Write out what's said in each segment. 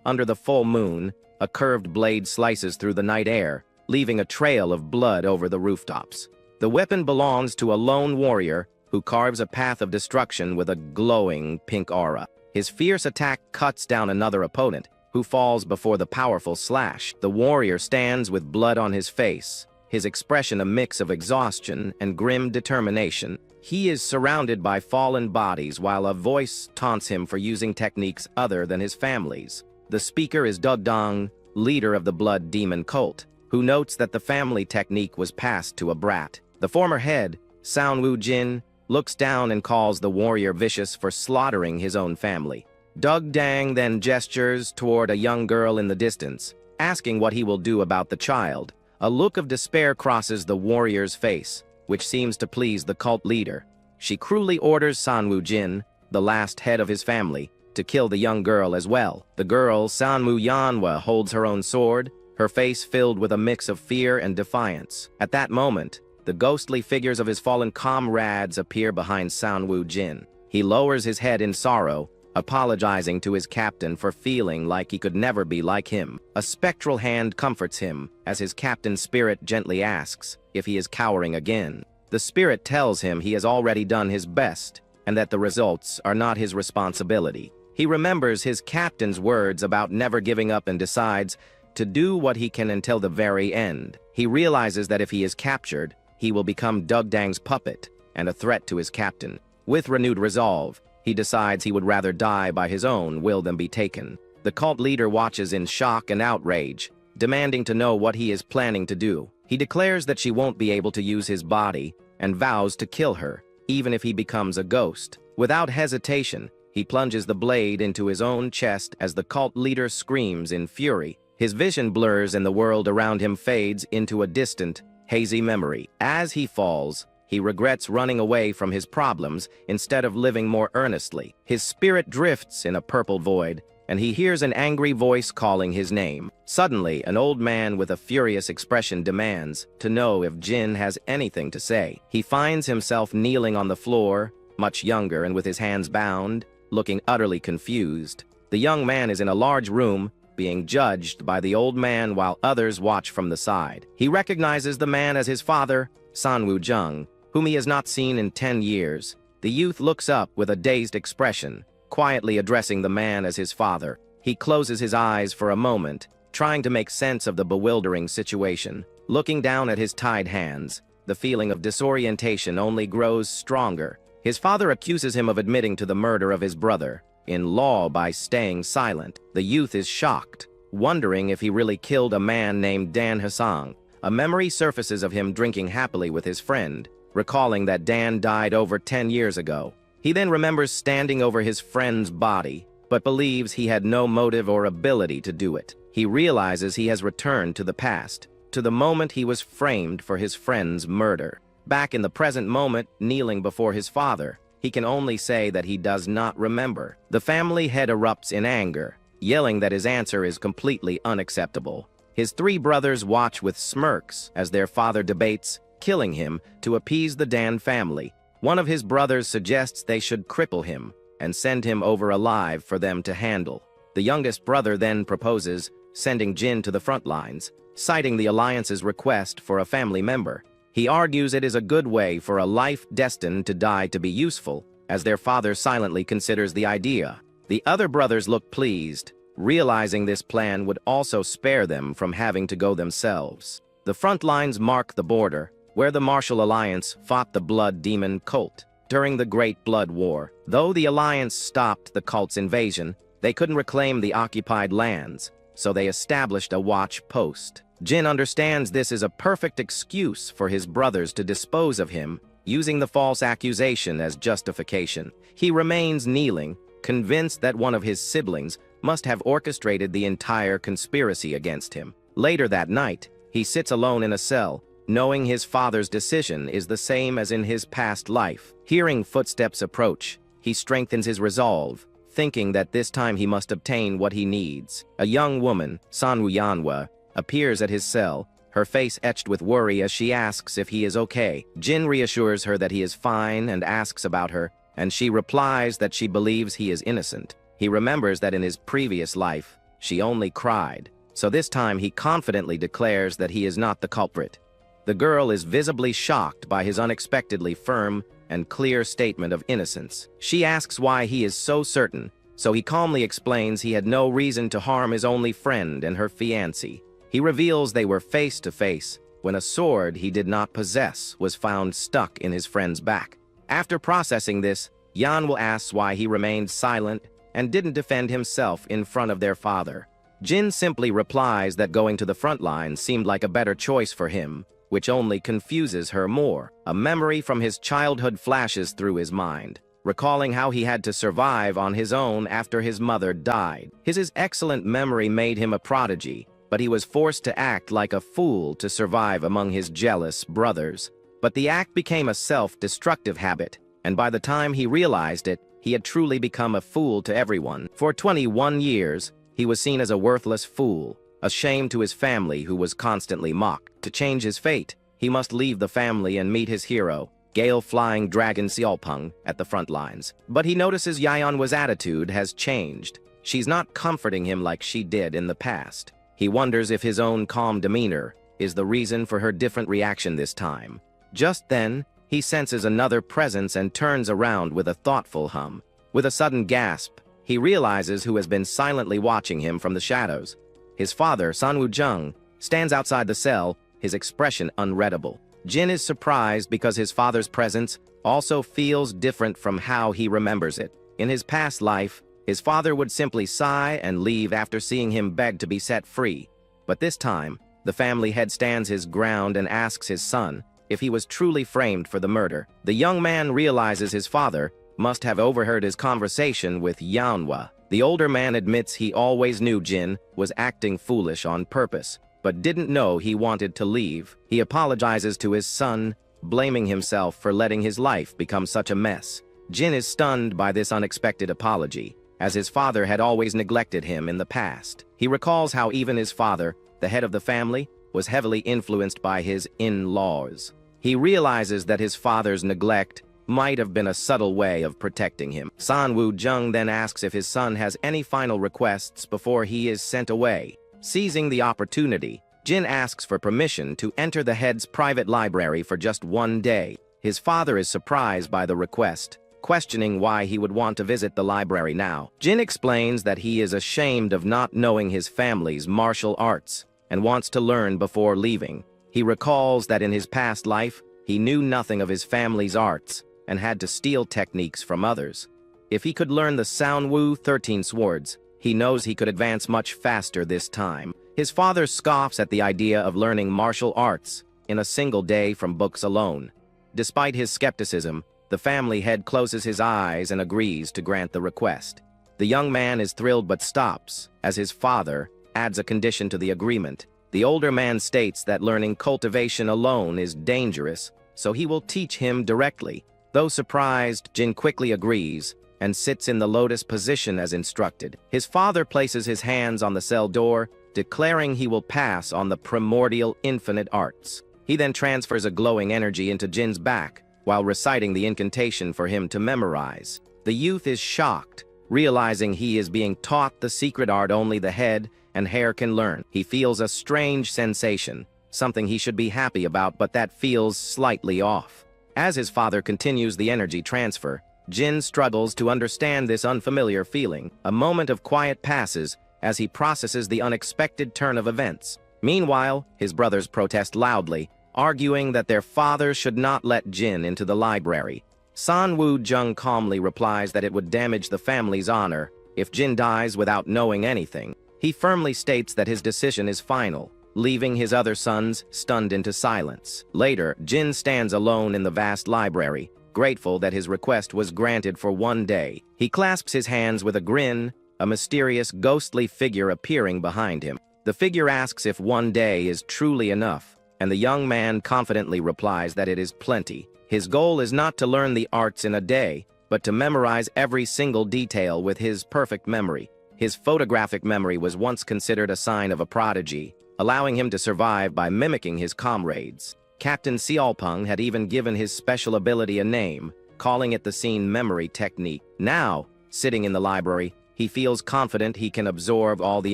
Under the full moon, a curved blade slices through the night air, leaving a trail of blood over the rooftops. The weapon belongs to a lone warrior who carves a path of destruction with a glowing pink aura. His fierce attack cuts down another opponent, who falls before the powerful slash. The warrior stands with blood on his face, his expression a mix of exhaustion and grim determination. He is surrounded by fallen bodies while a voice taunts him for using techniques other than his family's. The speaker is Dugdong, leader of the blood demon cult, who notes that the family technique was passed to a brat. The former head, Sanwu Jin, looks down and calls the warrior vicious for slaughtering his own family. Dugdang then gestures toward a young girl in the distance, asking what he will do about the child. A look of despair crosses the warrior's face, which seems to please the cult leader. She cruelly orders Sanwu Jin, the last head of his family, to kill the young girl as well. The girl, Sanwu Yanhwa, holds her own sword, her face filled with a mix of fear and defiance. At that moment, the ghostly figures of his fallen comrades appear behind Sanwu Jin. He lowers his head in sorrow, apologizing to his captain for feeling like he could never be like him. A spectral hand comforts him, as his captain's spirit gently asks if he is cowering again. The spirit tells him he has already done his best, and that the results are not his responsibility. He remembers his captain's words about never giving up and decides to do what he can until the very end. He realizes that if he is captured, he will become Dugdang's puppet and a threat to his captain. With renewed resolve, he decides he would rather die by his own will than be taken. The cult leader watches in shock and outrage, demanding to know what he is planning to do. He declares that she won't be able to use his body and vows to kill her, even if he becomes a ghost. Without hesitation, he plunges the blade into his own chest as the cult leader screams in fury. His vision blurs and the world around him fades into a distant, hazy memory. As he falls, he regrets running away from his problems instead of living more earnestly. His spirit drifts in a purple void, and he hears an angry voice calling his name. Suddenly, an old man with a furious expression demands to know if Jin has anything to say. He finds himself kneeling on the floor, much younger and with his hands bound, looking utterly confused. The young man is in a large room, being judged by the old man while others watch from the side. He recognizes the man as his father, Sanwu Jung, whom he has not seen in 10 years. The youth looks up with a dazed expression, quietly addressing the man as his father. He closes his eyes for a moment, trying to make sense of the bewildering situation. Looking down at his tied hands, the feeling of disorientation only grows stronger. His father accuses him of admitting to the murder of his brother in law by staying silent. The youth is shocked, wondering if he really killed a man named Dan Hassan. A memory surfaces of him drinking happily with his friend, recalling that Dan died over 10 years ago. He then remembers standing over his friend's body, but believes he had no motive or ability to do it. He realizes he has returned to the past, to the moment he was framed for his friend's murder. Back in the present moment, kneeling before his father, he can only say that he does not remember. The family head erupts in anger, yelling that his answer is completely unacceptable. His 3 brothers watch with smirks as their father debates killing him to appease the Dan family. One of his brothers suggests they should cripple him and send him over alive for them to handle. The youngest brother then proposes sending Jin to the front lines, citing the Alliance's request for a family member. He argues it is a good way for a life destined to die to be useful, as their father silently considers the idea. The other brothers look pleased, realizing this plan would also spare them from having to go themselves. The front lines mark the border, where the Martial Alliance fought the Blood Demon cult during the Great Blood War. Though the Alliance stopped the cult's invasion, they couldn't reclaim the occupied lands, so they established a watch post. Jin understands this is a perfect excuse for his brothers to dispose of him, using the false accusation as justification. He remains kneeling, convinced that one of his siblings must have orchestrated the entire conspiracy against him. Later that night, he sits alone in a cell, knowing his father's decision is the same as in his past life. Hearing footsteps approach, he strengthens his resolve, thinking that this time he must obtain what he needs. A young woman, Sanwu Yanhwa, appears at his cell, her face etched with worry as she asks if he is okay. Jin reassures her that he is fine and asks about her, and she replies that she believes he is innocent. He remembers that in his previous life, She only cried. So this time he confidently declares that he is not the culprit. The girl is visibly shocked by his unexpectedly firm and clear statement of innocence. She asks why he is so certain, so he calmly explains he had no reason to harm his only friend and her fiancé. He reveals they were face to face when a sword he did not possess was found stuck in his friend's back. After processing this, Yanwo asks why he remained silent and didn't defend himself in front of their father. Jin simply replies that going to the front line seemed like a better choice for him, which only confuses her more. A memory from his childhood flashes through his mind, recalling how he had to survive on his own after his mother died. His excellent memory made him a prodigy, but he was forced to act like a fool to survive among his jealous brothers. But the act became a self-destructive habit, and by the time he realized it, he had truly become a fool to everyone. For 21 years, he was seen as a worthless fool, a shame to his family who was constantly mocked. To change his fate, he must leave the family and meet his hero, Gale Flying Dragon Seolpung, at the front lines. But he notices Yeonwa's attitude has changed. She's not comforting him like she did in the past. He wonders if his own calm demeanor is the reason for her different reaction this time. Just then, he senses another presence and turns around with a thoughtful hum. With a sudden gasp, he realizes who has been silently watching him from the shadows. His father, Sanwoo-jung, stands outside the cell, his expression unreadable. Jin is surprised because his father's presence also feels different from how he remembers it. In his past life, his father would simply sigh and leave after seeing him beg to be set free. But this time, the family head stands his ground and asks his son if he was truly framed for the murder. The young man realizes his father must have overheard his conversation with Yeonwa. The older man admits he always knew Jin was acting foolish on purpose, but didn't know he wanted to leave. He apologizes to his son, blaming himself for letting his life become such a mess. Jin is stunned by this unexpected apology, as his father had always neglected him in the past. He recalls how even his father, the head of the family, was heavily influenced by his in-laws. He realizes that his father's neglect might have been a subtle way of protecting him. Sanwoo-jung then asks if his son has any final requests before he is sent away. Seizing the opportunity, Jin asks for permission to enter the head's private library for just one day. His father is surprised by the request, questioning why he would want to visit the library now. Jin explains that he is ashamed of not knowing his family's martial arts and wants to learn before leaving. He recalls that in his past life, he knew nothing of his family's arts and had to steal techniques from others. If he could learn the Soundwoo 13 swords, he knows he could advance much faster this time. His father scoffs at the idea of learning martial arts in a single day from books alone. Despite his skepticism, the family head closes his eyes and agrees to grant the request. The young man is thrilled but stops, as his father adds a condition to the agreement. The older man states that learning cultivation alone is dangerous, so he will teach him directly. Though surprised, Jin quickly agrees and sits in the lotus position as instructed. His father places his hands on the cell door, declaring he will pass on the primordial infinite arts. He then transfers a glowing energy into Jin's back, while reciting the incantation for him to memorize. The youth is shocked, realizing he is being taught the secret art only the head and hair can learn. He feels a strange sensation, something he should be happy about, but that feels slightly off. As his father continues the energy transfer, Jin struggles to understand this unfamiliar feeling. A moment of quiet passes as he processes the unexpected turn of events. Meanwhile, his brothers protest loudly, arguing that their father should not let Jin into the library. Sanwoo-jung calmly replies that it would damage the family's honor if Jin dies without knowing anything. He firmly states that his decision is final, leaving his other sons stunned into silence. Later, Jin stands alone in the vast library, grateful that his request was granted for one day. He clasps his hands with a grin, a mysterious, ghostly figure appearing behind him. The figure asks if one day is truly enough, and the young man confidently replies that it is plenty. His goal is not to learn the arts in a day, but to memorize every single detail with his perfect memory. His photographic memory was once considered a sign of a prodigy, allowing him to survive by mimicking his comrades. Captain Seolpung had even given his special ability a name, calling it the scene memory technique. Now, sitting in the library, he feels confident he can absorb all the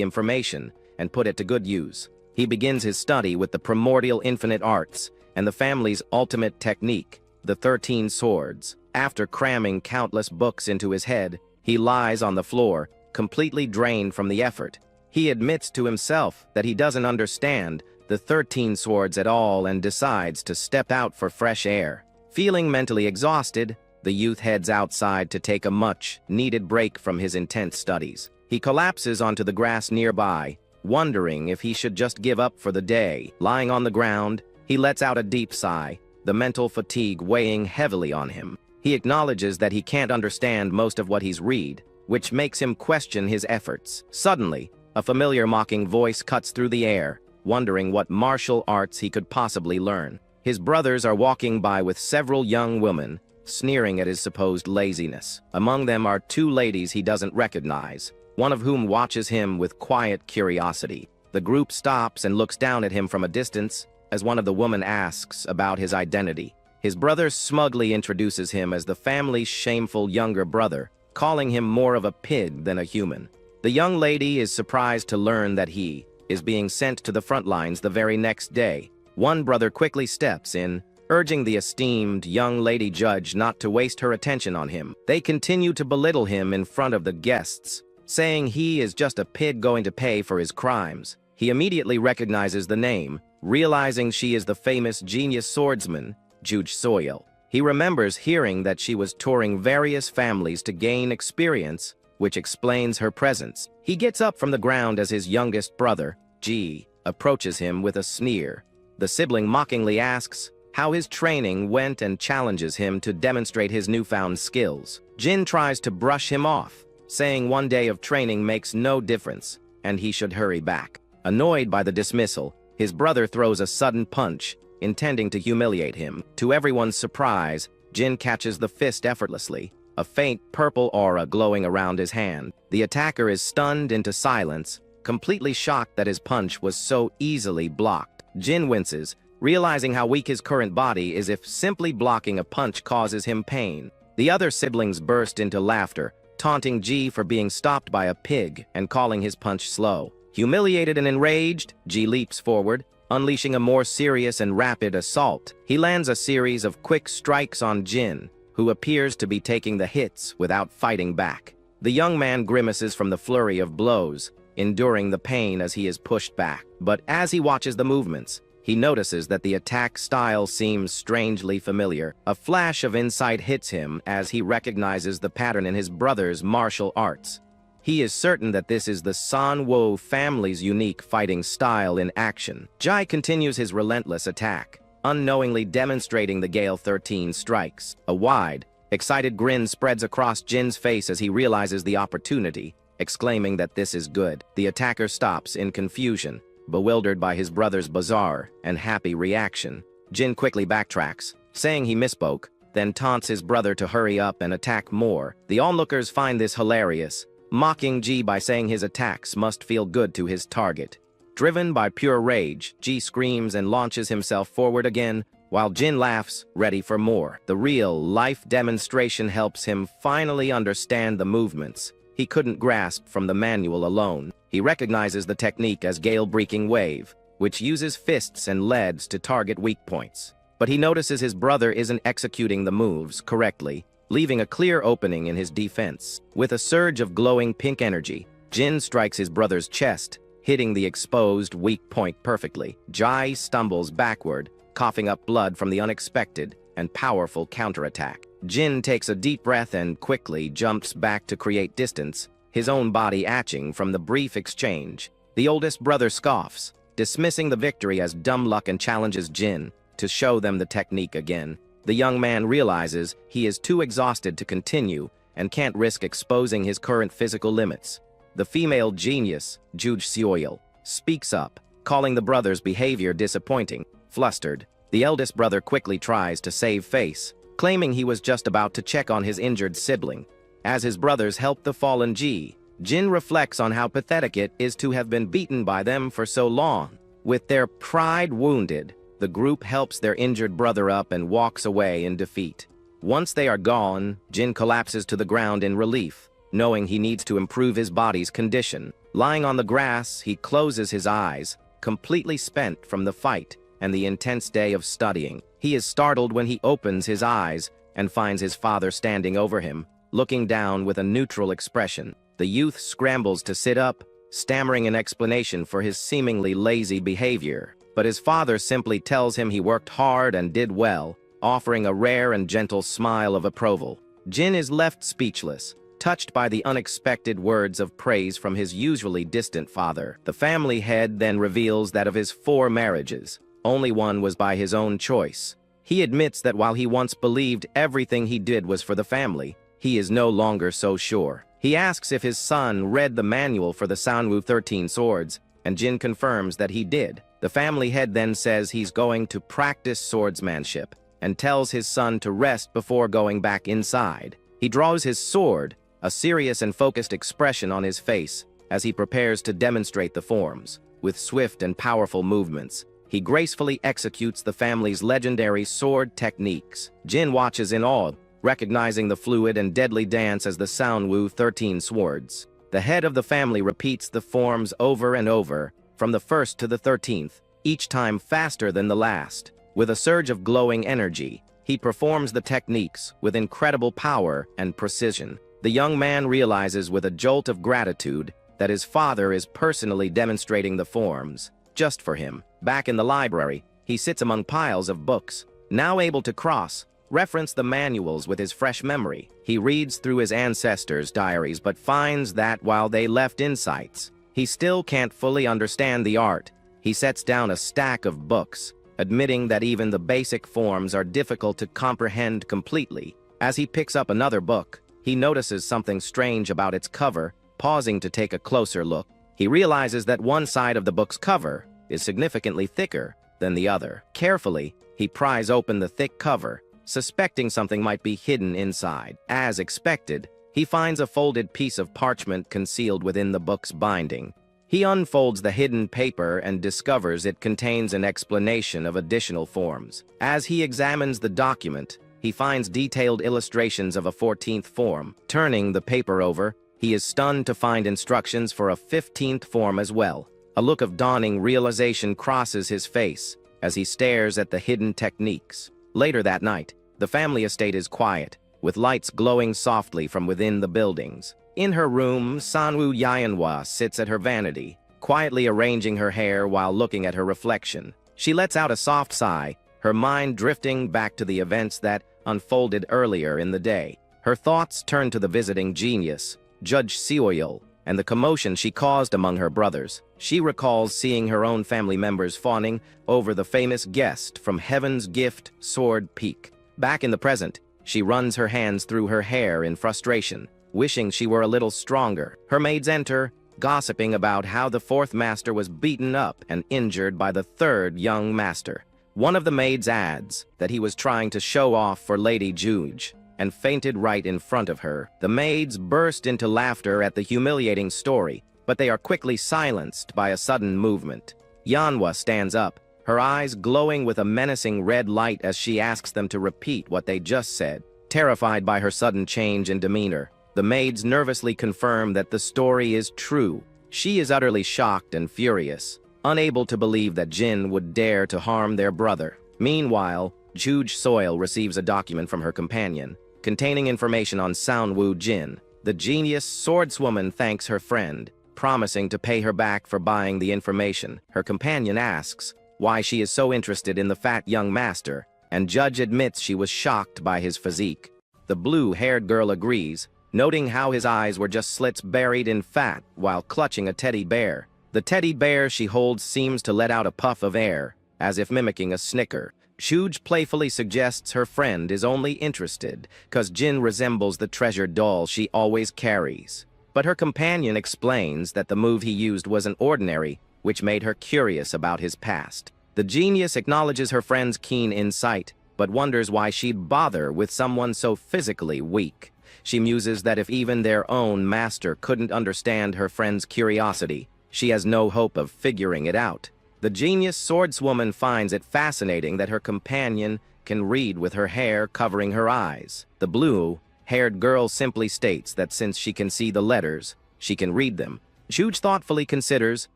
information and put it to good use. He begins his study with the primordial infinite arts and the family's ultimate technique, the 13 swords. After cramming countless books into his head, he lies on the floor, completely drained from the effort. He admits to himself that he doesn't understand the 13 swords at all and decides to step out for fresh air. Feeling mentally exhausted, the youth heads outside to take a much-needed break from his intense studies. He collapses onto the grass nearby, wondering if he should just give up for the day. Lying on the ground, he lets out a deep sigh, the mental fatigue weighing heavily on him. He acknowledges that he can't understand most of what he's read, which makes him question his efforts. Suddenly, a familiar mocking voice cuts through the air, wondering what martial arts he could possibly learn. His brothers are walking by with several young women, sneering at his supposed laziness. Among them are 2 ladies he doesn't recognize, one of whom watches him with quiet curiosity. The group stops and looks down at him from a distance as one of the women asks about his identity. His brother smugly introduces him as the family's shameful younger brother, calling him more of a pig than a human. The young lady is surprised to learn that he is being sent to the front lines the very next day. One brother quickly steps in, urging the esteemed young lady judge not to waste her attention on him. They continue to belittle him in front of the guests, saying he is just a pig going to pay for his crimes. He immediately recognizes the name, realizing she is the famous genius swordsman, Juj Soil. He remembers hearing that she was touring various families to gain experience, which explains her presence. He gets up from the ground as his youngest brother, Ji, approaches him with a sneer. The sibling mockingly asks how his training went and challenges him to demonstrate his newfound skills. Jin tries to brush him off, saying one day of training makes no difference, and he should hurry back. Annoyed by the dismissal, his brother throws a sudden punch, intending to humiliate him. To everyone's surprise, Jin catches the fist effortlessly, a faint purple aura glowing around his hand. The attacker is stunned into silence, completely shocked that his punch was so easily blocked. Jin winces, realizing how weak his current body is if simply blocking a punch causes him pain. The other siblings burst into laughter, taunting Ji for being stopped by a pig and calling his punch slow. Humiliated and enraged, Ji leaps forward, unleashing a more serious and rapid assault. He lands a series of quick strikes on Jin, who appears to be taking the hits without fighting back. The young man grimaces from the flurry of blows, enduring the pain as he is pushed back. But as he watches the movements, he notices that the attack style seems strangely familiar. A flash of insight hits him as he recognizes the pattern in his brother's martial arts. He is certain that this is the Sanwo family's unique fighting style in action. Jai continues his relentless attack, unknowingly demonstrating the Gale 13 strikes. A wide, excited grin spreads across Jin's face as he realizes the opportunity, exclaiming that this is good. The attacker stops in confusion, bewildered by his brother's bizarre and happy reaction. Jin quickly backtracks, saying he misspoke, then taunts his brother to hurry up and attack more. The onlookers find this hilarious, mocking Ji by saying his attacks must feel good to his target. Driven by pure rage, Ji screams and launches himself forward again, while Jin laughs, ready for more. The real-life demonstration helps him finally understand the movements he couldn't grasp from the manual alone. He recognizes the technique as Gale-breaking wave, which uses fists and leads to target weak points. But he notices his brother isn't executing the moves correctly, leaving a clear opening in his defense. With a surge of glowing pink energy, Jin strikes his brother's chest, hitting the exposed weak point perfectly. Jai stumbles backward, coughing up blood from the unexpected and powerful counterattack. Jin takes a deep breath and quickly jumps back to create distance, his own body atching from the brief exchange. The oldest brother scoffs, dismissing the victory as dumb luck, and challenges Jin to show them the technique again. The young man realizes he is too exhausted to continue and can't risk exposing his current physical limits. The female genius, Juj Seoil, speaks up, calling the brother's behavior disappointing. Flustered, the eldest brother quickly tries to save face, claiming he was just about to check on his injured sibling. As his brothers help the fallen Ji, Jin reflects on how pathetic it is to have been beaten by them for so long. With their pride wounded, the group helps their injured brother up and walks away in defeat. Once they are gone, Jin collapses to the ground in relief, knowing he needs to improve his body's condition. Lying on the grass, he closes his eyes, completely spent from the fight and the intense day of studying. He is startled when he opens his eyes and finds his father standing over him, looking down with a neutral expression. The youth scrambles to sit up, stammering an explanation for his seemingly lazy behavior. But his father simply tells him he worked hard and did well, offering a rare and gentle smile of approval. Jin is left speechless, touched by the unexpected words of praise from his usually distant father. The family head then reveals that of his 4 marriages, only one was by his own choice. He admits that while he once believed everything he did was for the family, he is no longer so sure. He asks if his son read the manual for the Sanwu 13 swords, and Jin confirms that he did. The family head then says he's going to practice swordsmanship, and tells his son to rest before going back inside. He draws his sword, a serious and focused expression on his face, as he prepares to demonstrate the forms. With swift and powerful movements, he gracefully executes the family's legendary sword techniques. Jin watches in awe, recognizing the fluid and deadly dance as the Sanwu 13 swords. The head of the family repeats the forms over and over, from the 1st to the 13th, each time faster than the last. With a surge of glowing energy, he performs the techniques with incredible power and precision. The young man realizes with a jolt of gratitude that his father is personally demonstrating the forms, just for him. Back in the library, he sits among piles of books, now able to cross-reference the manuals with his fresh memory. He reads through his ancestors' diaries but finds that while they left insights, he still can't fully understand the art. He sets down a stack of books, admitting that even the basic forms are difficult to comprehend completely. As he picks up another book, he notices something strange about its cover. Pausing to take a closer look, he realizes that one side of the book's cover is significantly thicker than the other. Carefully, he pries open the thick cover, suspecting something might be hidden inside. As expected, he finds a folded piece of parchment concealed within the book's binding. He unfolds the hidden paper and discovers it contains an explanation of additional forms. As he examines the document, he finds detailed illustrations of a 14th form. Turning the paper over, he is stunned to find instructions for a 15th form as well. A look of dawning realization crosses his face as he stares at the hidden techniques. Later that night, the family estate is quiet, with lights glowing softly from within the buildings. In her room, Sanwu Yahenwa sits at her vanity, quietly arranging her hair while looking at her reflection. She lets out a soft sigh, her mind drifting back to the events that unfolded earlier in the day. Her thoughts turn to the visiting genius, Judge Seoyul, and the commotion she caused among her brothers. She recalls seeing her own family members fawning over the famous guest from Heaven's Gift, Sword Peak. Back in the present, she runs her hands through her hair in frustration, wishing she were a little stronger. Her maids enter, gossiping about how the 4th master was beaten up and injured by the 3rd young master. One of the maids adds that he was trying to show off for Lady Juge, and fainted right in front of her. The maids burst into laughter at the humiliating story, but they are quickly silenced by a sudden movement. Yanhwa stands up, her eyes glowing with a menacing red light as she asks them to repeat what they just said. Terrified by her sudden change in demeanor, the maids nervously confirm that the story is true. She is utterly shocked and furious, unable to believe that Jin would dare to harm their brother. Meanwhile, Juge Soil receives a document from her companion, containing information on Sanwu Jin. The genius swordswoman thanks her friend, promising to pay her back for buying the information. Her companion asks why she is so interested in the fat young master, and Judge admits she was shocked by his physique. The blue-haired girl agrees, noting how his eyes were just slits buried in fat while clutching a teddy bear. The teddy bear she holds seems to let out a puff of air, as if mimicking a snicker. Juge playfully suggests her friend is only interested because Jin resembles the treasured doll she always carries. But her companion explains that the move he used wasn't ordinary, which made her curious about his past. The genius acknowledges her friend's keen insight, but wonders why she'd bother with someone so physically weak. She muses that if even their own master couldn't understand her friend's curiosity, she has no hope of figuring it out. The genius swordswoman finds it fascinating that her companion can read with her hair covering her eyes. The blue, blonde-haired girl simply states that since she can see the letters, she can read them. Juge thoughtfully considers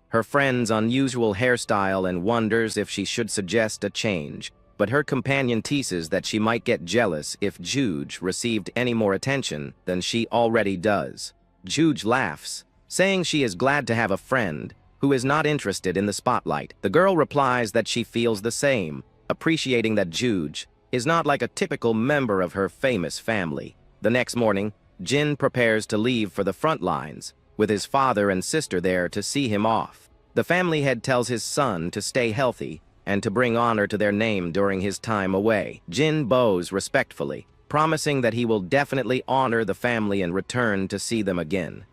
her friend's unusual hairstyle and wonders if she should suggest a change. But her companion teases that she might get jealous if Juge received any more attention than she already does. Juge laughs, saying she is glad to have a friend who is not interested in the spotlight. The girl replies that she feels the same, appreciating that Juge is not like a typical member of her famous family. The next morning, Jin prepares to leave for the front lines, with his father and sister there to see him off. The family head tells his son to stay healthy and to bring honor to their name during his time away. Jin bows respectfully, promising that he will definitely honor the family and return to see them again.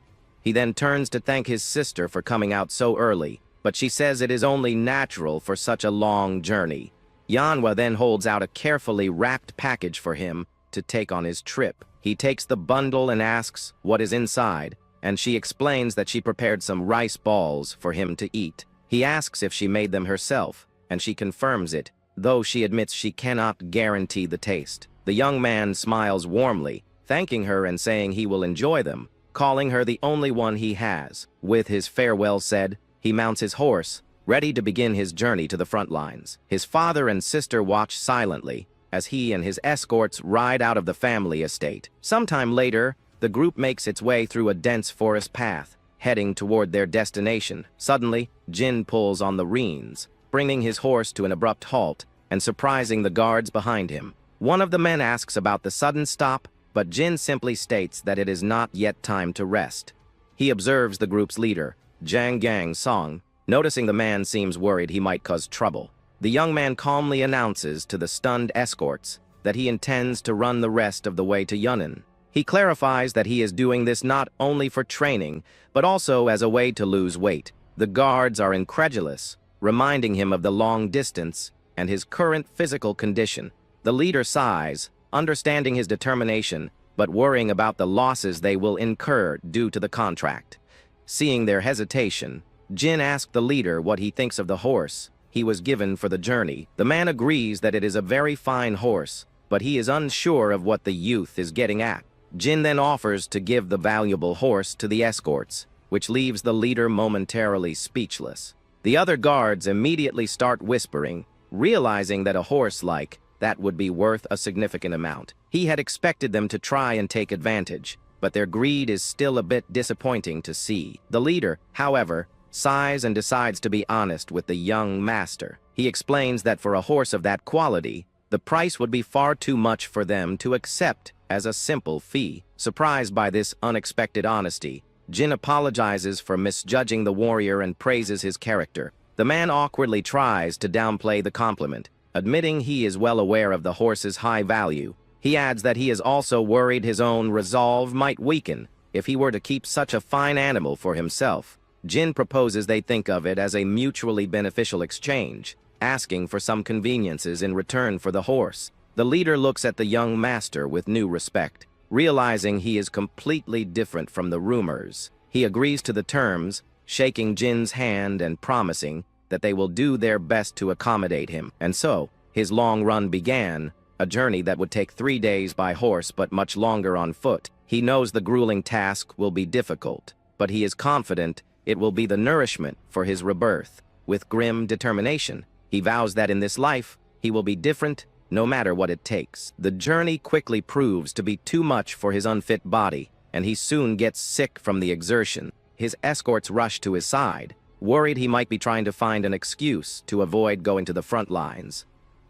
He then turns to thank his sister for coming out so early, but she says it is only natural for such a long journey. Manhwa then holds out a carefully wrapped package for him to take on his trip. He takes the bundle and asks what is inside, and she explains that she prepared some rice balls for him to eat. He asks if she made them herself, and she confirms it, though she admits she cannot guarantee the taste. The young man smiles warmly, thanking her and saying he will enjoy them, calling her the only one he has. With his farewell said, he mounts his horse, ready to begin his journey to the front lines. His father and sister watch silently as he and his escorts ride out of the family estate. Sometime later, the group makes its way through a dense forest path, heading toward their destination. Suddenly, Jin pulls on the reins, bringing his horse to an abrupt halt and surprising the guards behind him. One of the men asks about the sudden stop, but Jin simply states that it is not yet time to rest. He observes the group's leader, Jang Gang Song, noticing the man seems worried he might cause trouble. The young man calmly announces to the stunned escorts that he intends to run the rest of the way to Yunnan. He clarifies that he is doing this not only for training, but also as a way to lose weight. The guards are incredulous, reminding him of the long distance and his current physical condition. The leader sighs, understanding his determination, but worrying about the losses they will incur due to the contract. Seeing their hesitation, Jin asks the leader what he thinks of the horse he was given for the journey. The man agrees that it is a very fine horse, but he is unsure of what the youth is getting at. Jin then offers to give the valuable horse to the escorts, which leaves the leader momentarily speechless. The other guards immediately start whispering, realizing that a horse like that would be worth a significant amount. He had expected them to try and take advantage, but their greed is still a bit disappointing to see. The leader, however, sighs and decides to be honest with the young master. He explains that for a horse of that quality, the price would be far too much for them to accept as a simple fee. Surprised by this unexpected honesty, Jin apologizes for misjudging the warrior and praises his character. The man awkwardly tries to downplay the compliment, admitting he is well aware of the horse's high value. He adds that he is also worried his own resolve might weaken if he were to keep such a fine animal for himself. Jin proposes they think of it as a mutually beneficial exchange, asking for some conveniences in return for the horse. The leader looks at the young master with new respect, realizing he is completely different from the rumors. He agrees to the terms, shaking Jin's hand and promising that they will do their best to accommodate him. And so, his long run began, a journey that would take 3 days by horse but much longer on foot. He knows the grueling task will be difficult, but he is confident it will be the nourishment for his rebirth. With grim determination, he vows that in this life, he will be different no matter what it takes. The journey quickly proves to be too much for his unfit body, and he soon gets sick from the exertion. His escorts rush to his side, worried he might be trying to find an excuse to avoid going to the front lines.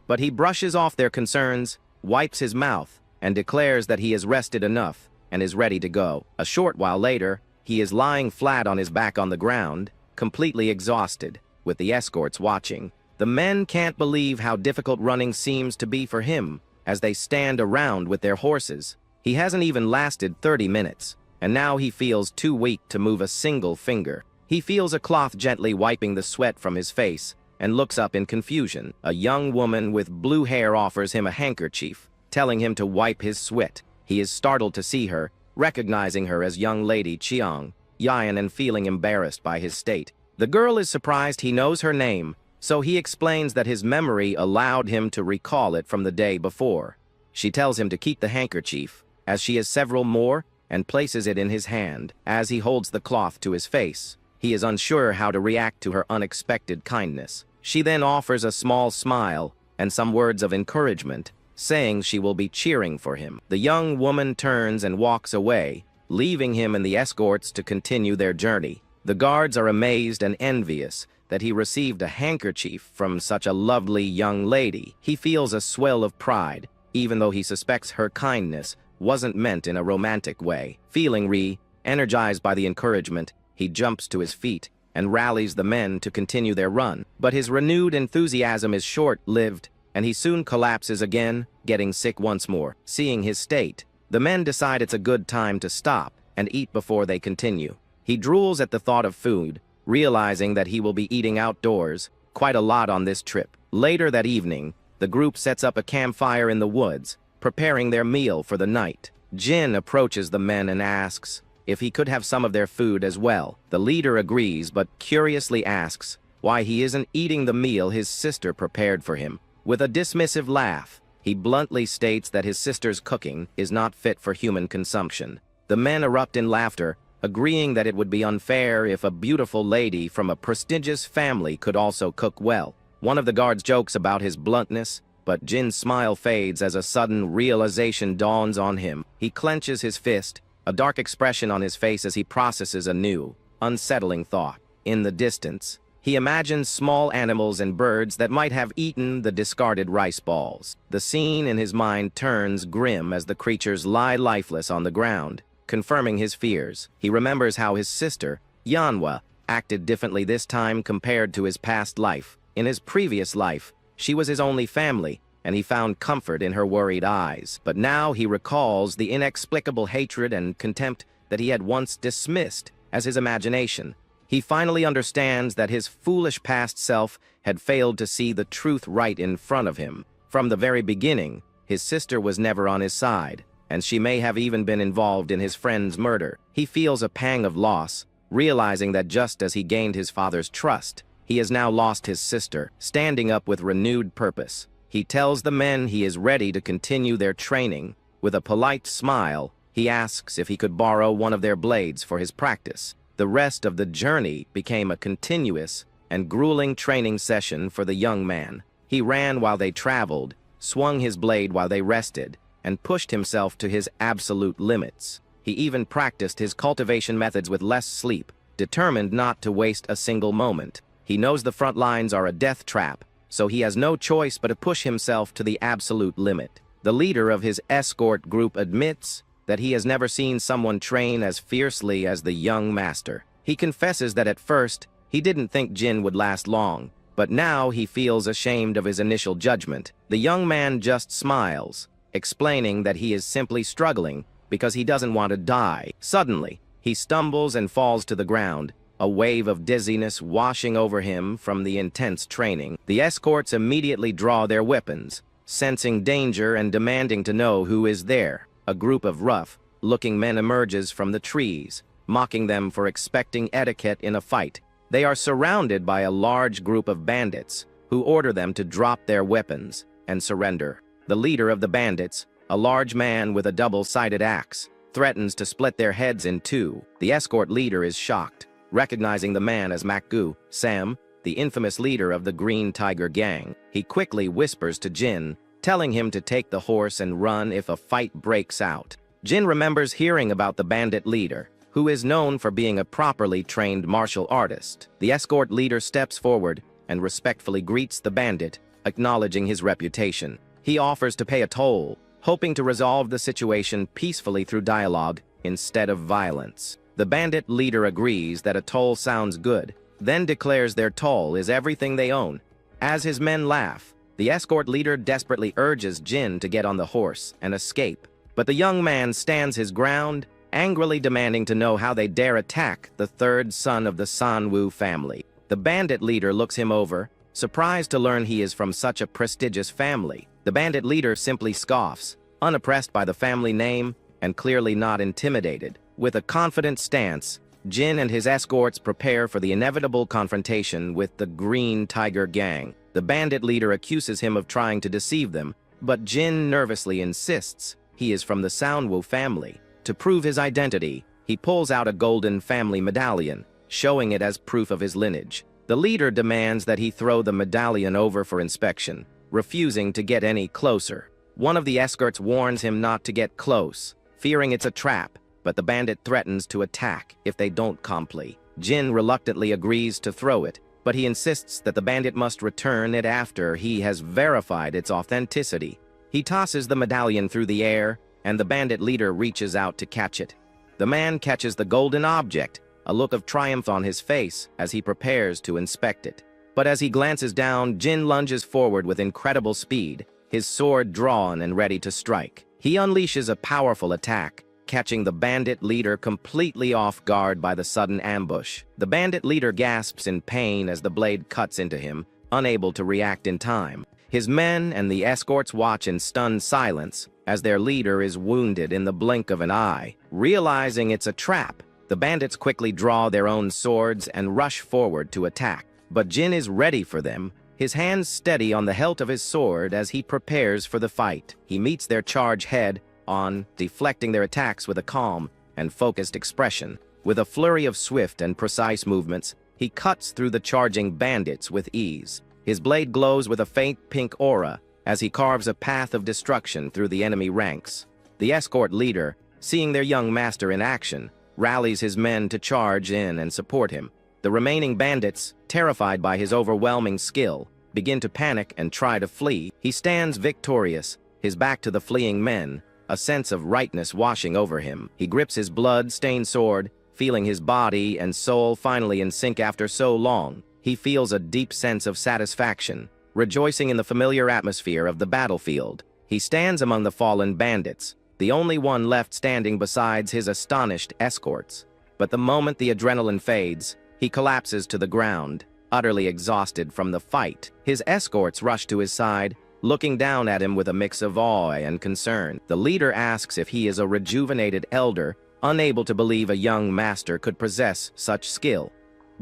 But he brushes off their concerns, wipes his mouth, and declares that he has rested enough and is ready to go. A short while later, he is lying flat on his back on the ground, completely exhausted, with the escorts watching. The men can't believe how difficult running seems to be for him as they stand around with their horses. He hasn't even lasted 30 minutes, and now he feels too weak to move a single finger. He feels a cloth gently wiping the sweat from his face and looks up in confusion. A young woman with blue hair offers him a handkerchief, telling him to wipe his sweat. He is startled to see her, recognizing her as young lady Chiang Yan and feeling embarrassed by his state. The girl is surprised he knows her name, so he explains that his memory allowed him to recall it from the day before. She tells him to keep the handkerchief, as she has several more and places it in his hand. As he holds the cloth to his face, he is unsure how to react to her unexpected kindness. She then offers a small smile and some words of encouragement, saying she will be cheering for him. The young woman turns and walks away, leaving him and the escorts to continue their journey. The guards are amazed and envious that he received a handkerchief from such a lovely young lady. He feels a swell of pride, even though he suspects her kindness wasn't meant in a romantic way. Feeling energized by the encouragement, he jumps to his feet and rallies the men to continue their run. But his renewed enthusiasm is short-lived, and he soon collapses again, getting sick once more. Seeing his state, the men decide it's a good time to stop and eat before they continue. He drools at the thought of food, realizing that he will be eating outdoors quite a lot on this trip. Later that evening, the group sets up a campfire in the woods, preparing their meal for the night. Jin approaches the men and asks if he could have some of their food as well. The leader agrees, but curiously asks why he isn't eating the meal his sister prepared for him. With a dismissive laugh, he bluntly states that his sister's cooking is not fit for human consumption. The men erupt in laughter, agreeing that it would be unfair if a beautiful lady from a prestigious family could also cook well. One of the guards jokes about his bluntness, but Jin's smile fades as a sudden realization dawns on him. He clenches his fist, a dark expression on his face as he processes a new, unsettling thought. In the distance, he imagines small animals and birds that might have eaten the discarded rice balls. The scene in his mind turns grim as the creatures lie lifeless on the ground, confirming his fears. He remembers how his sister, Yanhwa, acted differently this time compared to his past life. In his previous life, she was his only family, and he found comfort in her worried eyes. But now he recalls the inexplicable hatred and contempt that he had once dismissed as his imagination. He finally understands that his foolish past self had failed to see the truth right in front of him. From the very beginning, his sister was never on his side, and she may have even been involved in his friend's murder. He feels a pang of loss, realizing that just as he gained his father's trust, he has now lost his sister. Standing up with renewed purpose, he tells the men he is ready to continue their training. With a polite smile, he asks if he could borrow one of their blades for his practice. The rest of the journey became a continuous and grueling training session for the young man. He ran while they traveled, swung his blade while they rested, and pushed himself to his absolute limits. He even practiced his cultivation methods with less sleep, determined not to waste a single moment. He knows the front lines are a death trap, so he has no choice but to push himself to the absolute limit. The leader of his escort group admits that he has never seen someone train as fiercely as the young master. He confesses that at first, he didn't think Jin would last long, but now he feels ashamed of his initial judgment. The young man just smiles, explaining that he is simply struggling because he doesn't want to die. Suddenly, he stumbles and falls to the ground, a wave of dizziness washing over him from the intense training. The escorts immediately draw their weapons, sensing danger and demanding to know who is there. A group of rough-looking men emerges from the trees, mocking them for expecting etiquette in a fight. They are surrounded by a large group of bandits, who order them to drop their weapons and surrender. The leader of the bandits, a large man with a double-sided axe, threatens to split their heads in two. The escort leader is shocked, recognizing the man as Makgu, Sam, the infamous leader of the Green Tiger Gang. He quickly whispers to Jin, telling him to take the horse and run if a fight breaks out. Jin remembers hearing about the bandit leader, who is known for being a properly trained martial artist. The escort leader steps forward and respectfully greets the bandit, acknowledging his reputation. He offers to pay a toll, hoping to resolve the situation peacefully through dialogue instead of violence. The bandit leader agrees that a toll sounds good, then declares their toll is everything they own. As his men laugh, the escort leader desperately urges Jin to get on the horse and escape, but the young man stands his ground, angrily demanding to know how they dare attack the third son of the Sanwu family. The bandit leader looks him over, surprised to learn he is from such a prestigious family. The bandit leader simply scoffs, unimpressed by the family name and clearly not intimidated. With a confident stance, Jin and his escorts prepare for the inevitable confrontation with the Green Tiger Gang. The bandit leader accuses him of trying to deceive them, but Jin nervously insists he is from the Soundwoo family. To prove his identity, he pulls out a golden family medallion, showing it as proof of his lineage. The leader demands that he throw the medallion over for inspection, refusing to get any closer. One of the escorts warns him not to get close, fearing it's a trap, but the bandit threatens to attack if they don't comply. Jin reluctantly agrees to throw it, but he insists that the bandit must return it after he has verified its authenticity. He tosses the medallion through the air, and the bandit leader reaches out to catch it. The man catches the golden object, a look of triumph on his face as he prepares to inspect it. But as he glances down, Jin lunges forward with incredible speed, his sword drawn and ready to strike. He unleashes a powerful attack, catching the bandit leader completely off guard by the sudden ambush. The bandit leader gasps in pain as the blade cuts into him, unable to react in time. His men and the escorts watch in stunned silence as their leader is wounded in the blink of an eye. Realizing it's a trap, the bandits quickly draw their own swords and rush forward to attack. But Jin is ready for them, his hands steady on the hilt of his sword as he prepares for the fight. He meets their charge head on, deflecting their attacks with a calm and focused expression. With a flurry of swift and precise movements, he cuts through the charging bandits with ease. His blade glows with a faint pink aura as he carves a path of destruction through the enemy ranks. The escort leader, seeing their young master in action, rallies his men to charge in and support him. The remaining bandits, terrified by his overwhelming skill, begin to panic and try to flee. He stands victorious, his back to the fleeing men, a sense of rightness washing over him. He grips his blood-stained sword, feeling his body and soul finally in sync after so long. He feels a deep sense of satisfaction, rejoicing in the familiar atmosphere of the battlefield. He stands among the fallen bandits, the only one left standing besides his astonished escorts. But the moment the adrenaline fades, he collapses to the ground, utterly exhausted from the fight. His escorts rush to his side, looking down at him with a mix of awe and concern. The leader asks if he is a rejuvenated elder, unable to believe a young master could possess such skill.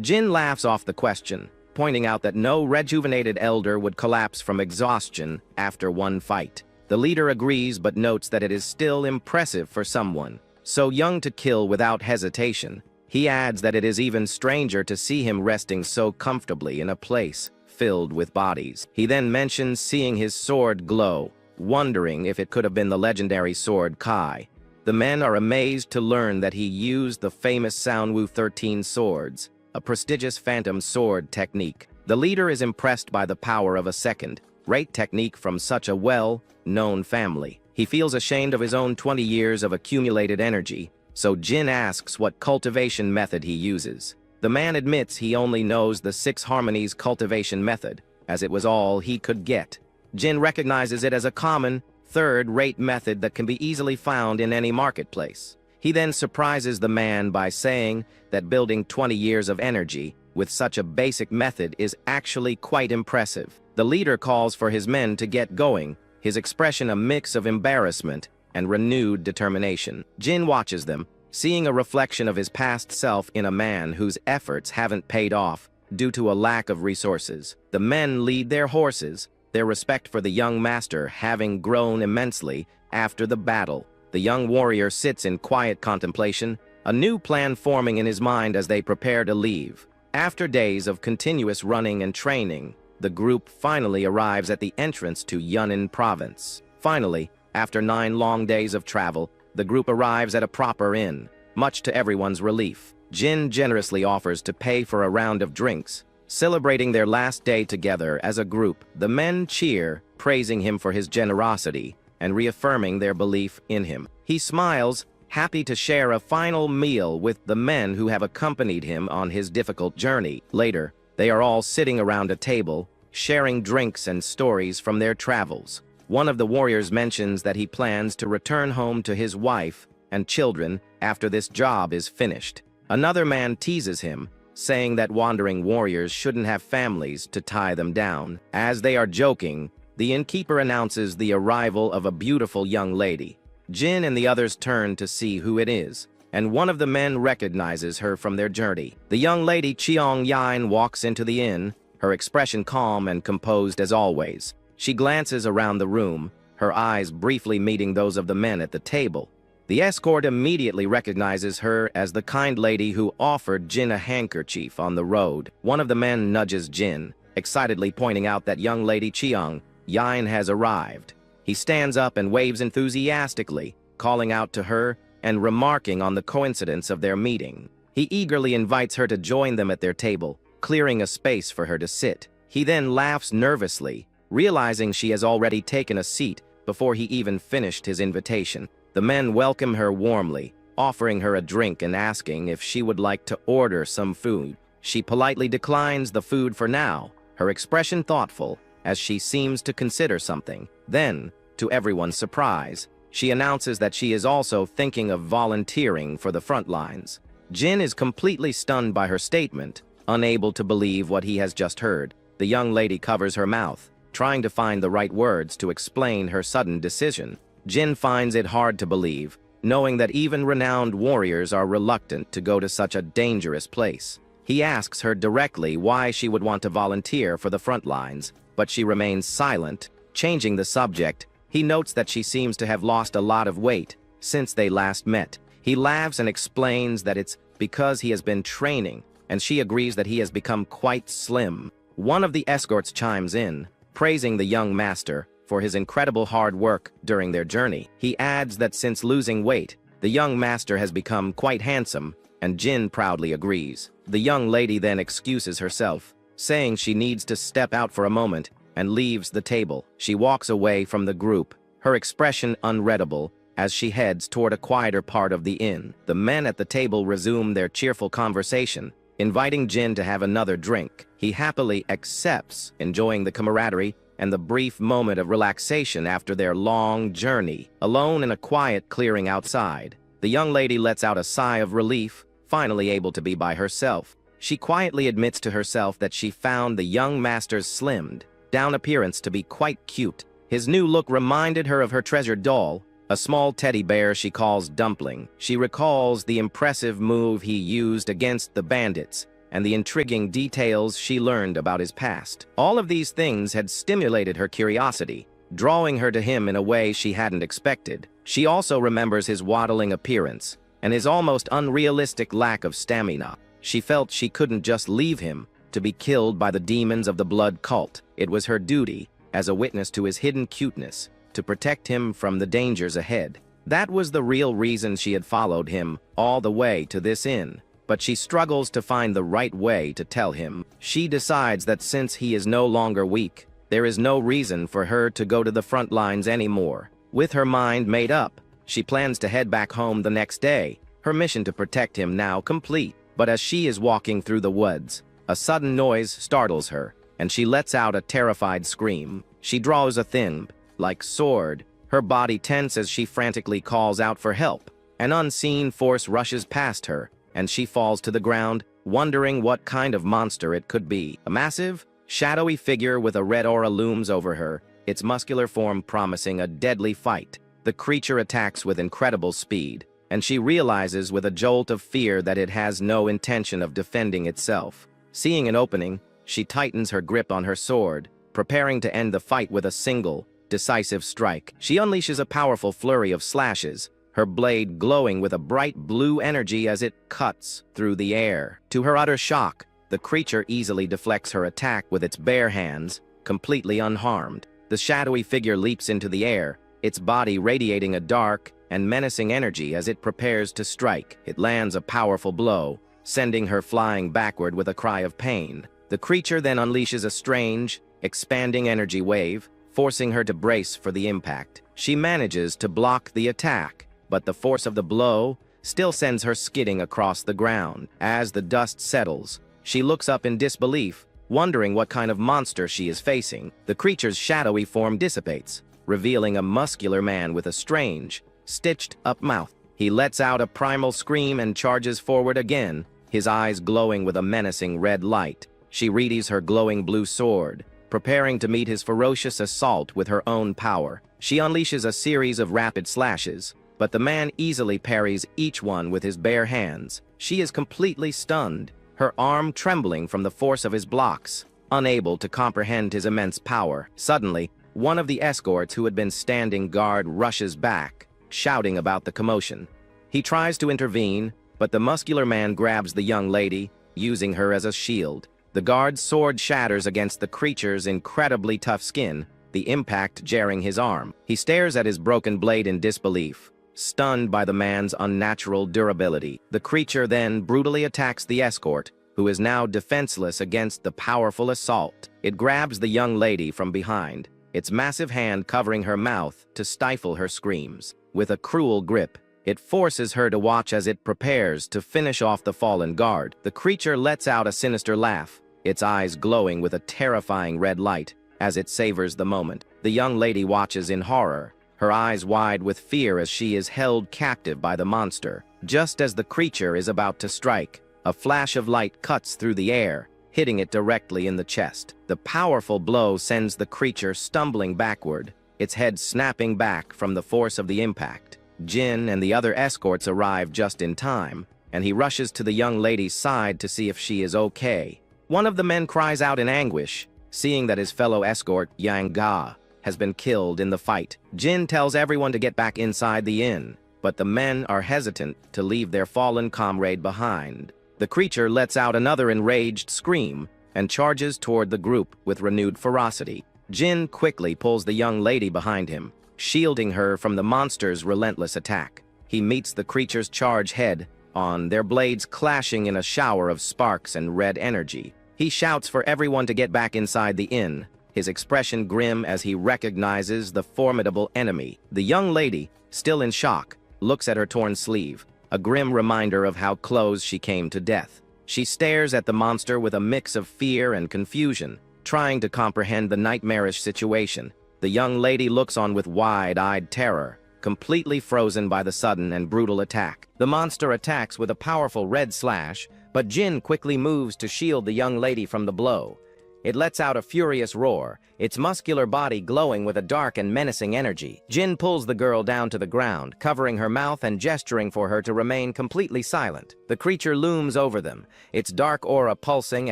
Jin laughs off the question, pointing out that no rejuvenated elder would collapse from exhaustion after one fight. The leader agrees but notes that it is still impressive for someone so young to kill without hesitation. He adds that it is even stranger to see him resting so comfortably in a place filled with bodies. He then mentions seeing his sword glow, wondering if it could have been the legendary sword Kai. The men are amazed to learn that he used the famous Soundwoo 13 swords, a prestigious phantom sword technique. The leader is impressed by the power of a second-rate technique from such a well-known family. He feels ashamed of his own 20 years of accumulated energy, so Jin asks what cultivation method he uses. The man admits he only knows the 6 Harmonies cultivation method, as it was all he could get. Jin recognizes it as a common, third-rate method that can be easily found in any marketplace. He then surprises the man by saying that building 20 years of energy with such a basic method is actually quite impressive. The leader calls for his men to get going, his expression a mix of embarrassment and renewed determination. Jin watches them, seeing a reflection of his past self in a man whose efforts haven't paid off due to a lack of resources. The men lead their horses, their respect for the young master having grown immensely after the battle. The young warrior sits in quiet contemplation, a new plan forming in his mind as they prepare to leave. After days of continuous running and training, the group finally arrives at the entrance to Yunnan province. Finally, after 9 long days of travel, the group arrives at a proper inn, much to everyone's relief. Jin generously offers to pay for a round of drinks, celebrating their last day together as a group. The men cheer, praising him for his generosity and reaffirming their belief in him. He smiles, happy to share a final meal with the men who have accompanied him on his difficult journey. Later, they are all sitting around a table, sharing drinks and stories from their travels. One of the warriors mentions that he plans to return home to his wife and children after this job is finished. Another man teases him, saying that wandering warriors shouldn't have families to tie them down. As they are joking, the innkeeper announces the arrival of a beautiful young lady. Jin and the others turn to see who it is, and one of the men recognizes her from their journey. The young lady Cheong Yin walks into the inn, her expression calm and composed as always. She glances around the room, her eyes briefly meeting those of the men at the table. The escort immediately recognizes her as the kind lady who offered Jin a handkerchief on the road. One of the men nudges Jin, excitedly pointing out that young lady Chiang Yin has arrived. He stands up and waves enthusiastically, calling out to her and remarking on the coincidence of their meeting. He eagerly invites her to join them at their table, clearing a space for her to sit. He then laughs nervously, realizing she has already taken a seat before he even finished his invitation. The men welcome her warmly, offering her a drink and asking if she would like to order some food. She politely declines the food for now, her expression thoughtful, as she seems to consider something. Then, to everyone's surprise, she announces that she is also thinking of volunteering for the front lines. Jin is completely stunned by her statement, unable to believe what he has just heard. The young lady covers her mouth, trying to find the right words to explain her sudden decision. Jin finds it hard to believe, knowing that even renowned warriors are reluctant to go to such a dangerous place. He asks her directly why she would want to volunteer for the front lines, but she remains silent. Changing the subject, he notes that she seems to have lost a lot of weight since they last met. He laughs and explains that it's because he has been training, and she agrees that he has become quite slim. One of the escorts chimes in, praising the young master for his incredible hard work during their journey. He adds that since losing weight, the young master has become quite handsome, and Jin proudly agrees. The young lady then excuses herself, saying she needs to step out for a moment, and leaves the table. She walks away from the group, her expression unreadable, as she heads toward a quieter part of the inn. The men at the table resume their cheerful conversation, inviting Jin to have another drink. He happily accepts, enjoying the camaraderie and the brief moment of relaxation after their long journey. Alone in a quiet clearing outside, the young lady lets out a sigh of relief, finally able to be by herself. She quietly admits to herself that she found the young master's slimmed down appearance to be quite cute. His new look reminded her of her treasured doll, a small teddy bear she calls Dumpling. She recalls the impressive move he used against the bandits and the intriguing details she learned about his past. All of these things had stimulated her curiosity, drawing her to him in a way she hadn't expected. She also remembers his waddling appearance and his almost unrealistic lack of stamina. She felt she couldn't just leave him to be killed by the demons of the blood cult. It was her duty, as a witness to his hidden cuteness, to protect him from the dangers ahead. That was the real reason she had followed him all the way to this inn. But she struggles to find the right way to tell him. She decides that since he is no longer weak, there is no reason for her to go to the front lines anymore. With her mind made up, she plans to head back home the next day, her mission to protect him now complete. But as she is walking through the woods, a sudden noise startles her, and she lets out a terrified scream. She draws a thin, like sword, her body tense as she frantically calls out for help. An unseen force rushes past her, and she falls to the ground, wondering what kind of monster it could be. A massive, shadowy figure with a red aura looms over her, its muscular form promising a deadly fight. The creature attacks with incredible speed, and she realizes with a jolt of fear that it has no intention of defending itself. Seeing an opening, she tightens her grip on her sword, preparing to end the fight with a single, decisive strike. She unleashes a powerful flurry of slashes, her blade glowing with a bright blue energy as it cuts through the air. To her utter shock, the creature easily deflects her attack with its bare hands, completely unharmed. The shadowy figure leaps into the air, its body radiating a dark and menacing energy as it prepares to strike. It lands a powerful blow, sending her flying backward with a cry of pain. The creature then unleashes a strange, expanding energy wave, forcing her to brace for the impact. She manages to block the attack, but the force of the blow still sends her skidding across the ground. As the dust settles, she looks up in disbelief, wondering what kind of monster she is facing. The creature's shadowy form dissipates, revealing a muscular man with a strange, stitched-up mouth. He lets out a primal scream and charges forward again, his eyes glowing with a menacing red light. She readies her glowing blue sword, preparing to meet his ferocious assault with her own power. She unleashes a series of rapid slashes, but the man easily parries each one with his bare hands. She is completely stunned, her arm trembling from the force of his blocks, unable to comprehend his immense power. Suddenly, one of the escorts who had been standing guard rushes back, shouting about the commotion. He tries to intervene, but the muscular man grabs the young lady, using her as a shield. The guard's sword shatters against the creature's incredibly tough skin, the impact jarring his arm. He stares at his broken blade in disbelief, stunned by the man's unnatural durability. The creature then brutally attacks the escort, who is now defenseless against the powerful assault. It grabs the young lady from behind, its massive hand covering her mouth to stifle her screams. With a cruel grip, it forces her to watch as it prepares to finish off the fallen guard. The creature lets out a sinister laugh, its eyes glowing with a terrifying red light as it savors the moment. The young lady watches in horror, her eyes wide with fear as she is held captive by the monster. Just as the creature is about to strike, a flash of light cuts through the air, hitting it directly in the chest. The powerful blow sends the creature stumbling backward, its head snapping back from the force of the impact. Jin and the other escorts arrive just in time, and he rushes to the young lady's side to see if she is okay. One of the men cries out in anguish, seeing that his fellow escort, Yang Ga, has been killed in the fight. Jin tells everyone to get back inside the inn, but the men are hesitant to leave their fallen comrade behind. The creature lets out another enraged scream and charges toward the group with renewed ferocity. Jin quickly pulls the young lady behind him, shielding her from the monster's relentless attack. He meets the creature's charge head on, their blades clashing in a shower of sparks and red energy. He shouts for everyone to get back inside the inn, his expression grim as he recognizes the formidable enemy. The young lady, still in shock, looks at her torn sleeve, a grim reminder of how close she came to death. She stares at the monster with a mix of fear and confusion, trying to comprehend the nightmarish situation. The young lady looks on with wide-eyed terror, completely frozen by the sudden and brutal attack. The monster attacks with a powerful red slash, but Jin quickly moves to shield the young lady from the blow. It lets out a furious roar, its muscular body glowing with a dark and menacing energy. Jin pulls the girl down to the ground, covering her mouth and gesturing for her to remain completely silent. The creature looms over them, its dark aura pulsing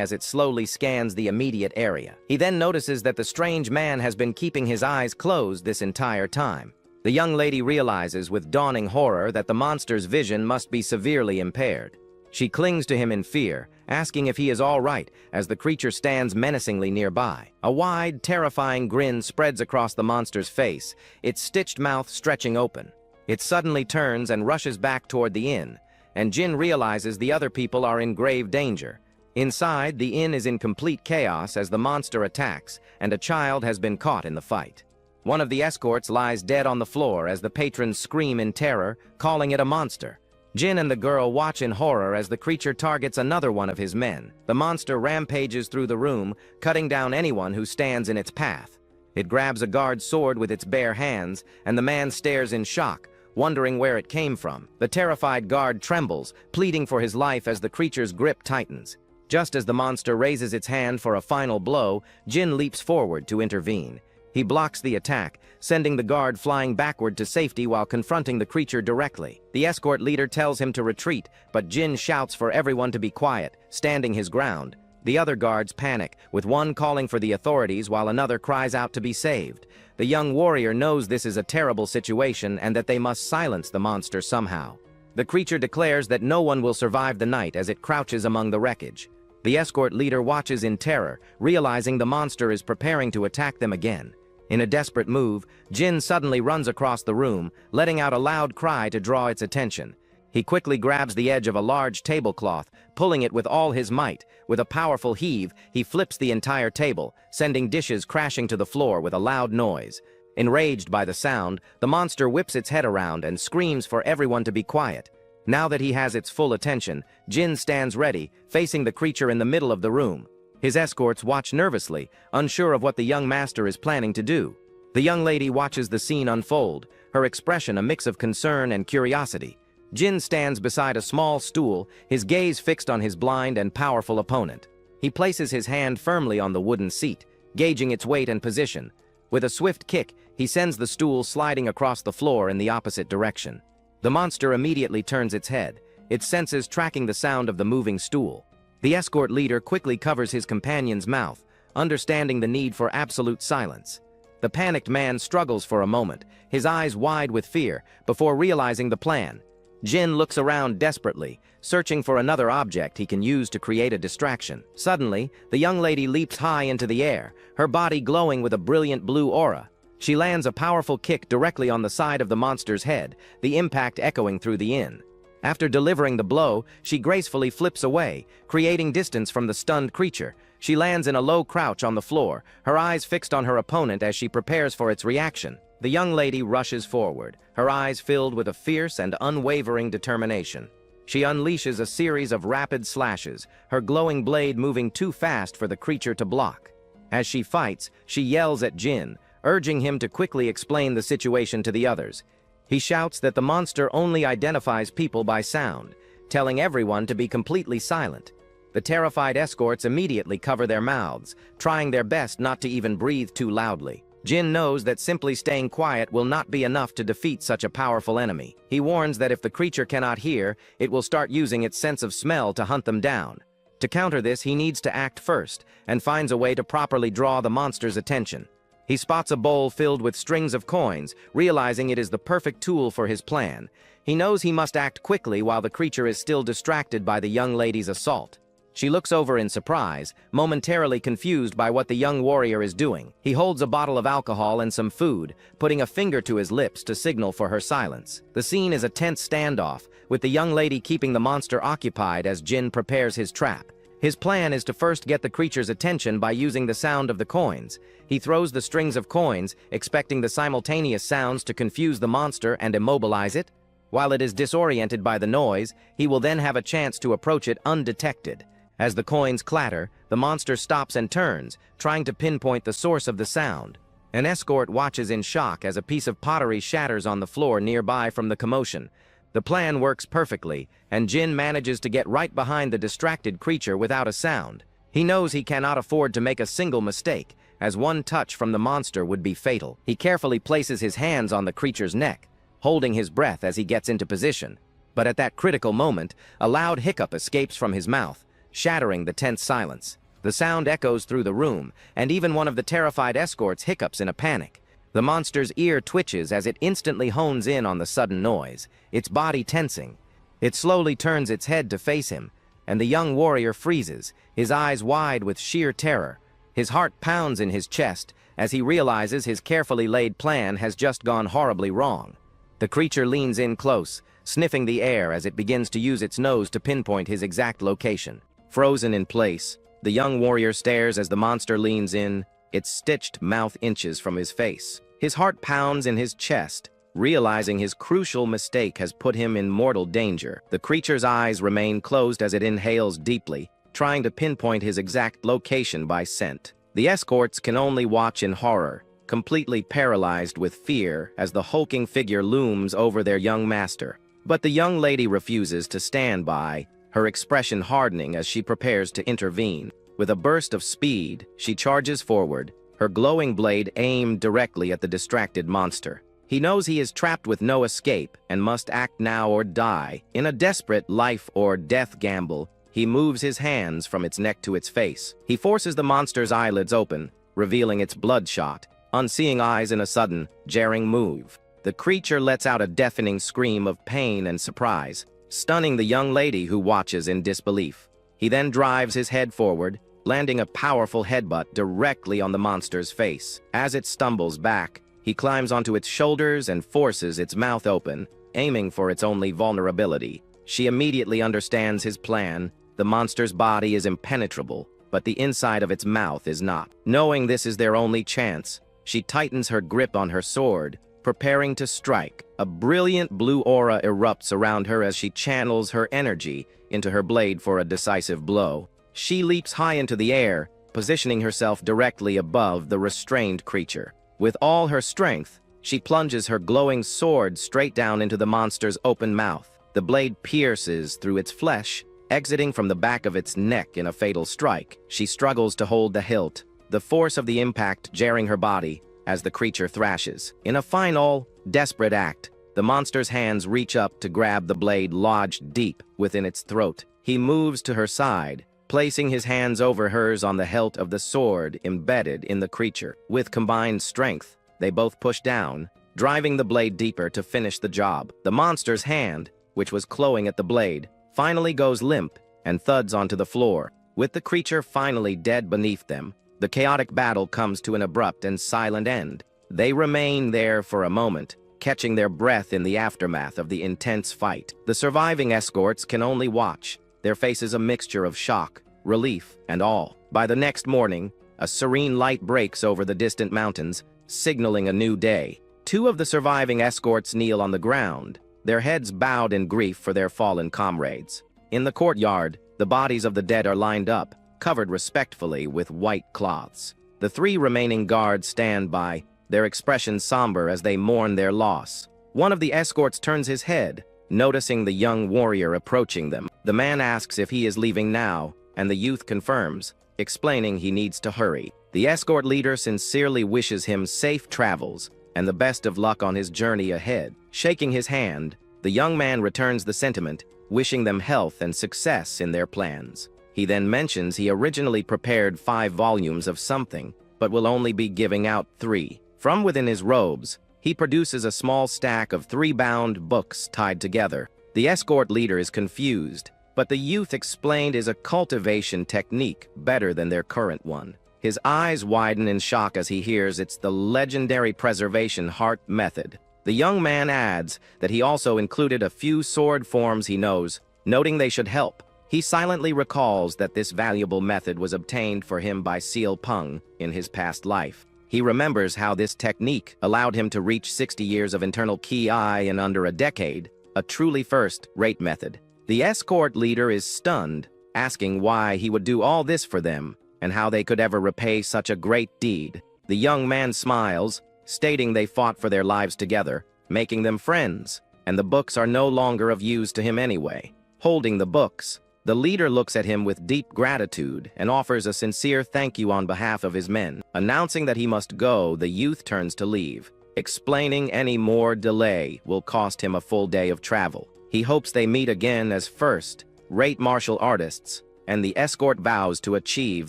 as it slowly scans the immediate area. He then notices that the strange man has been keeping his eyes closed this entire time. The young lady realizes with dawning horror that the monster's vision must be severely impaired. She clings to him in fear, asking if he is all right as the creature stands menacingly nearby. A wide, terrifying grin spreads across the monster's face, its stitched mouth stretching open. It suddenly turns and rushes back toward the inn, and Jin realizes the other people are in grave danger. Inside, the inn is in complete chaos as the monster attacks, and a child has been caught in the fight. One of the escorts lies dead on the floor as the patrons scream in terror, calling it a monster. Jin and the girl watch in horror as the creature targets another one of his men. The monster rampages through the room, cutting down anyone who stands in its path. It grabs a guard's sword with its bare hands, and the man stares in shock, wondering where it came from. The terrified guard trembles, pleading for his life as the creature's grip tightens. Just as the monster raises its hand for a final blow, Jin leaps forward to intervene. He blocks the attack, sending the guard flying backward to safety while confronting the creature directly. The escort leader tells him to retreat, but Jin shouts for everyone to be quiet, standing his ground. The other guards panic, with one calling for the authorities while another cries out to be saved. The young warrior knows this is a terrible situation and that they must silence the monster somehow. The creature declares that no one will survive the night as it crouches among the wreckage. The escort leader watches in terror, realizing the monster is preparing to attack them again. In a desperate move, Jin suddenly runs across the room, letting out a loud cry to draw its attention. He quickly grabs the edge of a large tablecloth, pulling it with all his might. With a powerful heave, he flips the entire table, sending dishes crashing to the floor with a loud noise. Enraged by the sound, the monster whips its head around and screams for everyone to be quiet. Now that he has its full attention, Jin stands ready, facing the creature in the middle of the room. His escorts watch nervously, unsure of what the young master is planning to do. The young lady watches the scene unfold, her expression a mix of concern and curiosity. Jin stands beside a small stool, his gaze fixed on his blind and powerful opponent. He places his hand firmly on the wooden seat, gauging its weight and position. With a swift kick, he sends the stool sliding across the floor in the opposite direction. The monster immediately turns its head, its senses tracking the sound of the moving stool. The escort leader quickly covers his companion's mouth, understanding the need for absolute silence. The panicked man struggles for a moment, his eyes wide with fear, before realizing the plan. Jin looks around desperately, searching for another object he can use to create a distraction. Suddenly, the young lady leaps high into the air, her body glowing with a brilliant blue aura. She lands a powerful kick directly on the side of the monster's head, the impact echoing through the inn. After delivering the blow, she gracefully flips away, creating distance from the stunned creature. She lands in a low crouch on the floor, her eyes fixed on her opponent as she prepares for its reaction. The young lady rushes forward, her eyes filled with a fierce and unwavering determination. She unleashes a series of rapid slashes, her glowing blade moving too fast for the creature to block. As she fights, she yells at Jin, urging him to quickly explain the situation to the others. He shouts that the monster only identifies people by sound, telling everyone to be completely silent. The terrified escorts immediately cover their mouths, trying their best not to even breathe too loudly. Jin knows that simply staying quiet will not be enough to defeat such a powerful enemy. He warns that if the creature cannot hear, it will start using its sense of smell to hunt them down. To counter this, he needs to act first, and finds a way to properly draw the monster's attention. He spots a bowl filled with strings of coins, realizing it is the perfect tool for his plan. He knows he must act quickly while the creature is still distracted by the young lady's assault. She looks over in surprise, momentarily confused by what the young warrior is doing. He holds a bottle of alcohol and some food, putting a finger to his lips to signal for her silence. The scene is a tense standoff, with the young lady keeping the monster occupied as Jin prepares his trap. His plan is to first get the creature's attention by using the sound of the coins. He throws the strings of coins, expecting the simultaneous sounds to confuse the monster and immobilize it. While it is disoriented by the noise, he will then have a chance to approach it undetected. As the coins clatter, the monster stops and turns, trying to pinpoint the source of the sound. An escort watches in shock as a piece of pottery shatters on the floor nearby from the commotion. The plan works perfectly, and Jin manages to get right behind the distracted creature without a sound. He knows he cannot afford to make a single mistake, as one touch from the monster would be fatal. He carefully places his hands on the creature's neck, holding his breath as he gets into position. But at that critical moment, a loud hiccup escapes from his mouth, shattering the tense silence. The sound echoes through the room, and even one of the terrified escorts hiccups in a panic. The monster's ear twitches as it instantly hones in on the sudden noise, its body tensing. It slowly turns its head to face him, and the young warrior freezes, his eyes wide with sheer terror. His heart pounds in his chest as he realizes his carefully laid plan has just gone horribly wrong. The creature leans in close, sniffing the air as it begins to use its nose to pinpoint his exact location. Frozen in place, the young warrior stares as the monster leans in, its stitched mouth inches from his face. His heart pounds in his chest, realizing his crucial mistake has put him in mortal danger. The creature's eyes remain closed as it inhales deeply, trying to pinpoint his exact location by scent. The escorts can only watch in horror, completely paralyzed with fear as the hulking figure looms over their young master. But the young lady refuses to stand by, her expression hardening as she prepares to intervene. With a burst of speed, she charges forward, her glowing blade aimed directly at the distracted monster. He knows he is trapped with no escape and must act now or die. In a desperate life-or-death gamble, he moves his hands from its neck to its face. He forces the monster's eyelids open, revealing its bloodshot, unseeing eyes in a sudden, jarring move. The creature lets out a deafening scream of pain and surprise, stunning the young lady who watches in disbelief. He then drives his head forward, landing a powerful headbutt directly on the monster's face. As it stumbles back, he climbs onto its shoulders and forces its mouth open, aiming for its only vulnerability. She immediately understands his plan. The monster's body is impenetrable, but the inside of its mouth is not. Knowing this is their only chance, she tightens her grip on her sword, preparing to strike. A brilliant blue aura erupts around her as she channels her energy into her blade for a decisive blow. She leaps high into the air, positioning herself directly above the restrained creature. With all her strength, she plunges her glowing sword straight down into the monster's open mouth. The blade pierces through its flesh, exiting from the back of its neck in a fatal strike. She struggles to hold the hilt, the force of the impact jarring her body as the creature thrashes. In a final, desperate act, the monster's hands reach up to grab the blade lodged deep within its throat. He moves to her side, placing his hands over hers on the hilt of the sword embedded in the creature. With combined strength, they both push down, driving the blade deeper to finish the job. The monster's hand, which was clawing at the blade, finally goes limp and thuds onto the floor. With the creature finally dead beneath them, the chaotic battle comes to an abrupt and silent end. They remain there for a moment, catching their breath in the aftermath of the intense fight. The surviving escorts can only watch, their faces a mixture of shock, relief, and awe. By the next morning, a serene light breaks over the distant mountains, signaling a new day. Two of the surviving escorts kneel on the ground, their heads bowed in grief for their fallen comrades. In the courtyard, the bodies of the dead are lined up, covered respectfully with white cloths. The three remaining guards stand by, their expressions somber as they mourn their loss. One of the escorts turns his head, noticing the young warrior approaching them. The man asks if he is leaving now, and the youth confirms, explaining he needs to hurry. The escort leader sincerely wishes him safe travels and the best of luck on his journey ahead. Shaking his hand, the young man returns the sentiment, wishing them health and success in their plans. He then mentions he originally prepared 5 volumes of something, but will only be giving out 3. From within his robes, he produces a small stack of 3 bound books tied together. The escort leader is confused, but the youth explained is a cultivation technique better than their current one. His eyes widen in shock as he hears it's the legendary preservation heart method. The young man adds that he also included a few sword forms he knows, noting they should help. He silently recalls that this valuable method was obtained for him by Seal Pung in his past life. He remembers how this technique allowed him to reach 60 years of internal ki in under a decade, a truly first-rate method. The escort leader is stunned, asking why he would do all this for them, and how they could ever repay such a great deed. The young man smiles, stating they fought for their lives together, making them friends, and the books are no longer of use to him anyway. Holding the books, the leader looks at him with deep gratitude and offers a sincere thank you on behalf of his men. Announcing that he must go, the youth turns to leave, explaining any more delay will cost him a full day of travel. He hopes they meet again as first-rate martial artists, and the escort vows to achieve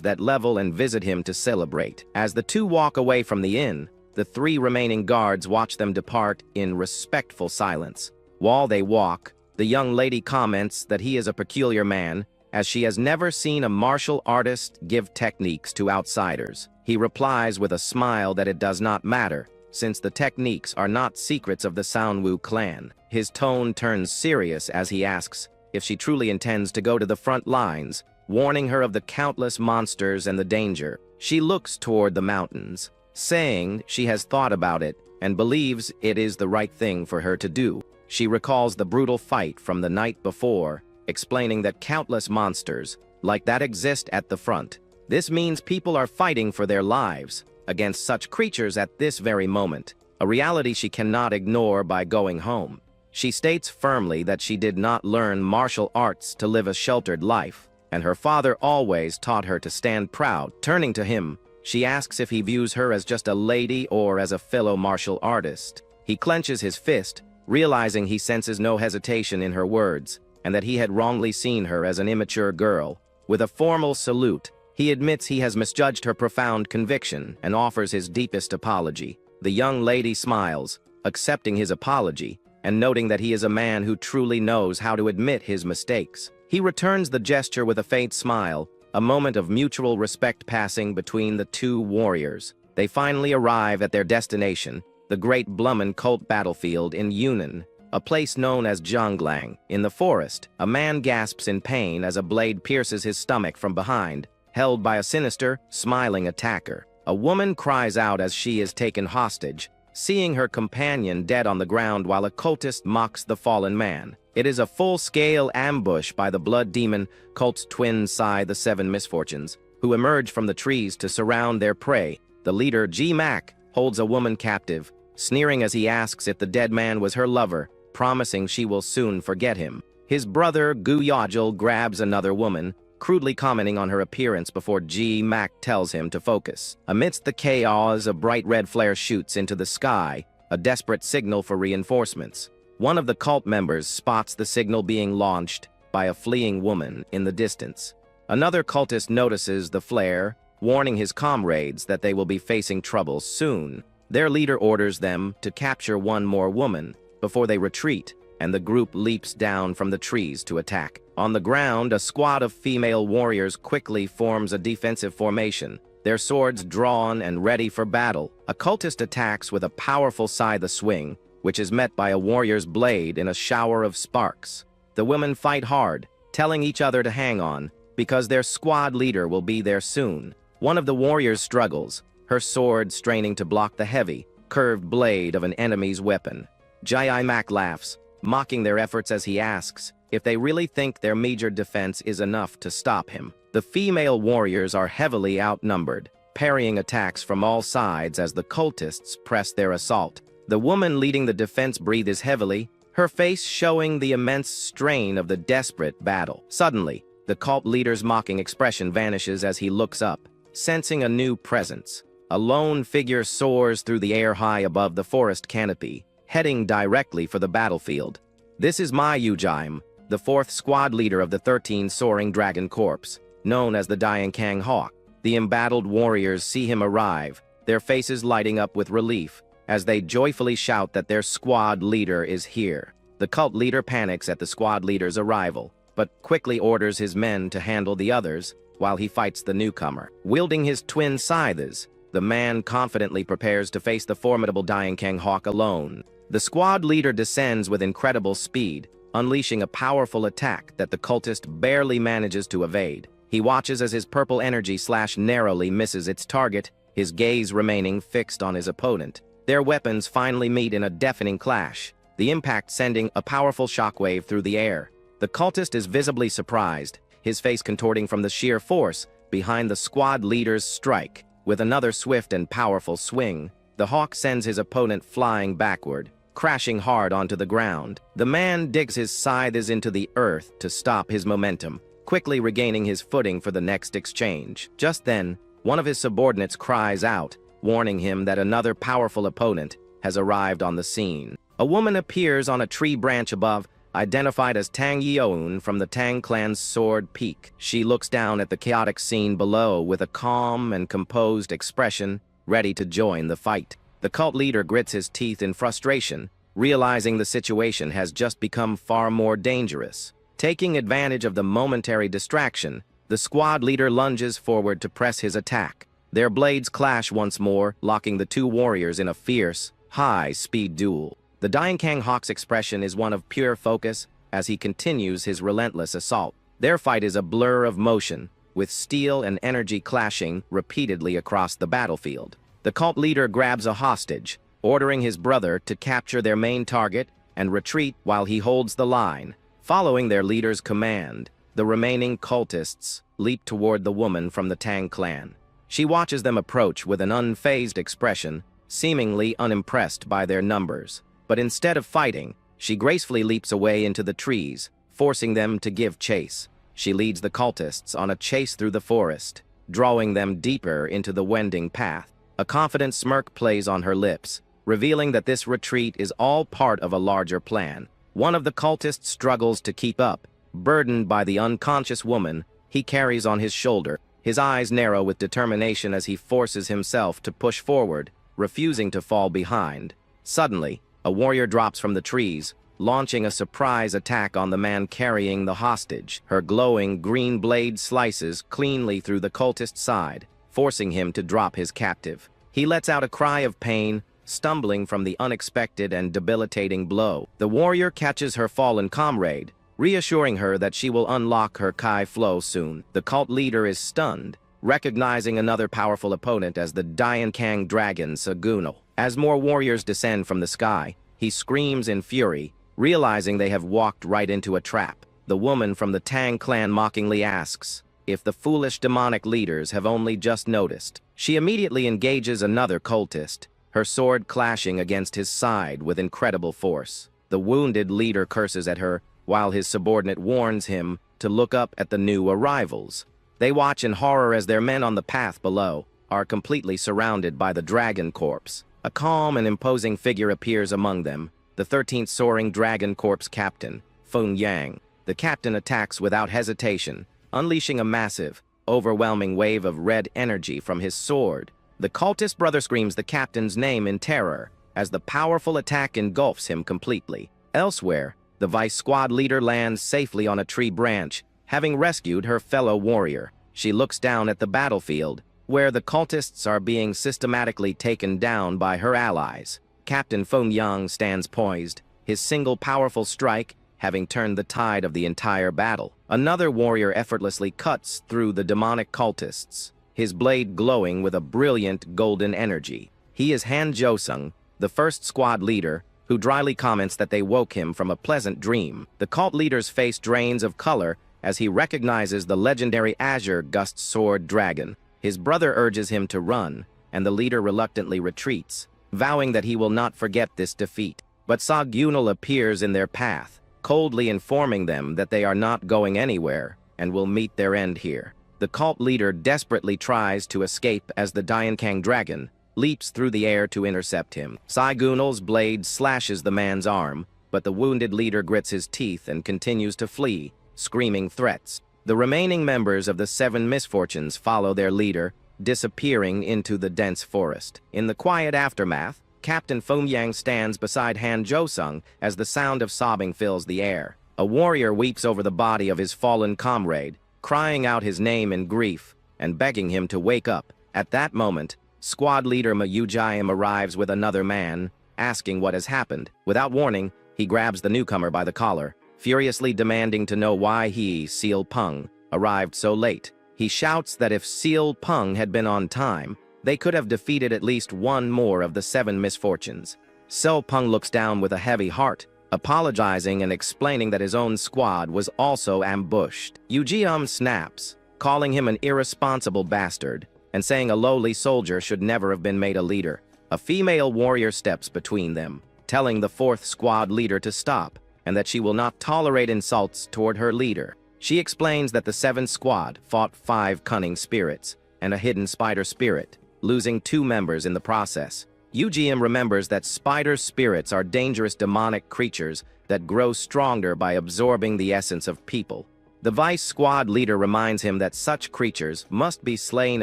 that level and visit him to celebrate. As the two walk away from the inn, the 3 remaining guards watch them depart in respectful silence. While they walk, the young lady comments that he is a peculiar man, as she has never seen a martial artist give techniques to outsiders. He replies with a smile that it does not matter, since the techniques are not secrets of the Sanwu clan. His tone turns serious as he asks if she truly intends to go to the front lines, warning her of the countless monsters and the danger. She looks toward the mountains, saying she has thought about it and believes it is the right thing for her to do. She recalls the brutal fight from the night before, explaining that countless monsters like that exist at the front. This means people are fighting for their lives against such creatures at this very moment, a reality she cannot ignore by going home. She states firmly that she did not learn martial arts to live a sheltered life, and her father always taught her to stand proud. Turning to him, she asks if he views her as just a lady or as a fellow martial artist. He clenches his fist, realizing he senses no hesitation in her words, and that he had wrongly seen her as an immature girl. With a formal salute, he admits he has misjudged her profound conviction and offers his deepest apology. The young lady smiles, accepting his apology, and noting that he is a man who truly knows how to admit his mistakes. He returns the gesture with a faint smile, a moment of mutual respect passing between the 2 warriors. They finally arrive at their destination, the Great Blummen Cult battlefield in Yunnan, a place known as Zhonglang. In the forest, a man gasps in pain as a blade pierces his stomach from behind, held by a sinister, smiling attacker. A woman cries out as she is taken hostage, seeing her companion dead on the ground while a cultist mocks the fallen man. It is a full-scale ambush by the blood demon cult's twin Sai the 7 Misfortunes, who emerge from the trees to surround their prey. The leader, G Mac, holds a woman captive, sneering as he asks if the dead man was her lover, promising she will soon forget him. His brother, Gu Yajil, grabs another woman, crudely commenting on her appearance before G Mac tells him to focus. Amidst the chaos, a bright red flare shoots into the sky, a desperate signal for reinforcements. One of the cult members spots the signal being launched by a fleeing woman in the distance. Another cultist notices the flare, warning his comrades that they will be facing trouble soon. Their leader orders them to capture one more woman before they retreat, and the group leaps down from the trees to attack. On the ground, a squad of female warriors quickly forms a defensive formation, their swords drawn and ready for battle. A cultist attacks with a powerful scythe swing, which is met by a warrior's blade in a shower of sparks. The women fight hard, telling each other to hang on, because their squad leader will be there soon. One of the warriors struggles, her sword straining to block the heavy, curved blade of an enemy's weapon. Yahello laughs, mocking their efforts as he asks if they really think their meager defense is enough to stop him. The female warriors are heavily outnumbered, parrying attacks from all sides as the cultists press their assault. The woman leading the defense breathes heavily, her face showing the immense strain of the desperate battle. Suddenly, the cult leader's mocking expression vanishes as he looks up, sensing a new presence. A lone figure soars through the air high above the forest canopy, heading directly for the battlefield. This is Manhwa, the fourth squad leader of the 13 Soaring Dragon Corps, known as the Diankang Hawk. The embattled warriors see him arrive, their faces lighting up with relief, as they joyfully shout that their squad leader is here. The cult leader panics at the squad leader's arrival, but quickly orders his men to handle the others while he fights the newcomer. Wielding his twin scythes, the man confidently prepares to face the formidable Diankang Hawk alone. The squad leader descends with incredible speed, unleashing a powerful attack that the cultist barely manages to evade. He watches as his purple energy narrowly misses its target, his gaze remaining fixed on his opponent. Their weapons finally meet in a deafening clash, the impact sending a powerful shockwave through the air. The cultist is visibly surprised, his face contorting from the sheer force behind the squad leader's strike. With another swift and powerful swing, the hawk sends his opponent flying backward, crashing hard onto the ground. The man digs his scythes into the earth to stop his momentum, quickly regaining his footing for the next exchange. Just then, one of his subordinates cries out, warning him that another powerful opponent has arrived on the scene. A woman appears on a tree branch above, identified as Tang Yeoun from the Tang clan's Sword Peak. She looks down at the chaotic scene below with a calm and composed expression, ready to join the fight. The cult leader grits his teeth in frustration, realizing the situation has just become far more dangerous. Taking advantage of the momentary distraction, the squad leader lunges forward to press his attack. Their blades clash once more, locking the two warriors in a fierce, high-speed duel. The Diankang Hawk's expression is one of pure focus as he continues his relentless assault. Their fight is a blur of motion, with steel and energy clashing repeatedly across the battlefield. The cult leader grabs a hostage, ordering his brother to capture their main target and retreat while he holds the line. Following their leader's command, the remaining cultists leap toward the woman from the Tang clan. She watches them approach with an unfazed expression, seemingly unimpressed by their numbers. But instead of fighting, she gracefully leaps away into the trees, forcing them to give chase. She leads the cultists on a chase through the forest, drawing them deeper into the winding path. A confident smirk plays on her lips, revealing that this retreat is all part of a larger plan. One of the cultists struggles to keep up, burdened by the unconscious woman he carries on his shoulder. His eyes narrow with determination as he forces himself to push forward, refusing to fall behind. Suddenly, a warrior drops from the trees, launching a surprise attack on the man carrying the hostage. Her glowing green blade slices cleanly through the cultist's side, forcing him to drop his captive. He lets out a cry of pain, stumbling from the unexpected and debilitating blow. The warrior catches her fallen comrade, reassuring her that she will unlock her Kai flow soon. The cult leader is stunned, recognizing another powerful opponent as the Diankang dragon Saguno. As more warriors descend from the sky, he screams in fury, realizing they have walked right into a trap. The woman from the Tang clan mockingly asks if the foolish demonic leaders have only just noticed. She immediately engages another cultist, her sword clashing against his side with incredible force. The wounded leader curses at her, while his subordinate warns him to look up at the new arrivals. They watch in horror as their men on the path below are completely surrounded by the Dragon Corps. A calm and imposing figure appears among them, the 13th Soaring Dragon Corps captain, Feng Yang. The captain attacks without hesitation, unleashing a massive, overwhelming wave of red energy from his sword. The cultist brother screams the captain's name in terror as the powerful attack engulfs him completely. Elsewhere, the vice squad leader lands safely on a tree branch, having rescued her fellow warrior. She looks down at the battlefield, where the cultists are being systematically taken down by her allies. Captain Feng Yang stands poised, his single powerful strike having turned the tide of the entire battle. Another warrior effortlessly cuts through the demonic cultists, his blade glowing with a brilliant golden energy. He is Han Jo-sung, the first squad leader, who dryly comments that they woke him from a pleasant dream. The cult leader's face drains of color as he recognizes the legendary Azure Gust Sword Dragon. His brother urges him to run, and the leader reluctantly retreats, vowing that he will not forget this defeat. But Sagunal appears in their path, coldly informing them that they are not going anywhere and will meet their end here. The cult leader desperately tries to escape as the Diankang dragon leaps through the air to intercept him. Sagunal's blade slashes the man's arm, but the wounded leader grits his teeth and continues to flee, screaming threats. The remaining members of the Seven Misfortunes follow their leader, disappearing into the dense forest. In the quiet aftermath, Captain Feng Yang stands beside Han Jo-sung as the sound of sobbing fills the air. A warrior weeps over the body of his fallen comrade, crying out his name in grief and begging him to wake up. At that moment, squad leader Ma Yu-jiam arrives with another man, asking what has happened. Without warning, he grabs the newcomer by the collar, furiously demanding to know why he, Seal Peng, arrived so late. He shouts that if Seal Peng had been on time, they could have defeated at least one more of the Seven Misfortunes. Seal Peng looks down with a heavy heart, apologizing and explaining that his own squad was also ambushed. Yu-jiam snaps, calling him an irresponsible bastard, and saying a lowly soldier should never have been made a leader. A female warrior steps between them, telling the fourth squad leader to stop, and that she will not tolerate insults toward her leader. She explains that the seventh squad fought 5 cunning spirits and a hidden spider spirit, losing 2 members in the process. Yu-jiam remembers that spider spirits are dangerous demonic creatures that grow stronger by absorbing the essence of people. The vice squad leader reminds him that such creatures must be slain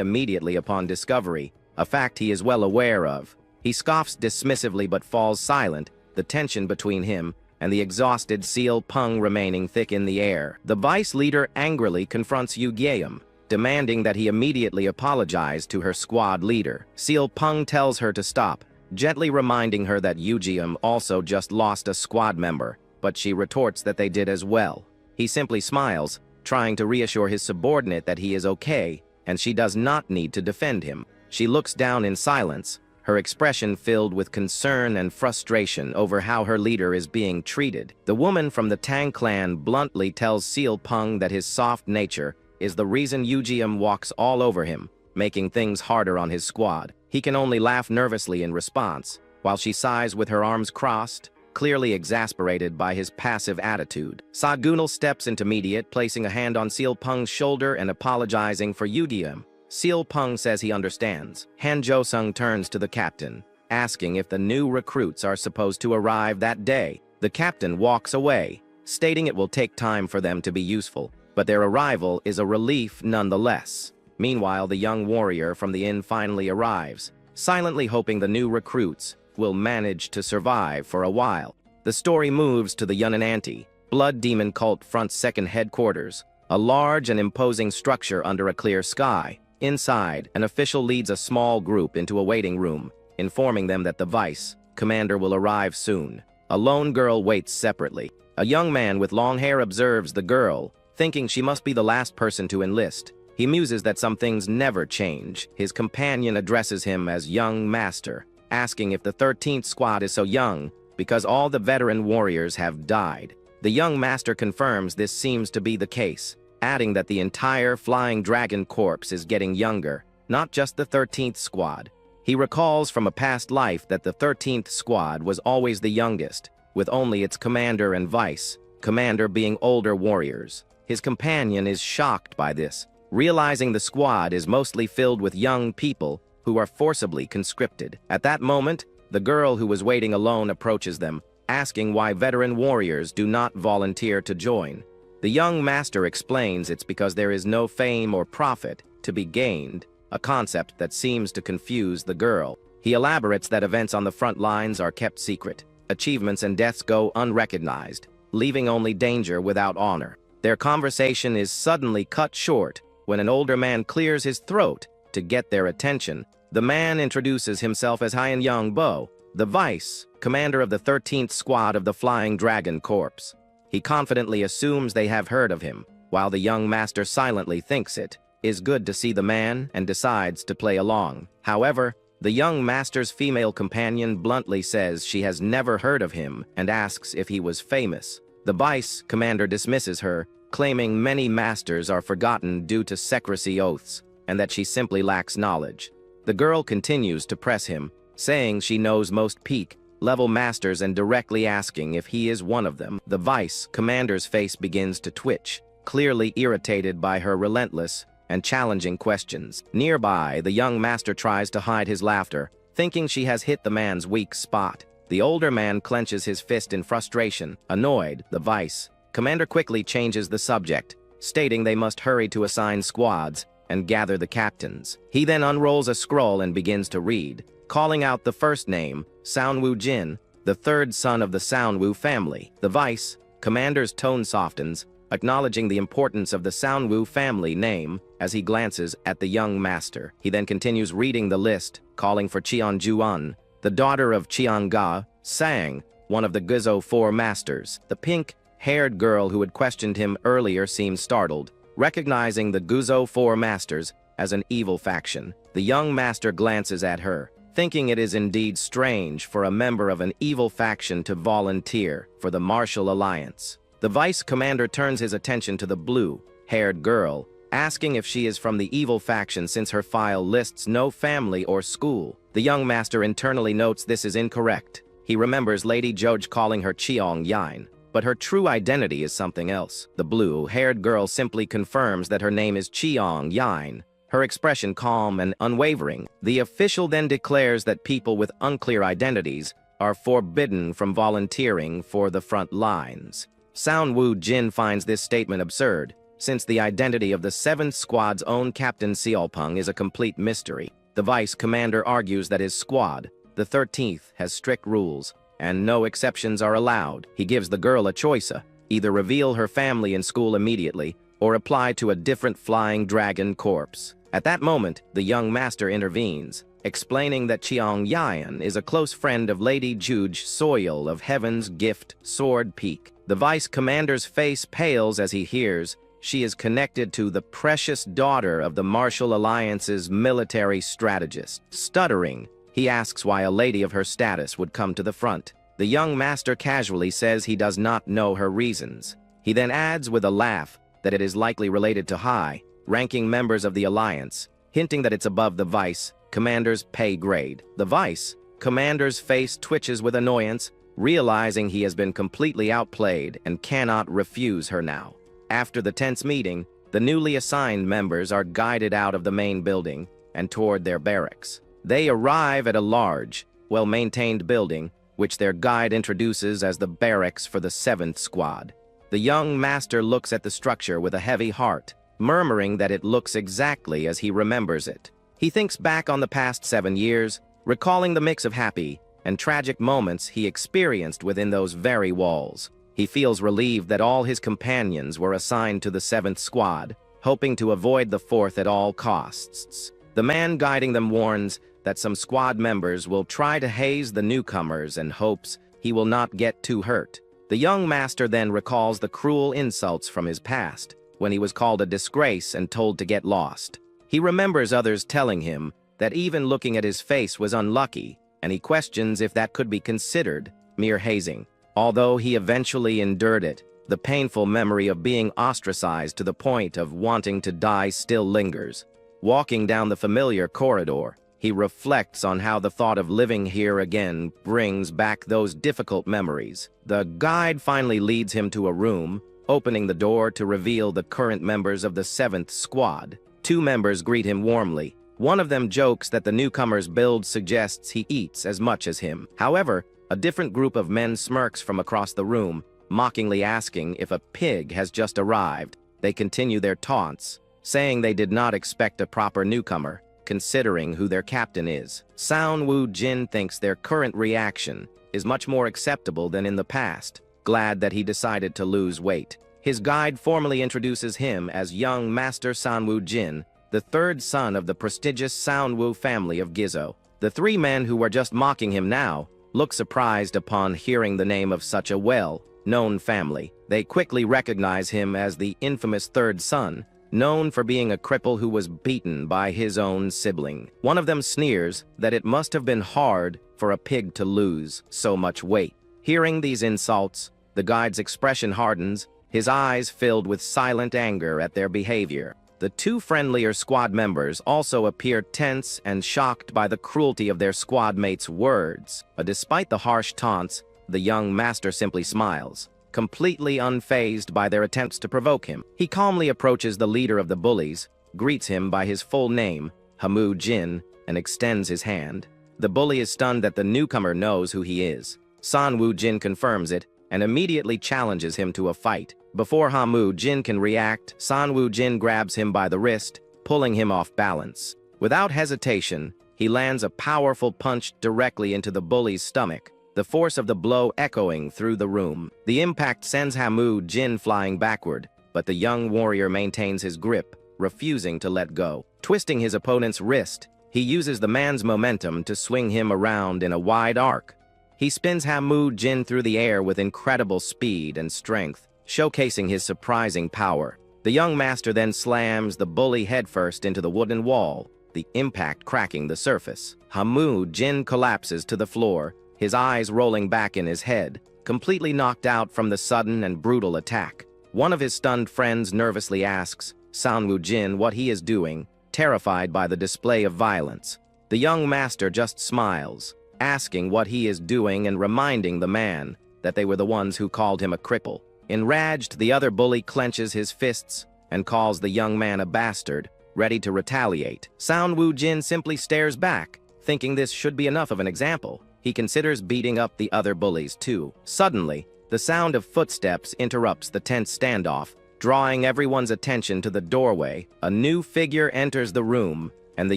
immediately upon discovery, a fact he is well aware of. He scoffs dismissively but falls silent, the tension between him and the exhausted Seal Peng remaining thick in the air. The vice leader angrily confronts Yu-jiam, demanding that he immediately apologize to her squad leader. Seal Peng tells her to stop, gently reminding her that Yu-jiam also just lost a squad member, but she retorts that they did as well. He simply smiles, trying to reassure his subordinate that he is okay, and she does not need to defend him. She looks down in silence, her expression filled with concern and frustration over how her leader is being treated. The woman from the Tang clan bluntly tells Seal Peng that his soft nature is the reason Yu-jiam walks all over him, making things harder on his squad. He can only laugh nervously in response, while she sighs with her arms crossed, clearly exasperated by his passive attitude. Sagunal steps intermediate, placing a hand on Seal Peng's shoulder and apologizing for Yu-jiam. Seal Peng says he understands. Han Jo-sung turns to the captain, asking if the new recruits are supposed to arrive that day. The captain walks away, stating it will take time for them to be useful, but their arrival is a relief nonetheless. Meanwhile, the young warrior from the inn finally arrives, silently hoping the new recruits will manage to survive for a while. The story moves to the Yunnan Blood Demon Cult Front's second headquarters, a large and imposing structure under a clear sky. Inside, an official leads a small group into a waiting room, informing them that the vice commander will arrive soon. A lone girl waits separately. A young man with long hair observes the girl, thinking she must be the last person to enlist. He muses that some things never change. His companion addresses him as young master, asking if the 13th squad is so young because all the veteran warriors have died. The young master confirms this seems to be the case, adding that the entire Flying Dragon Corps is getting younger, not just the 13th squad. He recalls from a past life that the 13th squad was always the youngest, with only its commander and vice commander being older warriors. His companion is shocked by this, realizing the squad is mostly filled with young people who are forcibly conscripted. At that moment, the girl who was waiting alone approaches them, asking why veteran warriors do not volunteer to join. The young master explains it's because there is no fame or profit to be gained, a concept that seems to confuse the girl. He elaborates that events on the front lines are kept secret. Achievements and deaths go unrecognized, leaving only danger without honor. Their conversation is suddenly cut short when an older man clears his throat to get their attention. The man introduces himself as Hyan Young Bo, the vice commander of the 13th Squad of the Flying Dragon Corps. He confidently assumes they have heard of him, while the young master silently thinks it is good to see the man and decides to play along. However, the young master's female companion bluntly says she has never heard of him and asks if he was famous. The vice commander dismisses her, claiming many masters are forgotten due to secrecy oaths, and that she simply lacks knowledge. The girl continues to press him, saying she knows most peak-level masters and directly asking if he is one of them. The vice commander's face begins to twitch, clearly irritated by her relentless and challenging questions. Nearby, the young master tries to hide his laughter, thinking she has hit the man's weak spot. The older man clenches his fist in frustration. Annoyed, the vice commander quickly changes the subject, stating they must hurry to assign squads and gather the captains. He then unrolls a scroll and begins to read, calling out the first name, Soundwoo Jin, the third son of the Soundwoo family. The vice commander's tone softens, acknowledging the importance of the Soundwoo family name as he glances at the young master. He then continues reading the list, calling for Cheon Juan, the daughter of Cheon Ga Sang, one of the Guzo 4 masters. The pink-haired girl who had questioned him earlier seems startled, recognizing the Guzo 4 masters as an evil faction. The young master glances at her, thinking it is indeed strange for a member of an evil faction to volunteer for the Martial Alliance. The vice commander turns his attention to the blue-haired girl, asking if she is from the evil faction since her file lists no family or school. The young master internally notes this is incorrect. He remembers Lady Joj calling her Cheong Yain, but her true identity is something else. The blue-haired girl simply confirms that her name is Cheong Yain, her expression calm and unwavering. The official then declares that people with unclear identities are forbidden from volunteering for the front lines. Soundwoo Jin finds this statement absurd, since the identity of the 7th Squad's own Captain Seolpung is a complete mystery. The vice commander argues that his squad, the 13th, has strict rules, and no exceptions are allowed. He gives the girl a choice: either reveal her family and school immediately, or apply to a different Flying Dragon Corps. At that moment, the young master intervenes, explaining that Cheong Yayan is a close friend of Lady Juj Soil of Heaven's Gift, Sword Peak. The vice commander's face pales as he hears she is connected to the precious daughter of the Martial Alliance's military strategist. Stuttering, he asks why a lady of her status would come to the front. The young master casually says he does not know her reasons. He then adds with a laugh that it is likely related to high-ranking members of the Alliance, hinting that it's above the vice commander's pay grade. The vice commander's face twitches with annoyance, realizing he has been completely outplayed and cannot refuse her now. After the tense meeting, the newly assigned members are guided out of the main building and toward their barracks. They arrive at a large, well-maintained building, which their guide introduces as the barracks for the 7th Squad. The young master looks at the structure with a heavy heart, murmuring that it looks exactly as he remembers it. He thinks back on the past 7 years, recalling the mix of happy and tragic moments he experienced within those very walls. He feels relieved that all his companions were assigned to the 7th Squad, hoping to avoid the 4th at all costs. The man guiding them warns that some squad members will try to haze the newcomers and hopes he will not get too hurt. The young master then recalls the cruel insults from his past, when he was called a disgrace and told to get lost. He remembers others telling him that even looking at his face was unlucky, and he questions if that could be considered mere hazing. Although he eventually endured it, the painful memory of being ostracized to the point of wanting to die still lingers. Walking down the familiar corridor, he reflects on how the thought of living here again brings back those difficult memories. The guide finally leads him to a room, opening the door to reveal the current members of the 7th Squad. 2 members greet him warmly. One of them jokes that the newcomer's build suggests he eats as much as him. However, a different group of men smirks from across the room, mockingly asking if a pig has just arrived. They continue their taunts, saying they did not expect a proper newcomer, considering who their captain is. Sound Woo Jin thinks their current reaction is much more acceptable than in the past, glad that he decided to lose weight. His guide formally introduces him as young Master Sanwoo Jin, the third son of the prestigious Sanwoo family of Gizo. The three men who were just mocking him now look surprised upon hearing the name of such a well-known family. They quickly recognize him as the infamous third son, known for being a cripple who was beaten by his own sibling. One of them sneers that it must have been hard for a pig to lose so much weight. Hearing these insults, the guide's expression hardens, his eyes filled with silent anger at their behavior. The two friendlier squad members also appear tense and shocked by the cruelty of their squad mates' words. But despite the harsh taunts, the young master simply smiles, completely unfazed by their attempts to provoke him. He calmly approaches the leader of the bullies, greets him by his full name, Hamu Jin, and extends his hand. The bully is stunned that the newcomer knows who he is. Sanwoo Jin confirms it and immediately challenges him to a fight. Before Hamu Jin can react, Sanwoo Jin grabs him by the wrist, pulling him off balance. Without hesitation, he lands a powerful punch directly into the bully's stomach, the force of the blow echoing through the room. The impact sends Hamu Jin flying backward, but the young warrior maintains his grip, refusing to let go. Twisting his opponent's wrist, he uses the man's momentum to swing him around in a wide arc. He spins Hamu Jin through the air with incredible speed and strength, showcasing his surprising power. The young master then slams the bully headfirst into the wooden wall, the impact cracking the surface. Hamu Jin collapses to the floor, his eyes rolling back in his head, completely knocked out from the sudden and brutal attack. One of his stunned friends nervously asks Sanwoo Jin what he is doing, terrified by the display of violence. The young master just smiles, asking what he is doing and reminding the man that they were the ones who called him a cripple. Enraged, the other bully clenches his fists and calls the young man a bastard, ready to retaliate. Sanwoo Jin simply stares back, thinking this should be enough of an example. He considers beating up the other bullies too. Suddenly, the sound of footsteps interrupts the tense standoff, drawing everyone's attention to the doorway. A new figure enters the room, and the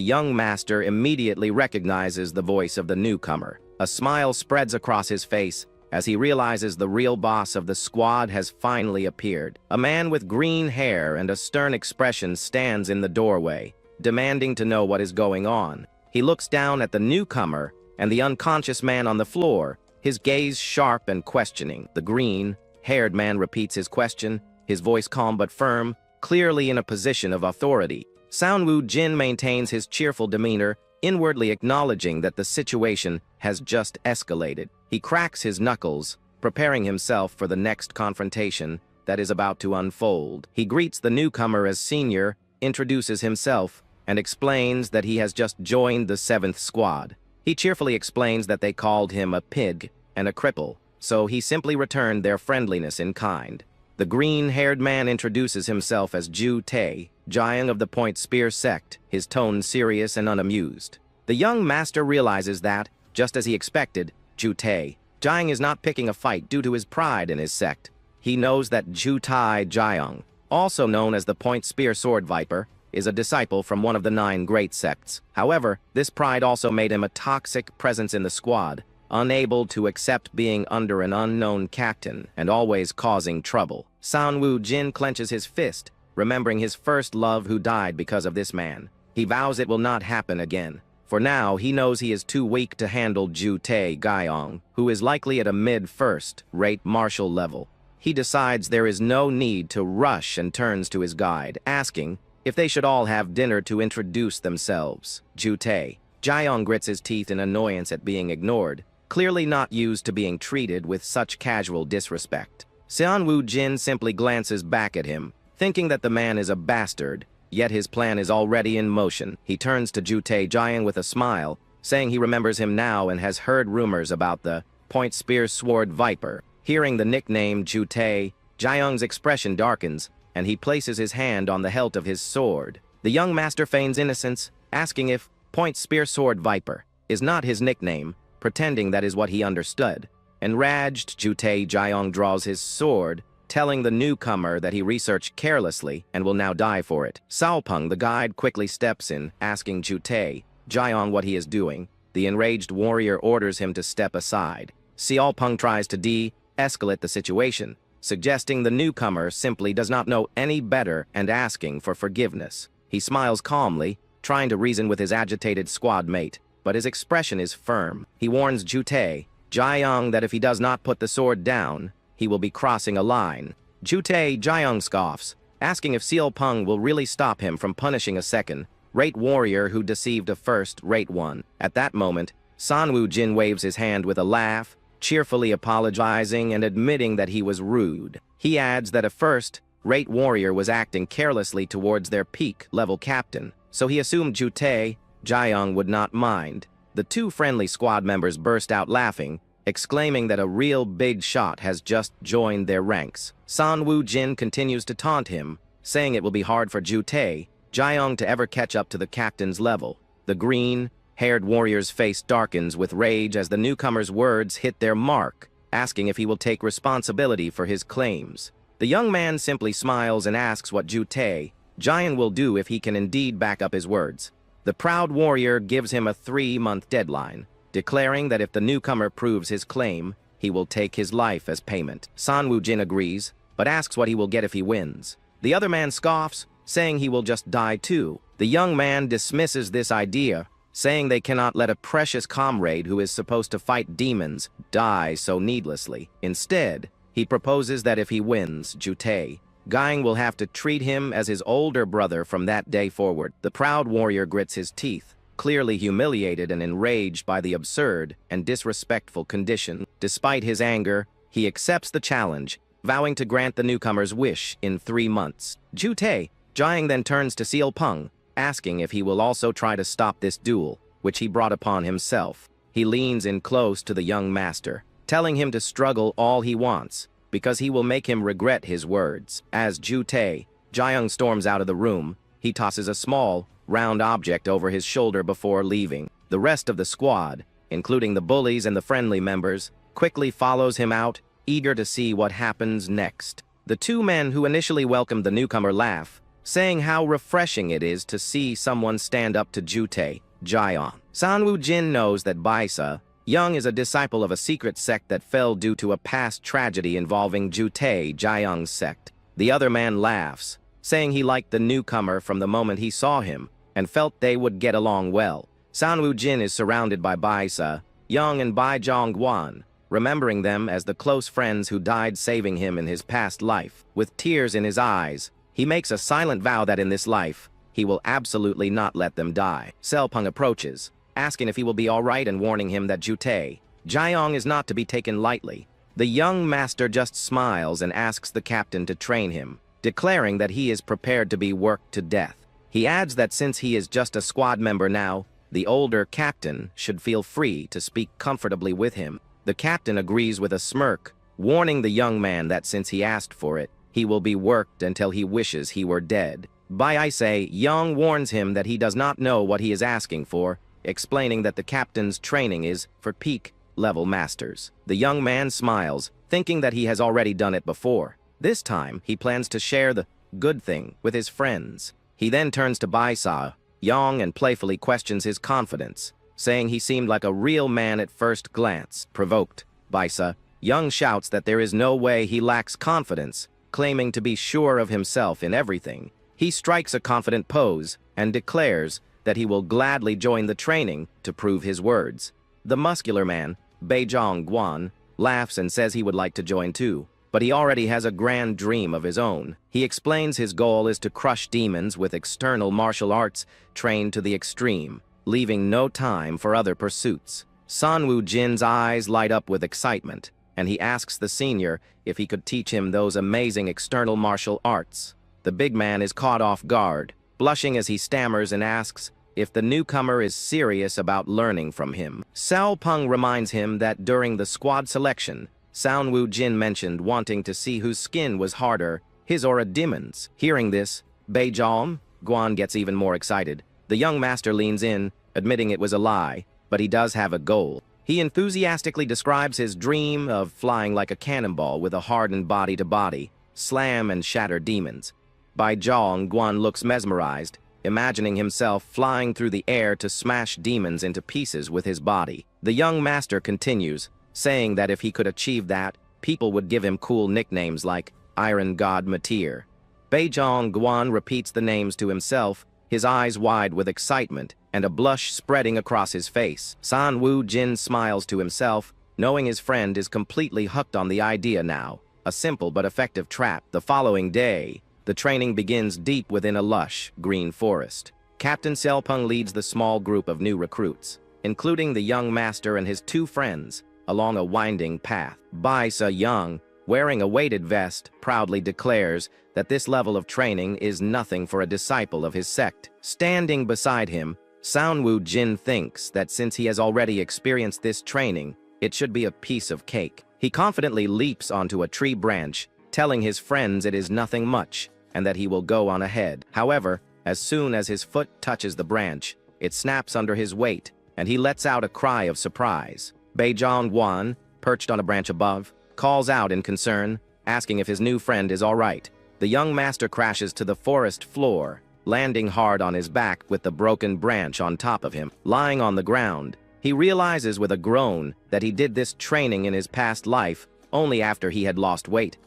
young master immediately recognizes the voice of the newcomer. A smile spreads across his face as he realizes the real boss of the squad has finally appeared. A man with green hair and a stern expression stands in the doorway, demanding to know what is going on. He looks down at the newcomer and the unconscious man on the floor, his gaze sharp and questioning. The green-haired man repeats his question, his voice calm but firm, clearly in a position of authority. Sanwoo Jin maintains his cheerful demeanor, inwardly acknowledging that the situation has just escalated. He cracks his knuckles, preparing himself for the next confrontation that is about to unfold. He greets the newcomer as senior, introduces himself, and explains that he has just joined the 7th squad. He cheerfully explains that they called him a pig and a cripple, so he simply returned their friendliness in kind. The green-haired man introduces himself as Ju Tae, Jiang of the Point Spear sect, his tone serious and unamused. The young master realizes that, just as he expected, Ju Tae, Jiang is not picking a fight due to his pride in his sect. He knows that Ju Tae Jiang, also known as the Point Spear Sword Viper, is a disciple from one of the 9 great sects. However, this pride also made him a toxic presence in the squad, unable to accept being under an unknown captain and always causing trouble. Sanwoo Jin clenches his fist, remembering his first love who died because of this man. He vows it will not happen again. For now, he knows he is too weak to handle Ju Tae Gyeong, who is likely at a mid-first-rate martial level. He decides there is no need to rush and turns to his guide, asking if they should all have dinner to introduce themselves. Ju Tae Gyeong grits his teeth in annoyance at being ignored, clearly not used to being treated with such casual disrespect. Sanwoo Jin simply glances back at him, thinking that the man is a bastard, yet his plan is already in motion. He turns to Ju Tae Jiang with a smile, saying he remembers him now and has heard rumors about the Point Spear Sword Viper. Hearing the nickname Ju Tae, Jiang's expression darkens, and he places his hand on the hilt of his sword. The young master feigns innocence, asking if Point Spear Sword Viper is not his nickname, pretending that is what he understood. Enraged, Jutei Jiang draws his sword, telling the newcomer that he researched carelessly and will now die for it. Saopeng, the guide, quickly steps in, asking Jutei Jiang what he is doing. The enraged warrior orders him to step aside. Saopeng tries to de-escalate the situation, suggesting the newcomer simply does not know any better and asking for forgiveness. He smiles calmly, trying to reason with his agitated squad mate, but his expression is firm. He warns Jutei Jiang that if he does not put the sword down, he will be crossing a line. Jutei Jiang scoffs, asking if Saopeng will really stop him from punishing a second-rate warrior who deceived a first-rate one. At that moment, Sanwu Jin waves his hand with a laugh, cheerfully apologizing and admitting that he was rude. He adds that a first-rate warrior was acting carelessly towards their peak-level captain, so he assumed Jutei Jiang would not mind. The two friendly squad members burst out laughing, exclaiming that a real big shot has just joined their ranks. Sanwu Jin continues to taunt him, saying it will be hard for Jutei Jiang to ever catch up to the captain's level. The green-haired warrior's face darkens with rage as the newcomer's words hit their mark, asking if he will take responsibility for his claims. The young man simply smiles and asks what Jutei Jiang will do if he can indeed back up his words. The proud warrior gives him a 3-month deadline, declaring that if the newcomer proves his claim, he will take his life as payment. Sanwu Jin agrees, but asks what he will get if he wins. The other man scoffs, saying he will just die too. The young man dismisses this idea, saying they cannot let a precious comrade who is supposed to fight demons die so needlessly. Instead, he proposes that if he wins, Jutei Jiang will have to treat him as his older brother from that day forward. The proud warrior grits his teeth, clearly humiliated and enraged by the absurd and disrespectful condition. Despite his anger, he accepts the challenge, vowing to grant the newcomer's wish in 3 months. Jutei Jiang then turns to Saopeng, asking if he will also try to stop this duel, which he brought upon himself. He leans in close to the young master, telling him to struggle all he wants, because he will make him regret his words. As Jutei Jiang storms out of the room, he tosses a small, round object over his shoulder before leaving. The rest of the squad, including the bullies and the friendly members, quickly follows him out, eager to see what happens next. The two men who initially welcomed the newcomer laugh, saying how refreshing it is to see someone stand up to Jutei Jiang. Sanwu Jin knows that Baisa Young is a disciple of a secret sect that fell due to a past tragedy involving Jutei Jiang's sect. The other man laughs, saying he liked the newcomer from the moment he saw him, and felt they would get along well. Sanwu Jin is surrounded by Baisa Young and Bai Zhongguan, remembering them as the close friends who died saving him in his past life. With tears in his eyes, he makes a silent vow that in this life, he will absolutely not let them die. Saopeng approaches, asking if he will be all right and warning him that Jutei Jiang is not to be taken lightly. The young master just smiles and asks the captain to train him, declaring that he is prepared to be worked to death. He adds that since he is just a squad member now, the older captain should feel free to speak comfortably with him. The captain agrees with a smirk, warning the young man that since he asked for it, he will be worked until he wishes he were dead. Bai Young warns him that he does not know what he is asking for, explaining that the captain's training is for peak-level masters. The young man smiles, thinking that he has already done it before. This time, he plans to share the good thing with his friends. He then turns to Baisa Young and playfully questions his confidence, saying he seemed like a real man at first glance. Provoked, Baisa Young shouts that there is no way he lacks confidence, claiming to be sure of himself in everything. He strikes a confident pose and declares that he will gladly join the training to prove his words. The muscular man, Bai Zhongguan, laughs and says he would like to join too, but he already has a grand dream of his own. He explains his goal is to crush demons with external martial arts trained to the extreme, leaving no time for other pursuits. Sanwu Jin's eyes light up with excitement, and he asks the senior if he could teach him those amazing external martial arts. The big man is caught off guard, blushing as he stammers and asks if the newcomer is serious about learning from him. Saopeng reminds him that during the squad selection, Sanwu Jin mentioned wanting to see whose skin was harder, his or a demon's. Hearing this, Bai Zhongguan gets even more excited. The young master leans in, admitting it was a lie, but he does have a goal. He enthusiastically describes his dream of flying like a cannonball with a hardened body-to-body, slam and shatter demons. Bai Zhang Guan looks mesmerized, imagining himself flying through the air to smash demons into pieces with his body. The young master continues, saying that if he could achieve that, people would give him cool nicknames like Iron God Matir. Bai Zhang Guan repeats the names to himself, his eyes wide with excitement and a blush spreading across his face. San Wu Jin smiles to himself, knowing his friend is completely hooked on the idea now. A simple but effective trap. The following day, the training begins deep within a lush, green forest. Captain Xiaopeng leads the small group of new recruits, including the young master and his two friends, along a winding path. Bai Se Young, wearing a weighted vest, proudly declares that this level of training is nothing for a disciple of his sect. Standing beside him, San Wu Jin thinks that since he has already experienced this training, it should be a piece of cake. He confidently leaps onto a tree branch, telling his friends it is nothing much, and that he will go on ahead. However, as soon as his foot touches the branch, it snaps under his weight, and he lets out a cry of surprise. Bai Zhang Guan, perched on a branch above, calls out in concern, asking if his new friend is all right. The young master crashes to the forest floor, landing hard on his back with the broken branch on top of him. Lying on the ground, he realizes with a groan that he did this training in his past life only after he had lost weight.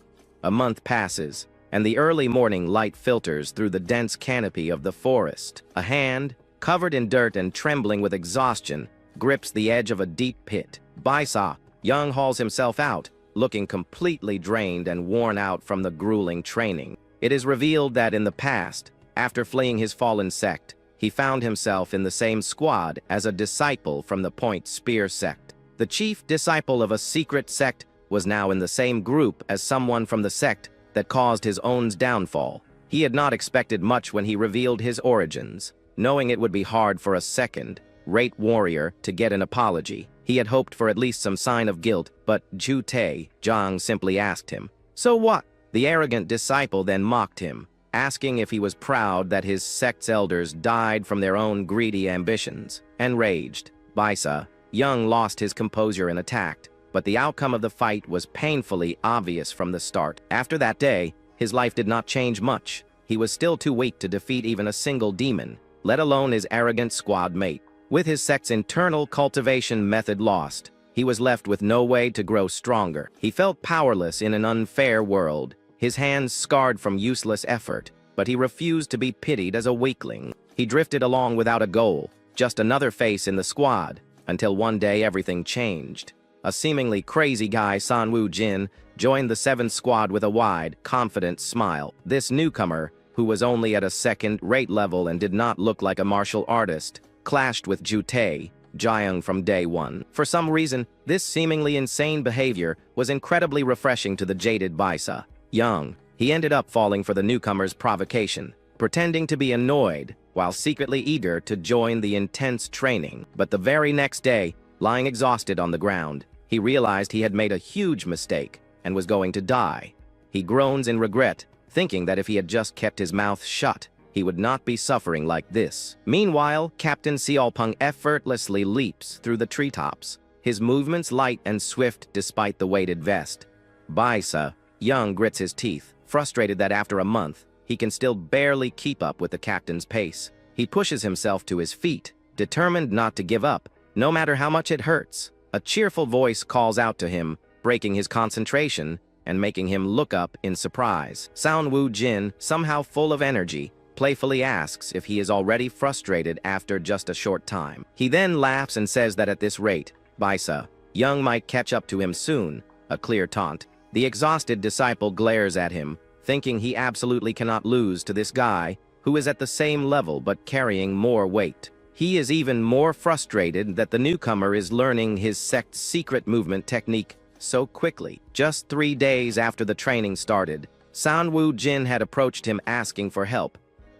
A month passes, and the early morning light filters through the dense canopy of the forest. A hand, covered in dirt and trembling with exhaustion, grips the edge of a deep pit. Bai Se Young hauls himself out, looking completely drained and worn out from the grueling training. It is revealed that in the past, after fleeing his fallen sect, he found himself in the same squad as a disciple from the Point Spear sect. The chief disciple of a secret sect was now in the same group as someone from the sect that caused his own downfall. He had not expected much when he revealed his origins, knowing it would be hard for a second-rate warrior to get an apology. He had hoped for at least some sign of guilt, but Zhu Te Zhang simply asked him, "So what?" The arrogant disciple then mocked him, asking if he was proud that his sect's elders died from their own greedy ambitions. Enraged, Bai Se Young lost his composure and attacked, but the outcome of the fight was painfully obvious from the start. After that day, his life did not change much. He was still too weak to defeat even a single demon, let alone his arrogant squad mate. With his sect's internal cultivation method lost, he was left with no way to grow stronger. He felt powerless in an unfair world, his hands scarred from useless effort, but he refused to be pitied as a weakling. He drifted along without a goal, just another face in the squad, until one day everything changed. A seemingly crazy guy, San Wu Jin, joined the 7th squad with a wide, confident smile. This newcomer, who was only at a second-rate level and did not look like a martial artist, clashed with Zhu Te Zhang from day one. For some reason, this seemingly insane behavior was incredibly refreshing to the jaded Bai Se Young. He ended up falling for the newcomer's provocation, pretending to be annoyed while secretly eager to join the intense training. But the very next day, lying exhausted on the ground, he realized he had made a huge mistake and was going to die. He groans in regret, thinking that if he had just kept his mouth shut, he would not be suffering like this. Meanwhile, Captain Xiaopeng effortlessly leaps through the treetops, his movements light and swift despite the weighted vest. Bai Se Young grits his teeth, frustrated that after a month, he can still barely keep up with the captain's pace. He pushes himself to his feet, determined not to give up, no matter how much it hurts. A cheerful voice calls out to him, breaking his concentration and making him look up in surprise. San Wu Jin, somehow full of energy, playfully asks if he is already frustrated after just a short time. He then laughs and says that at this rate, Bai Se Young might catch up to him soon, a clear taunt. The exhausted disciple glares at him, thinking he absolutely cannot lose to this guy, who is at the same level but carrying more weight. He is even more frustrated that the newcomer is learning his sect's secret movement technique so quickly. Just 3 days after the training started, San Wu Jin had approached him asking for help.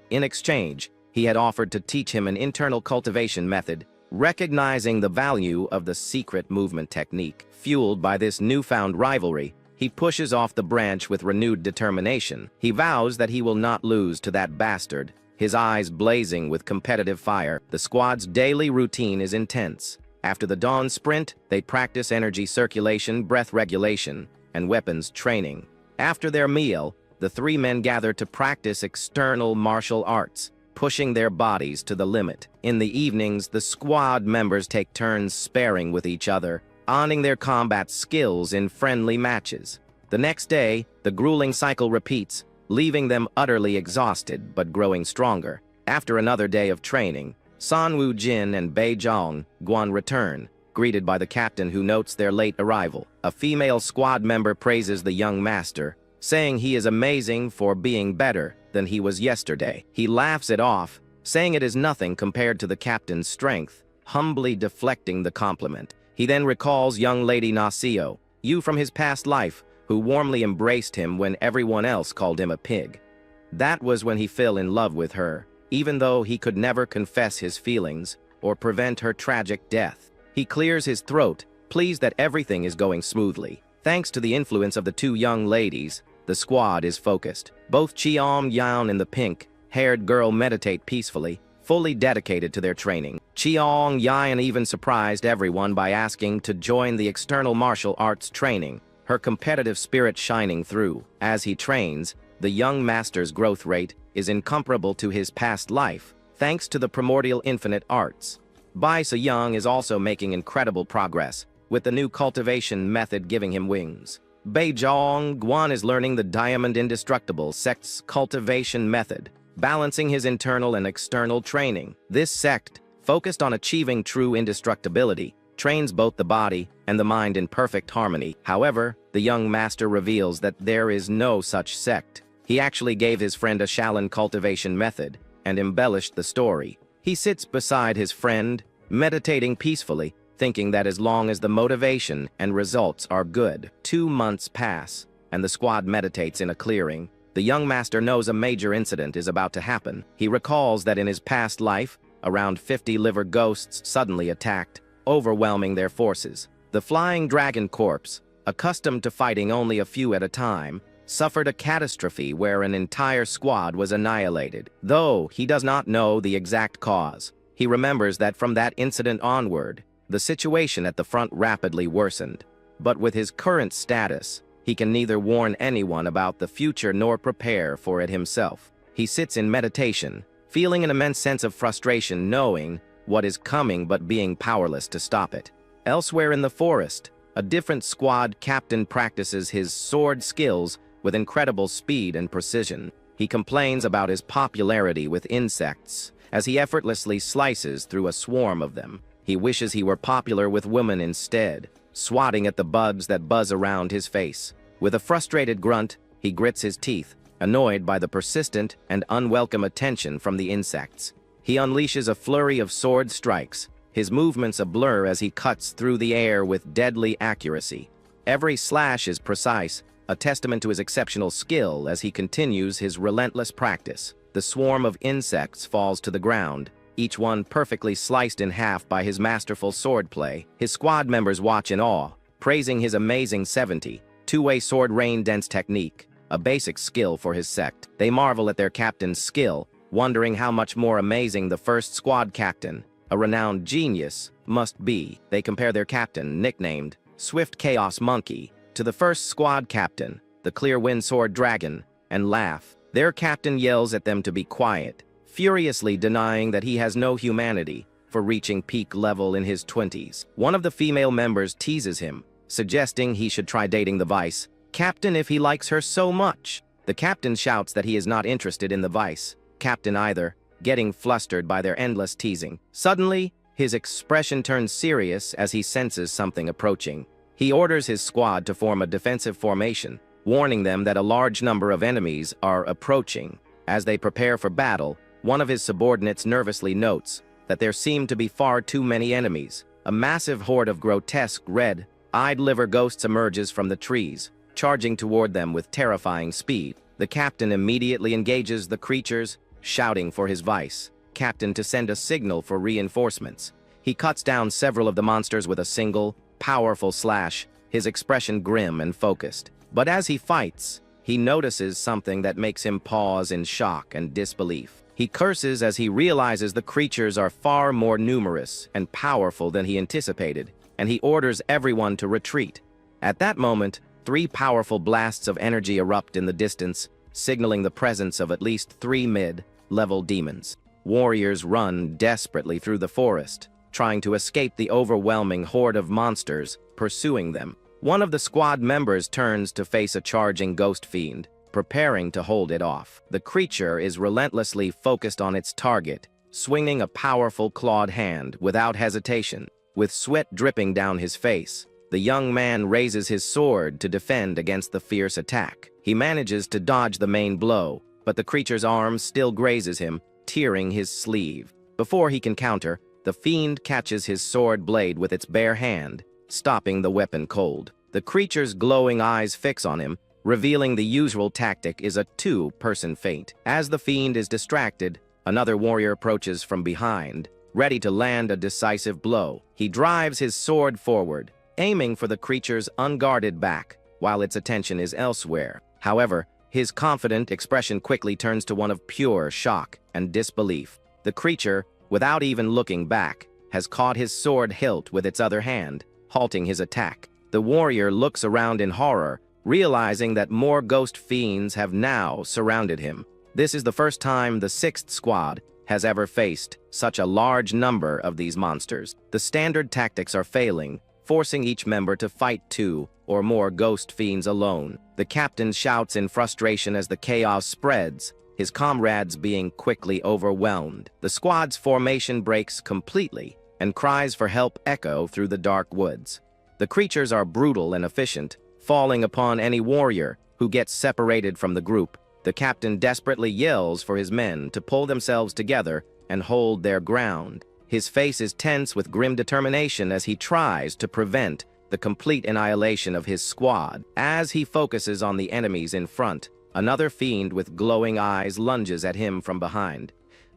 In exchange, he had offered to teach him an internal cultivation method, recognizing the value of the secret movement technique. Fueled by this newfound rivalry, he pushes off the branch with renewed determination. He vows that he will not lose to that bastard, his eyes blazing with competitive fire. The squad's daily routine is intense. After the dawn sprint, they practice energy circulation, breath regulation, and weapons training. After their meal, the three men gather to practice external martial arts, pushing their bodies to the limit. In the evenings, the squad members take turns sparring with each other, honing their combat skills in friendly matches. The next day, the grueling cycle repeats, leaving them utterly exhausted but growing stronger. After another day of training, San Woo Jin and Bei Zhang Guan return, greeted by the captain who notes their late arrival. A female squad member praises the young master, saying he is amazing for being better than he was yesterday. He laughs it off, saying it is nothing compared to the captain's strength, humbly deflecting the compliment. He then recalls young lady Nasio, you from his past life, who warmly embraced him when everyone else called him a pig. That was when he fell in love with her, even though he could never confess his feelings or prevent her tragic death. He clears his throat, pleased that everything is going smoothly. Thanks to the influence of the two young ladies, the squad is focused. Both Cheom Yan and the pink-haired girl meditate peacefully, fully dedicated to their training. Cheong Yan even surprised everyone by asking to join the external martial arts training, her competitive spirit shining through. As he trains, the young master's growth rate is incomparable to his past life, thanks to the primordial infinite arts. Bai Se-young is also making incredible progress, with the new cultivation method giving him wings. Bei Zhang Guan is learning the Diamond Indestructible sect's cultivation method, balancing his internal and external training. This sect, focused on achieving true indestructibility, trains both the body and the mind in perfect harmony. However, the young master reveals that there is no such sect. He actually gave his friend a Shaolin cultivation method and embellished the story. He sits beside his friend, meditating peacefully, thinking that as long as the motivation and results are good. 2 months pass, and the squad meditates in a clearing. The young master knows a major incident is about to happen. He recalls that in his past life, around 50 liver ghosts suddenly attacked, overwhelming their forces. The flying dragon corpse, accustomed to fighting only a few at a time, suffered a catastrophe where an entire squad was annihilated. Though he does not know the exact cause, he remembers that from that incident onward, the situation at the front rapidly worsened. But with his current status, he can neither warn anyone about the future nor prepare for it himself. He sits in meditation, feeling an immense sense of frustration knowing what is coming but being powerless to stop it. Elsewhere in the forest, a different squad captain practices his sword skills with incredible speed and precision. He complains about his popularity with insects as he effortlessly slices through a swarm of them. He wishes he were popular with women instead, swatting at the bugs that buzz around his face. With a frustrated grunt, he grits his teeth, annoyed by the persistent and unwelcome attention from the insects. He unleashes a flurry of sword strikes, his movements a blur as he cuts through the air with deadly accuracy. Every slash is precise, a testament to his exceptional skill as he continues his relentless practice. The swarm of insects falls to the ground, each one perfectly sliced in half by his masterful swordplay. His squad members watch in awe, praising his amazing 72-way sword rain dance technique, a basic skill for his sect. They marvel at their captain's skill, wondering how much more amazing the first squad captain, a renowned genius, must be. They compare their captain, nicknamed Swift Chaos Monkey, to the first squad captain, the Clear Wind Sword Dragon, and laugh. Their captain yells at them to be quiet, furiously denying that he has no humanity for reaching peak level in his 20s. One of the female members teases him, suggesting he should try dating the vice captain if he likes her so much. The captain shouts that he is not interested in the vice captain either, getting flustered by their endless teasing. Suddenly, his expression turns serious as he senses something approaching. He orders his squad to form a defensive formation, warning them that a large number of enemies are approaching. As they prepare for battle, one of his subordinates nervously notes that there seem to be far too many enemies. A massive horde of grotesque red-eyed liver ghosts emerges from the trees, charging toward them with terrifying speed. The captain immediately engages the creatures, shouting for his vice captain to send a signal for reinforcements. He cuts down several of the monsters with a single, powerful slash, his expression grim and focused. But as he fights, he notices something that makes him pause in shock and disbelief. He curses as he realizes the creatures are far more numerous and powerful than he anticipated, and he orders everyone to retreat. At that moment, 3 powerful blasts of energy erupt in the distance, signaling the presence of at least 3 mid-level demons. Warriors run desperately through the forest, trying to escape the overwhelming horde of monsters pursuing them. One of the squad members turns to face a charging ghost fiend, preparing to hold it off. The creature is relentlessly focused on its target, swinging a powerful clawed hand without hesitation. With sweat dripping down his face, the young man raises his sword to defend against the fierce attack. He manages to dodge the main blow, but the creature's arm still grazes him, tearing his sleeve. Before he can counter, the fiend catches his sword blade with its bare hand, stopping the weapon cold. The creature's glowing eyes fix on him, revealing the usual tactic is a 2-person feint. As the fiend is distracted, another warrior approaches from behind, ready to land a decisive blow. He drives his sword forward, aiming for the creature's unguarded back, while its attention is elsewhere. However, his confident expression quickly turns to one of pure shock and disbelief. The creature, without even looking back, has caught his sword hilt with its other hand, halting his attack. The warrior looks around in horror, realizing that more ghost fiends have now surrounded him. This is the first time the 6th squad has ever faced such a large number of these monsters. The standard tactics are failing, forcing each member to fight 2 or more ghost fiends alone. The captain shouts in frustration as the chaos spreads, his comrades being quickly overwhelmed. The squad's formation breaks completely, and cries for help echo through the dark woods. The creatures are brutal and efficient, falling upon any warrior who gets separated from the group. The captain desperately yells for his men to pull themselves together and hold their ground. His face is tense with grim determination as he tries to prevent the complete annihilation of his squad. As he focuses on the enemies in front, another fiend with glowing eyes lunges at him from behind.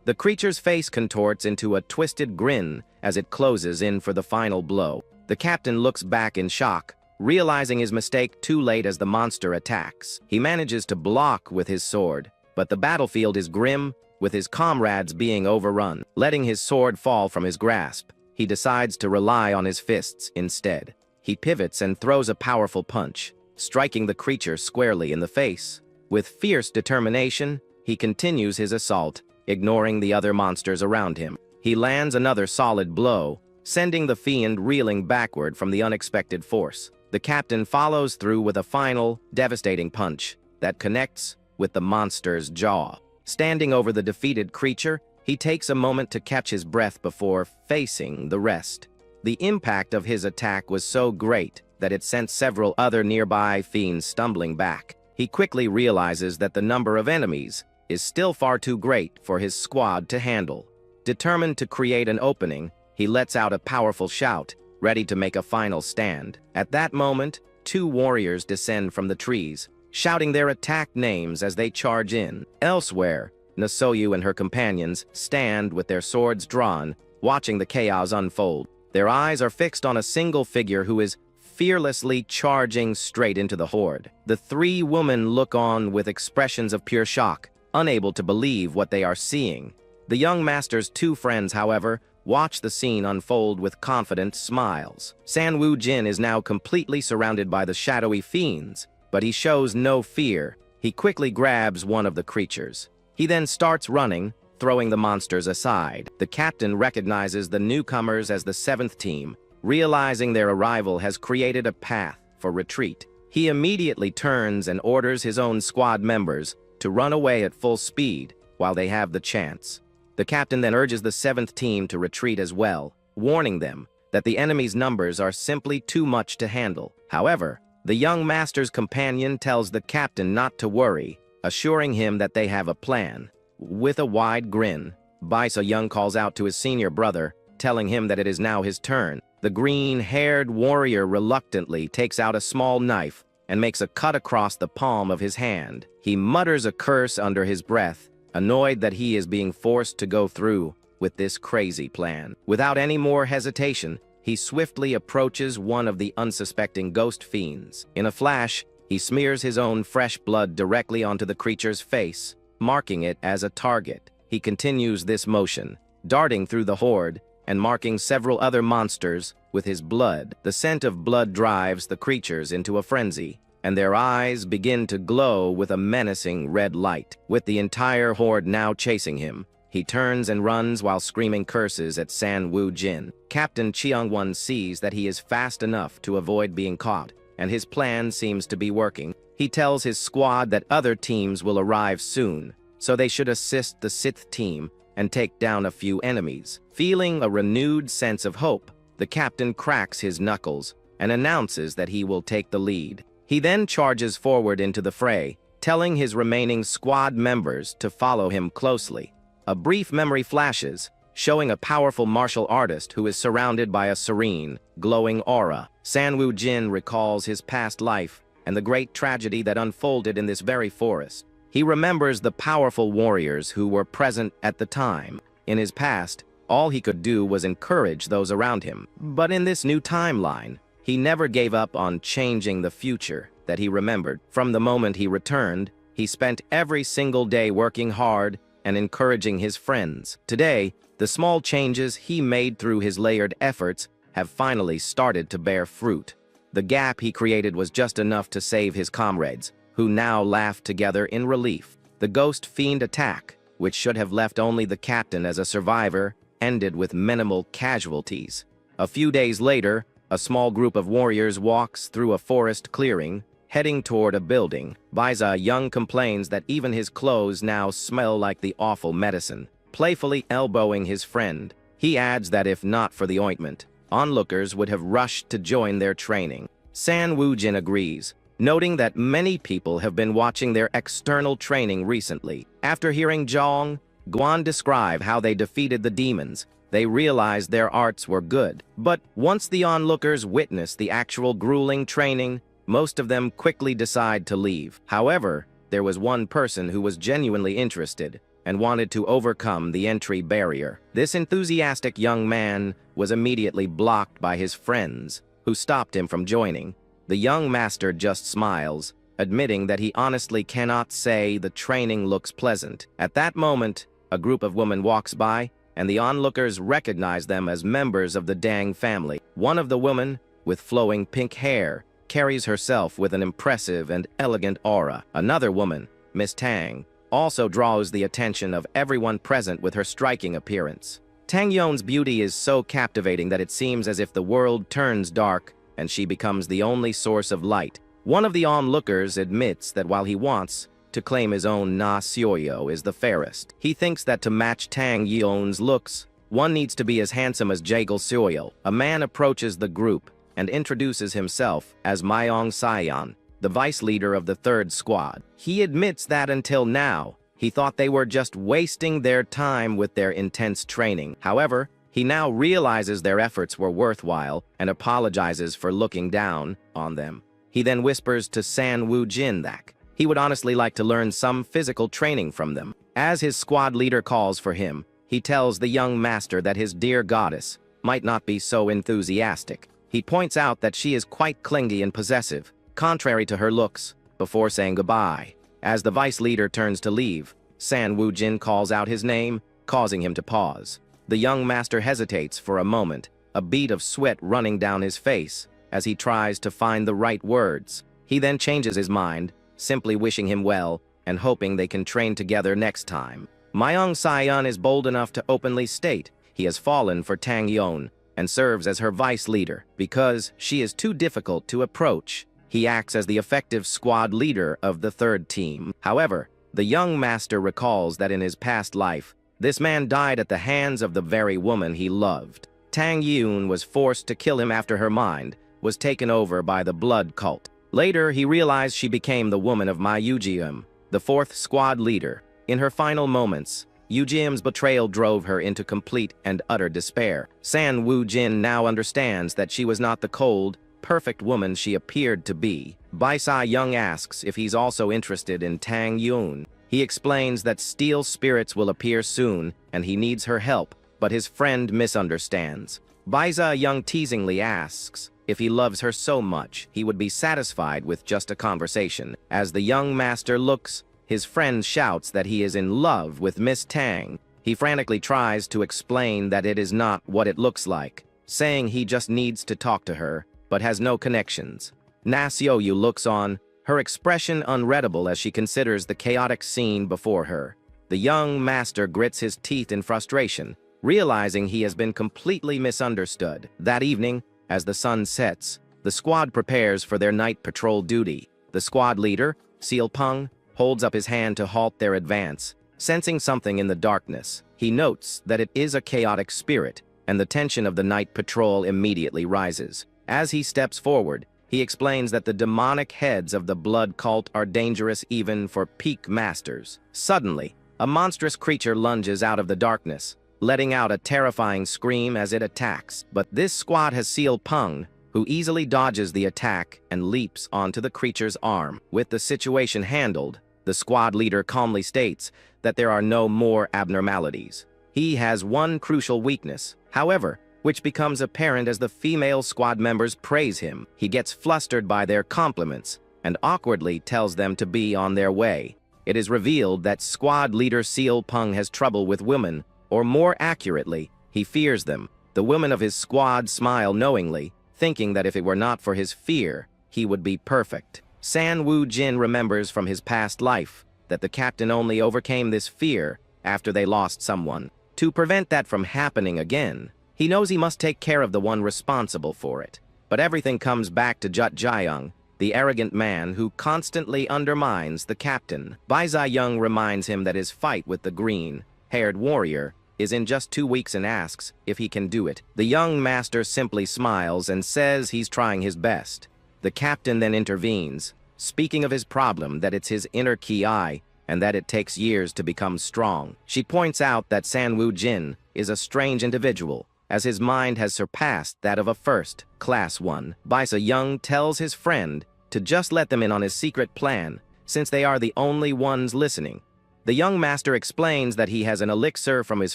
The creature's face contorts into a twisted grin as it closes in for the final blow. The captain looks back in shock, realizing his mistake too late as the monster attacks. He manages to block with his sword, but the battlefield is grim, with his comrades being overrun. Letting his sword fall from his grasp, he decides to rely on his fists instead. He pivots and throws a powerful punch, striking the creature squarely in the face. With fierce determination, he continues his assault, ignoring the other monsters around him. He lands another solid blow, sending the fiend reeling backward from the unexpected force. The captain follows through with a final, devastating punch that connects with the monster's jaw. Standing over the defeated creature, he takes a moment to catch his breath before facing the rest. The impact of his attack was so great that it sent several other nearby fiends stumbling back. He quickly realizes that the number of enemies is still far too great for his squad to handle. Determined to create an opening, he lets out a powerful shout, ready to make a final stand. At that moment, 2 warriors descend from the trees, shouting their attack names as they charge in. Elsewhere, Nasoyu and her companions stand with their swords drawn, watching the chaos unfold. Their eyes are fixed on a single figure who is fearlessly charging straight into the horde. The 3 women look on with expressions of pure shock, unable to believe what they are seeing. The young master's 2 friends, however, watch the scene unfold with confident smiles. Sanwoo Jin is now completely surrounded by the shadowy fiends, but he shows no fear. He quickly grabs one of the creatures. He then starts running, throwing the monsters aside. The captain recognizes the newcomers as the 7th team, realizing their arrival has created a path for retreat. He immediately turns and orders his own squad members to run away at full speed while they have the chance. The captain then urges the 7th team to retreat as well, warning them that the enemy's numbers are simply too much to handle. However, the young master's companion tells the captain not to worry, assuring him that they have a plan. With a wide grin, Baisa Young calls out to his senior brother, telling him that it is now his turn. The green-haired warrior reluctantly takes out a small knife and makes a cut across the palm of his hand. He mutters a curse under his breath, annoyed that he is being forced to go through with this crazy plan. Without any more hesitation, he swiftly approaches one of the unsuspecting ghost fiends. In a flash, he smears his own fresh blood directly onto the creature's face, marking it as a target. he continues this motion, darting through the horde and marking several other monsters with his blood. The scent of blood drives the creatures into a frenzy, and their eyes begin to glow with a menacing red light. With the entire horde now chasing him, he turns and runs while screaming curses at San Woo Jin. Captain Cheong-won sees that he is fast enough to avoid being caught, and his plan seems to be working. He tells his squad that other teams will arrive soon, so they should assist the Sith team and take down a few enemies. Feeling a renewed sense of hope, the captain cracks his knuckles and announces that he will take the lead. He then charges forward into the fray, telling his remaining squad members to follow him closely. A brief memory flashes, showing a powerful martial artist who is surrounded by a serene, glowing aura. San Woo Jin recalls his past life and the great tragedy that unfolded in this very forest. He remembers the powerful warriors who were present at the time. In his past, all he could do was encourage those around him. But in this new timeline, he never gave up on changing the future that he remembered. From the moment he returned, he spent every single day working hard and encouraging his friends. Today, the small changes he made through his layered efforts have finally started to bear fruit. The gap he created was just enough to save his comrades, who now laughed together in relief. The ghost fiend attack, which should have left only the captain as a survivor, ended with minimal casualties. A few days later, a small group of warriors walks through a forest clearing, heading toward a building. Baiza Young complains that even his clothes now smell like the awful medicine. Playfully elbowing his friend, he adds that if not for the ointment, onlookers would have rushed to join their training. San Woo Jin agrees, noting that many people have been watching their external training recently. After hearing Zhang Guan describe how they defeated the demons, they realized their arts were good. But once the onlookers witness the actual grueling training, most of them quickly decide to leave. However, there was one person who was genuinely interested and wanted to overcome the entry barrier. This enthusiastic young man was immediately blocked by his friends, who stopped him from joining. The young master just smiles, admitting that he honestly cannot say the training looks pleasant. At that moment, a group of women walks by, and the onlookers recognize them as members of the Dang family. One of the women, with flowing pink hair, carries herself with an impressive and elegant aura. Another woman, Miss Tang, also draws the attention of everyone present with her striking appearance. Tang Yon's beauty is so captivating that it seems as if the world turns dark and she becomes the only source of light. One of the onlookers admits that while he wants to claim his own Na Sioyo is the fairest, he thinks that to match Tang Yon's looks, one needs to be as handsome as Jagal Sioyo. A man approaches the group and introduces himself as Myong Sayan, the vice leader of the third squad. He admits that until now, he thought they were just wasting their time with their intense training. However, he now realizes their efforts were worthwhile and apologizes for looking down on them. He then whispers to San Woo Jin that he would honestly like to learn some physical training from them. As his squad leader calls for him, he tells the young master that his dear goddess might not be so enthusiastic. He points out that she is quite clingy and possessive, contrary to her looks, before saying goodbye. As the vice leader turns to leave, San Woo Jin calls out his name, causing him to pause. The young master hesitates for a moment, a bead of sweat running down his face as he tries to find the right words. He then changes his mind, simply wishing him well and hoping they can train together next time. Myong Sayan is bold enough to openly state he has fallen for Tang Yon and serves as her vice leader. Because she is too difficult to approach, he acts as the effective squad leader of the third team. However, the young master recalls that in his past life, this man died at the hands of the very woman he loved. Tang Yun was forced to kill him after her mind was taken over by the blood cult. Later, he realized she became the woman of Ma Yujium, the fourth squad leader. In her final moments, Yujium's betrayal drove her into complete and utter despair. San Woo Jin now understands that she was not the cold, perfect woman she appeared to be. Baisai Young asks if he's also interested in Tang Yun. He explains that steel spirits will appear soon and he needs her help, but his friend misunderstands. Baiza Young teasingly asks if he loves her so much he would be satisfied with just a conversation. As the young master looks his friend shouts that he is in love with Miss Tang. He frantically tries to explain that it is not what it looks like, saying he just needs to talk to her, but has no connections. Nasioyu looks on, her expression unreadable as she considers the chaotic scene before her. The young master grits his teeth in frustration, realizing he has been completely misunderstood. That evening, as the sun sets, the squad prepares for their night patrol duty. The squad leader, Seal Peng, holds up his hand to halt their advance. Sensing something in the darkness, he notes that it is a chaotic spirit, and the tension of the night patrol immediately rises. As he steps forward, he explains that the demonic heads of the blood cult are dangerous even for peak masters. Suddenly, a monstrous creature lunges out of the darkness, letting out a terrifying scream as it attacks. But this squad has Seal Peng, who easily dodges the attack and leaps onto the creature's arm. With the situation handled, the squad leader calmly states that there are no more abnormalities. He has one crucial weakness, however, which becomes apparent as the female squad members praise him. He gets flustered by their compliments and awkwardly tells them to be on their way. It is revealed that squad leader Seal Peng has trouble with women, or more accurately, he fears them. The women of his squad smile knowingly, thinking that if it were not for his fear, he would be perfect. San Wu Jin remembers from his past life that the captain only overcame this fear after they lost someone. To prevent that from happening again, he knows he must take care of the one responsible for it. But everything comes back to Jut Jiang, the arrogant man who constantly undermines the captain. Bai Ziyang reminds him that his fight with the green-haired warrior is in just 2 weeks and asks if he can do it. The young master simply smiles and says he's trying his best. The captain then intervenes, speaking of his problem, that it's his inner ki and that it takes years to become strong. She points out that San Wu Jin is a strange individual, as his mind has surpassed that of a first-class one. Bai Ziyang tells his friend to just let them in on his secret plan, since they are the only ones listening. The young master explains that he has an elixir from his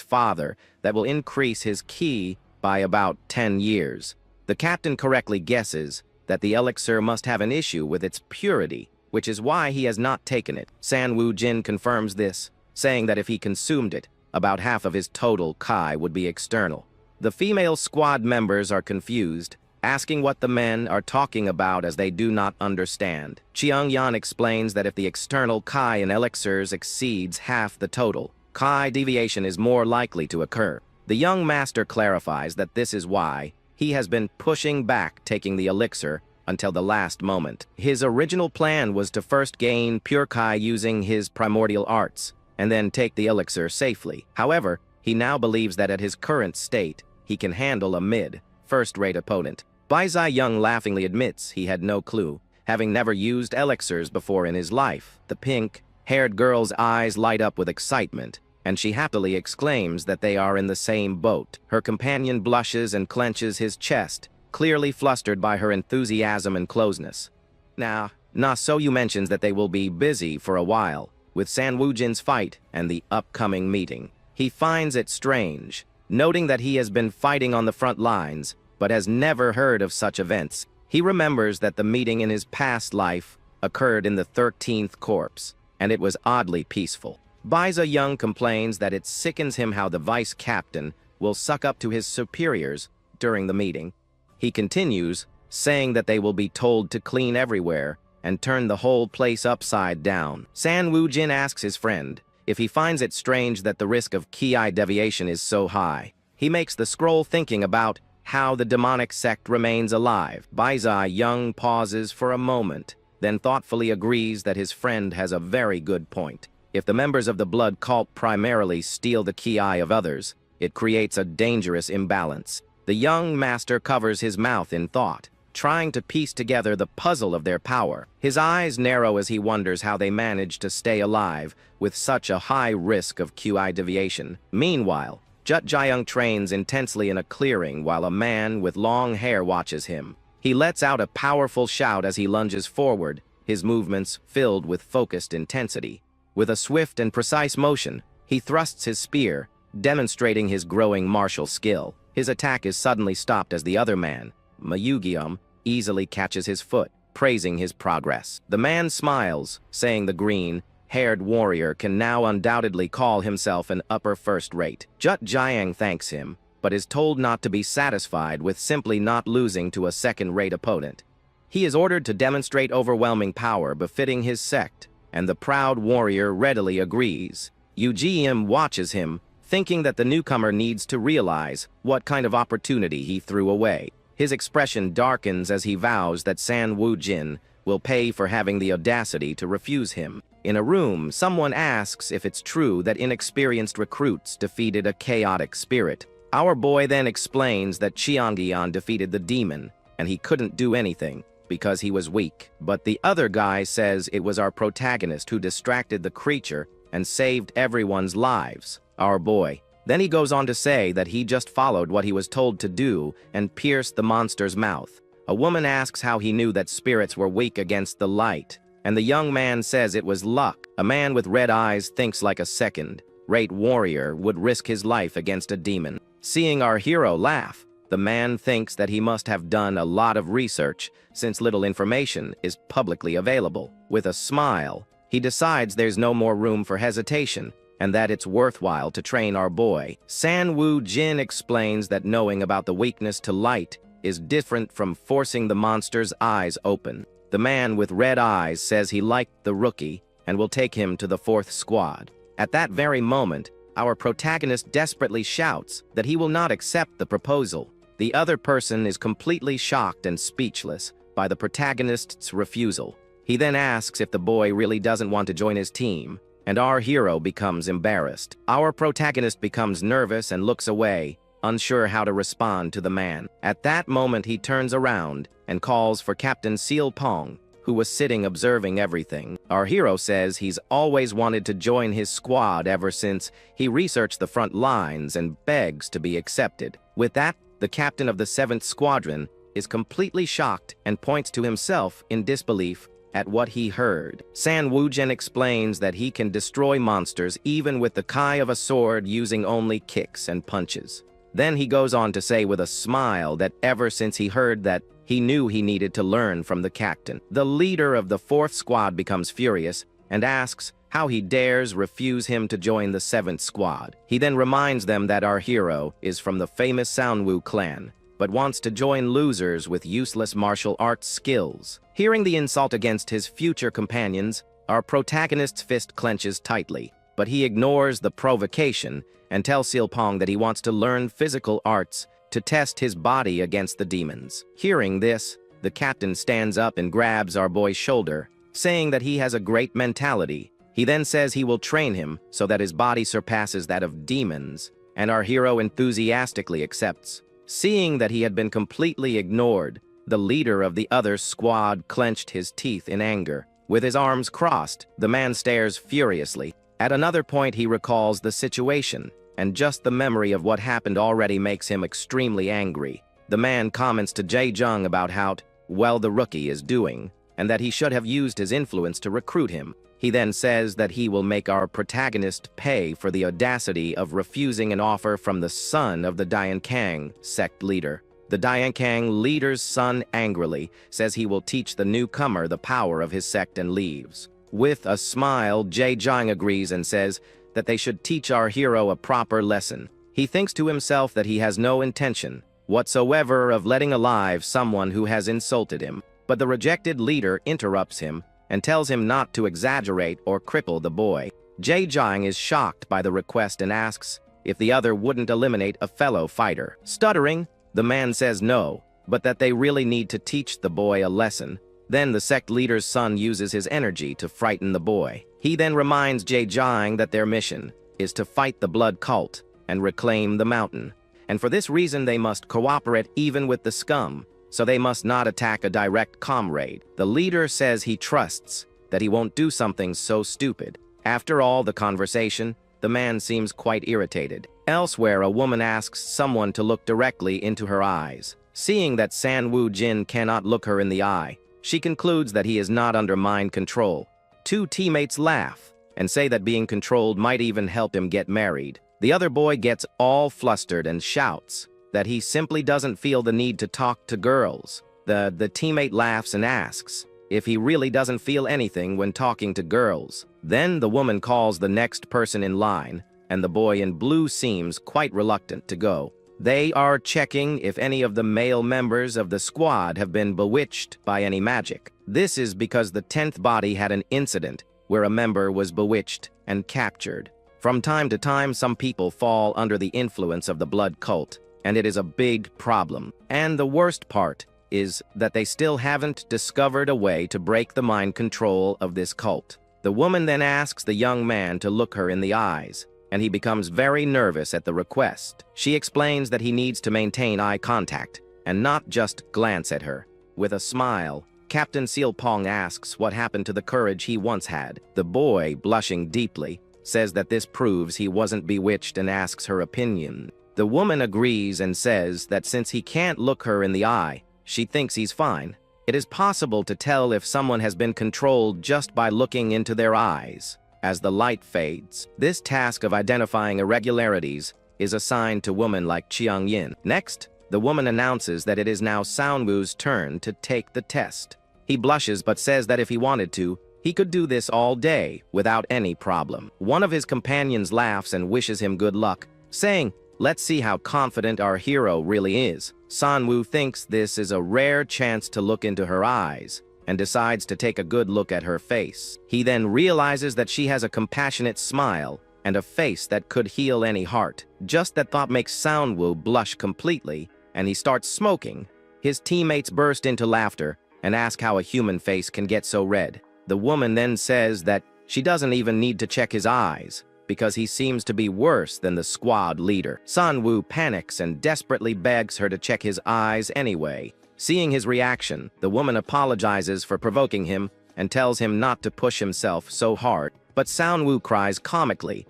father that will increase his ki by about 10 years. The captain correctly guesses that the elixir must have an issue with its purity, which is why he has not taken it. San Wu Jin confirms this, saying that if he consumed it, about half of his total ki would be external. The female squad members are confused, asking what the men are talking about as they do not understand. Chiang Yan explains that if the external ki in elixirs exceeds half the total, ki deviation is more likely to occur. The young master clarifies that this is why he has been pushing back taking the elixir until the last moment. His original plan was to first gain pure ki using his primordial arts, and then take the elixir safely. However, he now believes that at his current state, he can handle a first-rate opponent. Bai Ziyang laughingly admits he had no clue, having never used elixirs before in his life. The pink-haired girl's eyes light up with excitement, and she happily exclaims that they are in the same boat. Her companion blushes and clenches his chest, clearly flustered by her enthusiasm and closeness. Now, Nasioyu mentions that they will be busy for a while, with San Wu Jin's fight and the upcoming meeting. He finds it strange, noting that he has been fighting on the front lines, but has never heard of such events. He remembers that the meeting in his past life occurred in the 13th Corps, and it was oddly peaceful. Bai Ziyang complains that it sickens him how the vice captain will suck up to his superiors during the meeting. He continues, saying that they will be told to clean everywhere and turn the whole place upside down. San Wu Jin asks his friend if he finds it strange that the risk of ki deviation is so high. He makes the scroll thinking about how the demonic sect remains alive. Bai Ziyang pauses for a moment, then thoughtfully agrees that his friend has a very good point. If the members of the blood cult primarily steal the ki of others, it creates a dangerous imbalance. The young master covers his mouth in thought, trying to piece together the puzzle of their power. His eyes narrow as he wonders how they manage to stay alive with such a high risk of ki deviation. Meanwhile, Jut Jiang trains intensely in a clearing while a man with long hair watches him. He lets out a powerful shout as he lunges forward, his movements filled with focused intensity. With a swift and precise motion, he thrusts his spear, demonstrating his growing martial skill. His attack is suddenly stopped as the other man, Mayugium, easily catches his foot, praising his progress. The man smiles, saying the green, haired warrior can now undoubtedly call himself an upper first rate. Jut Jiang thanks him, but is told not to be satisfied with simply not losing to a second-rate opponent. He is ordered to demonstrate overwhelming power befitting his sect, and the proud warrior readily agrees. UGM watches him, thinking that the newcomer needs to realize what kind of opportunity he threw away. His expression darkens as he vows that San Wu Jin will pay for having the audacity to refuse him. In a room, someone asks if it's true that inexperienced recruits defeated a chaotic spirit. Our boy then explains that Qiangian defeated the demon, and he couldn't do anything because he was weak. But the other guy says it was our protagonist who distracted the creature and saved everyone's lives. Our boy. Then he goes on to say that he just followed what he was told to do and pierced the monster's mouth. A woman asks how he knew that spirits were weak against the light, and the young man says it was luck. A man with red eyes thinks like a second-rate warrior would risk his life against a demon. Seeing our hero laugh, the man thinks that he must have done a lot of research since little information is publicly available. With a smile, he decides there's no more room for hesitation and that it's worthwhile to train our boy. San Wu Jin explains that knowing about the weakness to light is different from forcing the monster's eyes open. The man with red eyes says he liked the rookie and will take him to the 4th squad. At that very moment, our protagonist desperately shouts that he will not accept the proposal. The other person is completely shocked and speechless by the protagonist's refusal. He then asks if the boy really doesn't want to join his team, and our hero becomes embarrassed. Our protagonist becomes nervous and looks away, unsure how to respond to the man. At that moment, he turns around and calls for Captain Seal Pong, who was sitting observing everything. Our hero says he's always wanted to join his squad ever since he researched the front lines and begs to be accepted. With that, the captain of the 7th Squadron is completely shocked and points to himself in disbelief at what he heard. San Wujin explains that he can destroy monsters even with the kai of a sword using only kicks and punches. Then he goes on to say with a smile that ever since he heard that, he knew he needed to learn from the captain. The leader of the 4th squad becomes furious and asks how he dares refuse him to join the 7th squad. He then reminds them that our hero is from the famous Soundwoo clan, but wants to join losers with useless martial arts skills. Hearing the insult against his future companions, our protagonist's fist clenches tightly, but he ignores the provocation and tells Silpong that he wants to learn physical arts to test his body against the demons. Hearing this, the captain stands up and grabs our boy's shoulder, saying that he has a great mentality. He then says he will train him so that his body surpasses that of demons, and our hero enthusiastically accepts. Seeing that he had been completely ignored, the leader of the other squad clenched his teeth in anger. With his arms crossed, the man stares furiously. At another point, he recalls the situation, and just the memory of what happened already makes him extremely angry. The man comments to Jae Jung about how well the rookie is doing, and that he should have used his influence to recruit him. He then says that he will make our protagonist pay for the audacity of refusing an offer from the son of the Diankang sect leader. The Diankang leader's son angrily says he will teach the newcomer the power of his sect and leaves. With a smile, Jae Jung agrees and says that they should teach our hero a proper lesson. He thinks to himself that he has no intention whatsoever of letting alive someone who has insulted him, but the rejected leader interrupts him and tells him not to exaggerate or cripple the boy. Jae Jung is shocked by the request and asks if the other wouldn't eliminate a fellow fighter. Stuttering, the man says no, but that they really need to teach the boy a lesson. Then the sect leader's son uses his energy to frighten the boy. He then reminds Jae Jung that their mission is to fight the blood cult and reclaim the mountain. And for this reason they must cooperate even with the scum, so they must not attack a direct comrade. The leader says he trusts that he won't do something so stupid. After all the conversation, the man seems quite irritated. Elsewhere, a woman asks someone to look directly into her eyes. Seeing that San Wu Jin cannot look her in the eye, she concludes that he is not under mind control. Two teammates laugh and say that being controlled might even help him get married. The other boy gets all flustered and shouts that he simply doesn't feel the need to talk to girls. The teammate laughs and asks if he really doesn't feel anything when talking to girls. Then the woman calls the next person in line, and the boy in blue seems quite reluctant to go. They are checking if any of the male members of the squad have been bewitched by any magic. This is because the 10th body had an incident where a member was bewitched and captured. From time to time, some people fall under the influence of the blood cult, and it is a big problem. And the worst part is that they still haven't discovered a way to break the mind control of this cult. The woman then asks the young man to look her in the eyes, and he becomes very nervous at the request. She explains that he needs to maintain eye contact and not just glance at her. With a smile, Captain Sealpong asks what happened to the courage he once had. The boy, blushing deeply, says that this proves he wasn't bewitched and asks her opinion. The woman agrees and says that since he can't look her in the eye, she thinks he's fine. It is possible to tell if someone has been controlled just by looking into their eyes. As the light fades, this task of identifying irregularities is assigned to women like Chiang Yin. Next, the woman announces that it is now Sanwoo's turn to take the test. He blushes but says that if he wanted to, he could do this all day without any problem. One of his companions laughs and wishes him good luck, saying, "Let's see how confident our hero really is." Sanwoo thinks this is a rare chance to look into her eyes, and decides to take a good look at her face. He then realizes that she has a compassionate smile and a face that could heal any heart. Just that thought makes Sanwoo blush completely, and he starts smoking. His teammates burst into laughter and ask how a human face can get so red. The woman then says that she doesn't even need to check his eyes, because he seems to be worse than the squad leader. Sanwoo panics and desperately begs her to check his eyes anyway. Seeing his reaction, the woman apologizes for provoking him and tells him not to push himself so hard. But Sanwoo cries comically,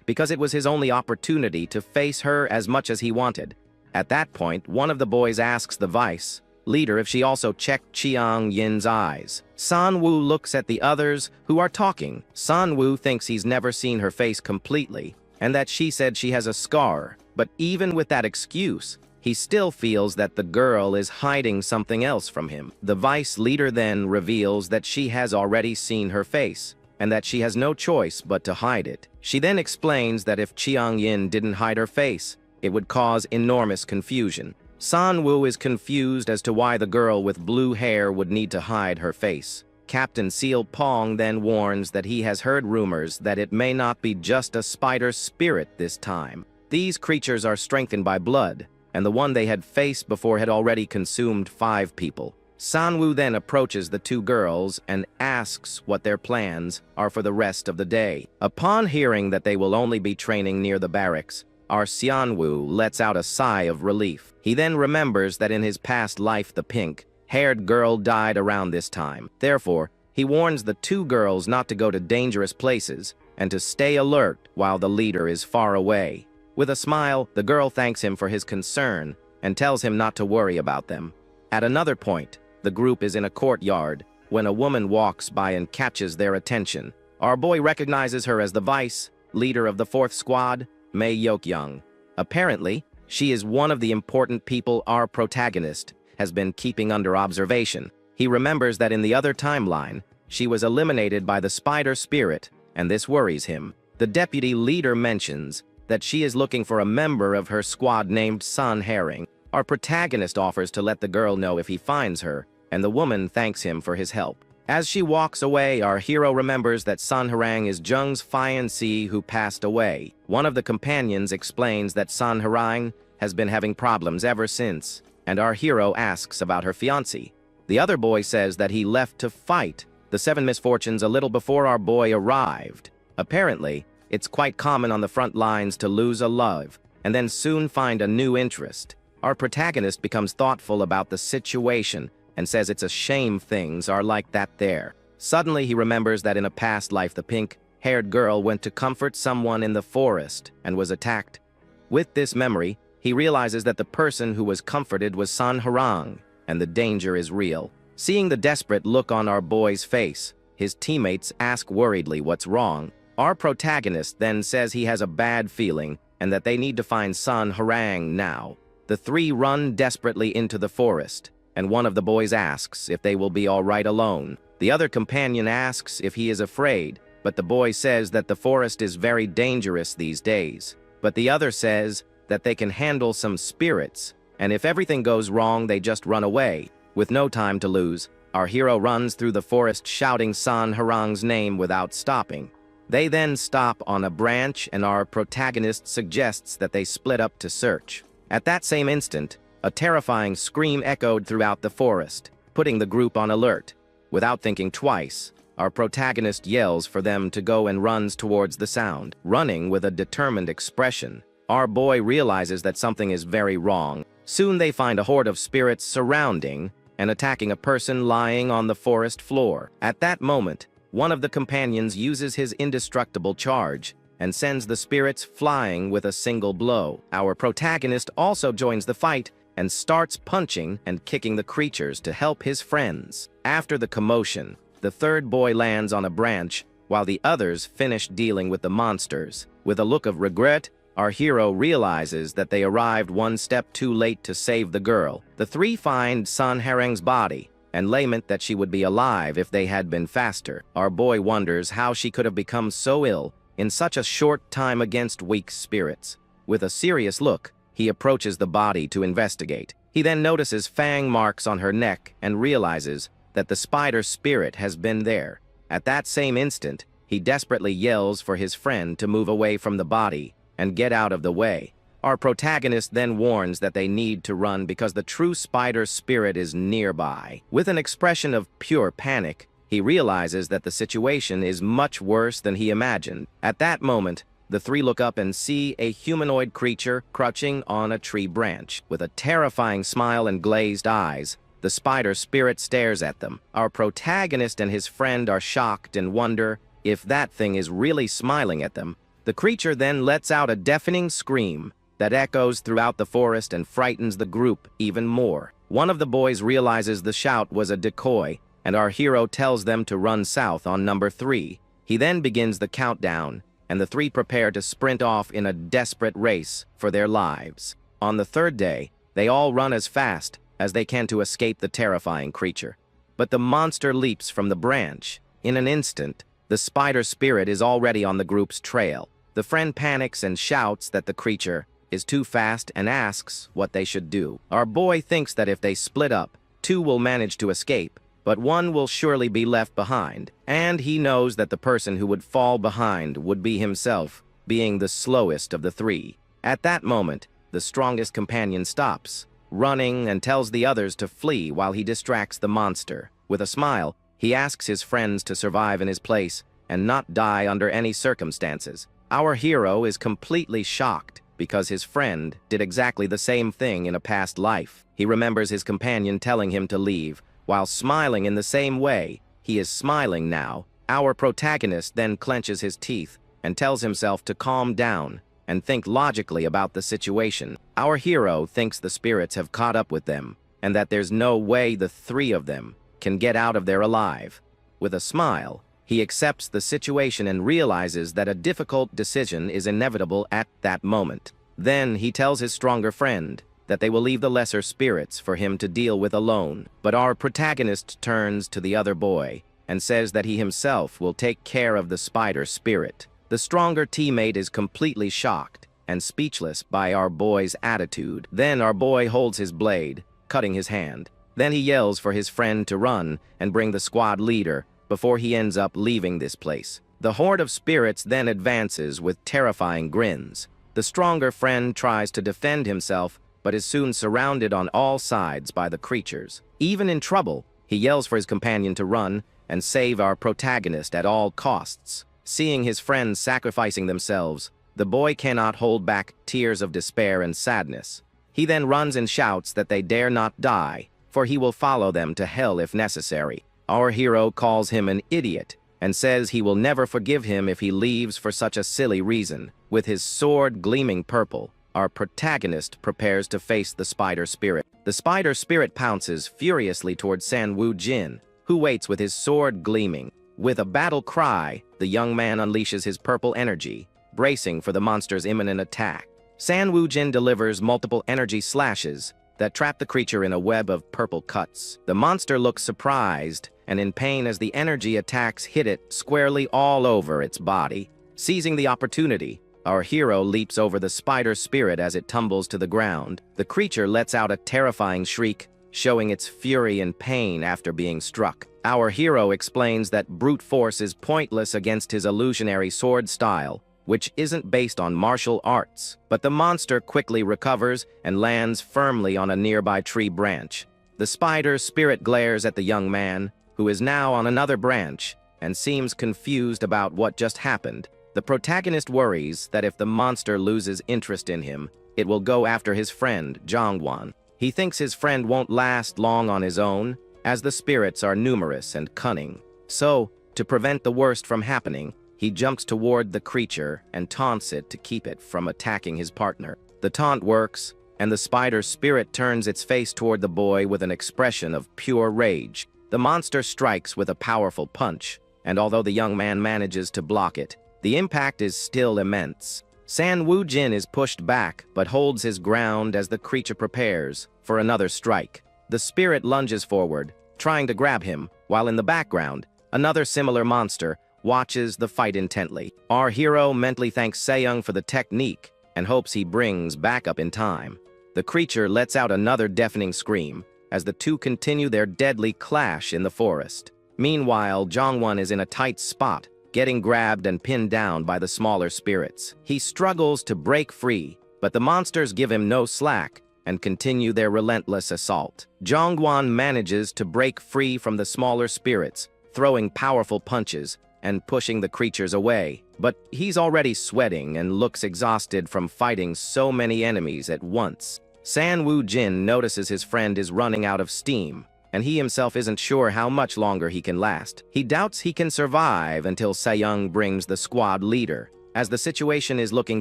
because it was his only opportunity to face her as much as he wanted. At that point, one of the boys asks the vice leader if she also checked Chiang Yin's eyes. Sanwoo looks at the others who are talking. Sanwoo thinks he's never seen her face completely, and that she said she has a scar. But even with that excuse, he still feels that the girl is hiding something else from him. The vice leader then reveals that she has already seen her face, and that she has no choice but to hide it. She then explains that if Chiang Yin didn't hide her face, it would cause enormous confusion. Sanwoo is confused as to why the girl with blue hair would need to hide her face. Captain Sealpong then warns that he has heard rumors that it may not be just a spider spirit this time. These creatures are strengthened by blood, and the one they had faced before had already consumed 5 people. Sanwoo then approaches the 2 girls and asks what their plans are for the rest of the day. Upon hearing that they will only be training near the barracks, our Seonwoo lets out a sigh of relief. He then remembers that in his past life the pink-haired girl died around this time. Therefore, he warns the 2 girls not to go to dangerous places and to stay alert while the leader is far away. With a smile, the girl thanks him for his concern and tells him not to worry about them. At another point, the group is in a courtyard when a woman walks by and catches their attention. Our boy recognizes her as the vice leader of the 4th squad, Mei Yokyung. Apparently, she is one of the important people our protagonist has been keeping under observation. He remembers that in the other timeline, she was eliminated by the spider spirit, and this worries him. The deputy leader mentions that she is looking for a member of her squad named Sun Herring. Our protagonist offers to let the girl know if he finds her, and the woman thanks him for his help. As she walks away, our hero remembers that Sun Harang is Jung's fiancée who passed away. One of the companions explains that Sun Harang has been having problems ever since, and our hero asks about her fiancé. The other boy says that he left to fight the 7 misfortunes a little before our boy arrived. Apparently, it's quite common on the front lines to lose a love, and then soon find a new interest. Our protagonist becomes thoughtful about the situation and says it's a shame things are like that there. Suddenly he remembers that in a past life the pink-haired girl went to comfort someone in the forest and was attacked. With this memory, he realizes that the person who was comforted was San Harang, and the danger is real. Seeing the desperate look on our boy's face, his teammates ask worriedly what's wrong. Our protagonist then says he has a bad feeling and that they need to find San Harang now. The 3 run desperately into the forest, and one of the boys asks if they will be all right alone. The other companion asks if he is afraid, but the boy says that the forest is very dangerous these days. But the other says that they can handle some spirits, and if everything goes wrong, they just run away. With no time to lose, our hero runs through the forest shouting San Harang's name without stopping. They then stop on a branch, and our protagonist suggests that they split up to search. At that same instant, a terrifying scream echoed throughout the forest, putting the group on alert. Without thinking twice, our protagonist yells for them to go and runs towards the sound, running with a determined expression. Our boy realizes that something is very wrong. Soon they find a horde of spirits surrounding and attacking a person lying on the forest floor. At that moment, one of the companions uses his indestructible charge and sends the spirits flying with a single blow. Our protagonist also joins the fight and starts punching and kicking the creatures to help his friends. After the commotion, the third boy lands on a branch while the others finish dealing with the monsters. With a look of regret, our hero realizes that they arrived one step too late to save the girl. The three find San Harang's body and lament that she would be alive if they had been faster. Our boy wonders how she could have become so ill in such a short time against weak spirits. With a serious look, he approaches the body to investigate. He then notices fang marks on her neck and realizes that the spider spirit has been there. At that same instant, he desperately yells for his friend to move away from the body and get out of the way. Our protagonist then warns that they need to run because the true spider spirit is nearby. With an expression of pure panic, he realizes that the situation is much worse than he imagined. At that moment, the three look up and see a humanoid creature crouching on a tree branch. With a terrifying smile and glazed eyes, the spider spirit stares at them. Our protagonist and his friend are shocked and wonder if that thing is really smiling at them. The creature then lets out a deafening scream that echoes throughout the forest and frightens the group even more. One of the boys realizes the shout was a decoy, and our hero tells them to run south on number 3. He then begins the countdown, and the three prepare to sprint off in a desperate race for their lives. On the third day, they all run as fast as they can to escape the terrifying creature. But the monster leaps from the branch. In an instant, the spider spirit is already on the group's trail. The friend panics and shouts that the creature is too fast and asks what they should do. Our boy thinks that if they split up, 2 will manage to escape, but 1 will surely be left behind, and he knows that the person who would fall behind would be himself, being the slowest of the 3. At that moment, the strongest companion stops, running, and tells the others to flee while he distracts the monster. With a smile, he asks his friends to survive in his place and not die under any circumstances. Our hero is completely shocked because his friend did exactly the same thing in a past life. He remembers his companion telling him to leave, while smiling in the same way. He is smiling now. Our protagonist then clenches his teeth and tells himself to calm down and think logically about the situation. Our hero thinks the spirits have caught up with them and that there's no way the 3 of them can get out of there alive. With a smile, he accepts the situation and realizes that a difficult decision is inevitable at that moment. Then he tells his stronger friend that they will leave the lesser spirits for him to deal with alone. But our protagonist turns to the other boy and says that he himself will take care of the spider spirit. The stronger teammate is completely shocked and speechless by our boy's attitude. Then our boy holds his blade, cutting his hand. Then he yells for his friend to run and bring the squad leader before he ends up leaving this place. The horde of spirits then advances with terrifying grins. The stronger friend tries to defend himself, but is soon surrounded on all sides by the creatures. Even in trouble, he yells for his companion to run and save our protagonist at all costs. Seeing his friends sacrificing themselves, the boy cannot hold back tears of despair and sadness. He then runs and shouts that they dare not die, for he will follow them to hell if necessary. Our hero calls him an idiot and says he will never forgive him if he leaves for such a silly reason. With his sword gleaming purple, our protagonist prepares to face the spider spirit. The spider spirit pounces furiously towards San Wu Jin, who waits with his sword gleaming. With a battle cry, the young man unleashes his purple energy, bracing for the monster's imminent attack. San Wu Jin delivers multiple energy slashes, that trap the creature in a web of purple cuts. The monster looks surprised and in pain as the energy attacks hit it squarely all over its body. Seizing the opportunity, our hero leaps over the spider spirit as it tumbles to the ground. The creature lets out a terrifying shriek, showing its fury and pain after being struck. Our hero explains that brute force is pointless against his illusionary sword style, which isn't based on martial arts. But the monster quickly recovers and lands firmly on a nearby tree branch. The spider spirit glares at the young man, who is now on another branch, and seems confused about what just happened. The protagonist worries that if the monster loses interest in him, it will go after his friend, Jongwon. He thinks his friend won't last long on his own, as the spirits are numerous and cunning. So, to prevent the worst from happening, he jumps toward the creature and taunts it to keep it from attacking his partner. The taunt works, and the spider spirit turns its face toward the boy with an expression of pure rage. The monster strikes with a powerful punch, and although the young man manages to block it, the impact is still immense. San Woo-jin is pushed back, but holds his ground as the creature prepares for another strike. The spirit lunges forward, trying to grab him, while in the background, another similar monster watches the fight intently. Our hero mentally thanks Seyoung for the technique and hopes he brings backup in time. The creature lets out another deafening scream as the two continue their deadly clash in the forest. Meanwhile, Jongwon is in a tight spot, getting grabbed and pinned down by the smaller spirits. He struggles to break free, but the monsters give him no slack and continue their relentless assault. Jongwon manages to break free from the smaller spirits, throwing powerful punches and pushing the creatures away. But he's already sweating and looks exhausted from fighting so many enemies at once. San Woo-jin notices his friend is running out of steam, and he himself isn't sure how much longer he can last. He doubts he can survive until Seyoung brings the squad leader, as the situation is looking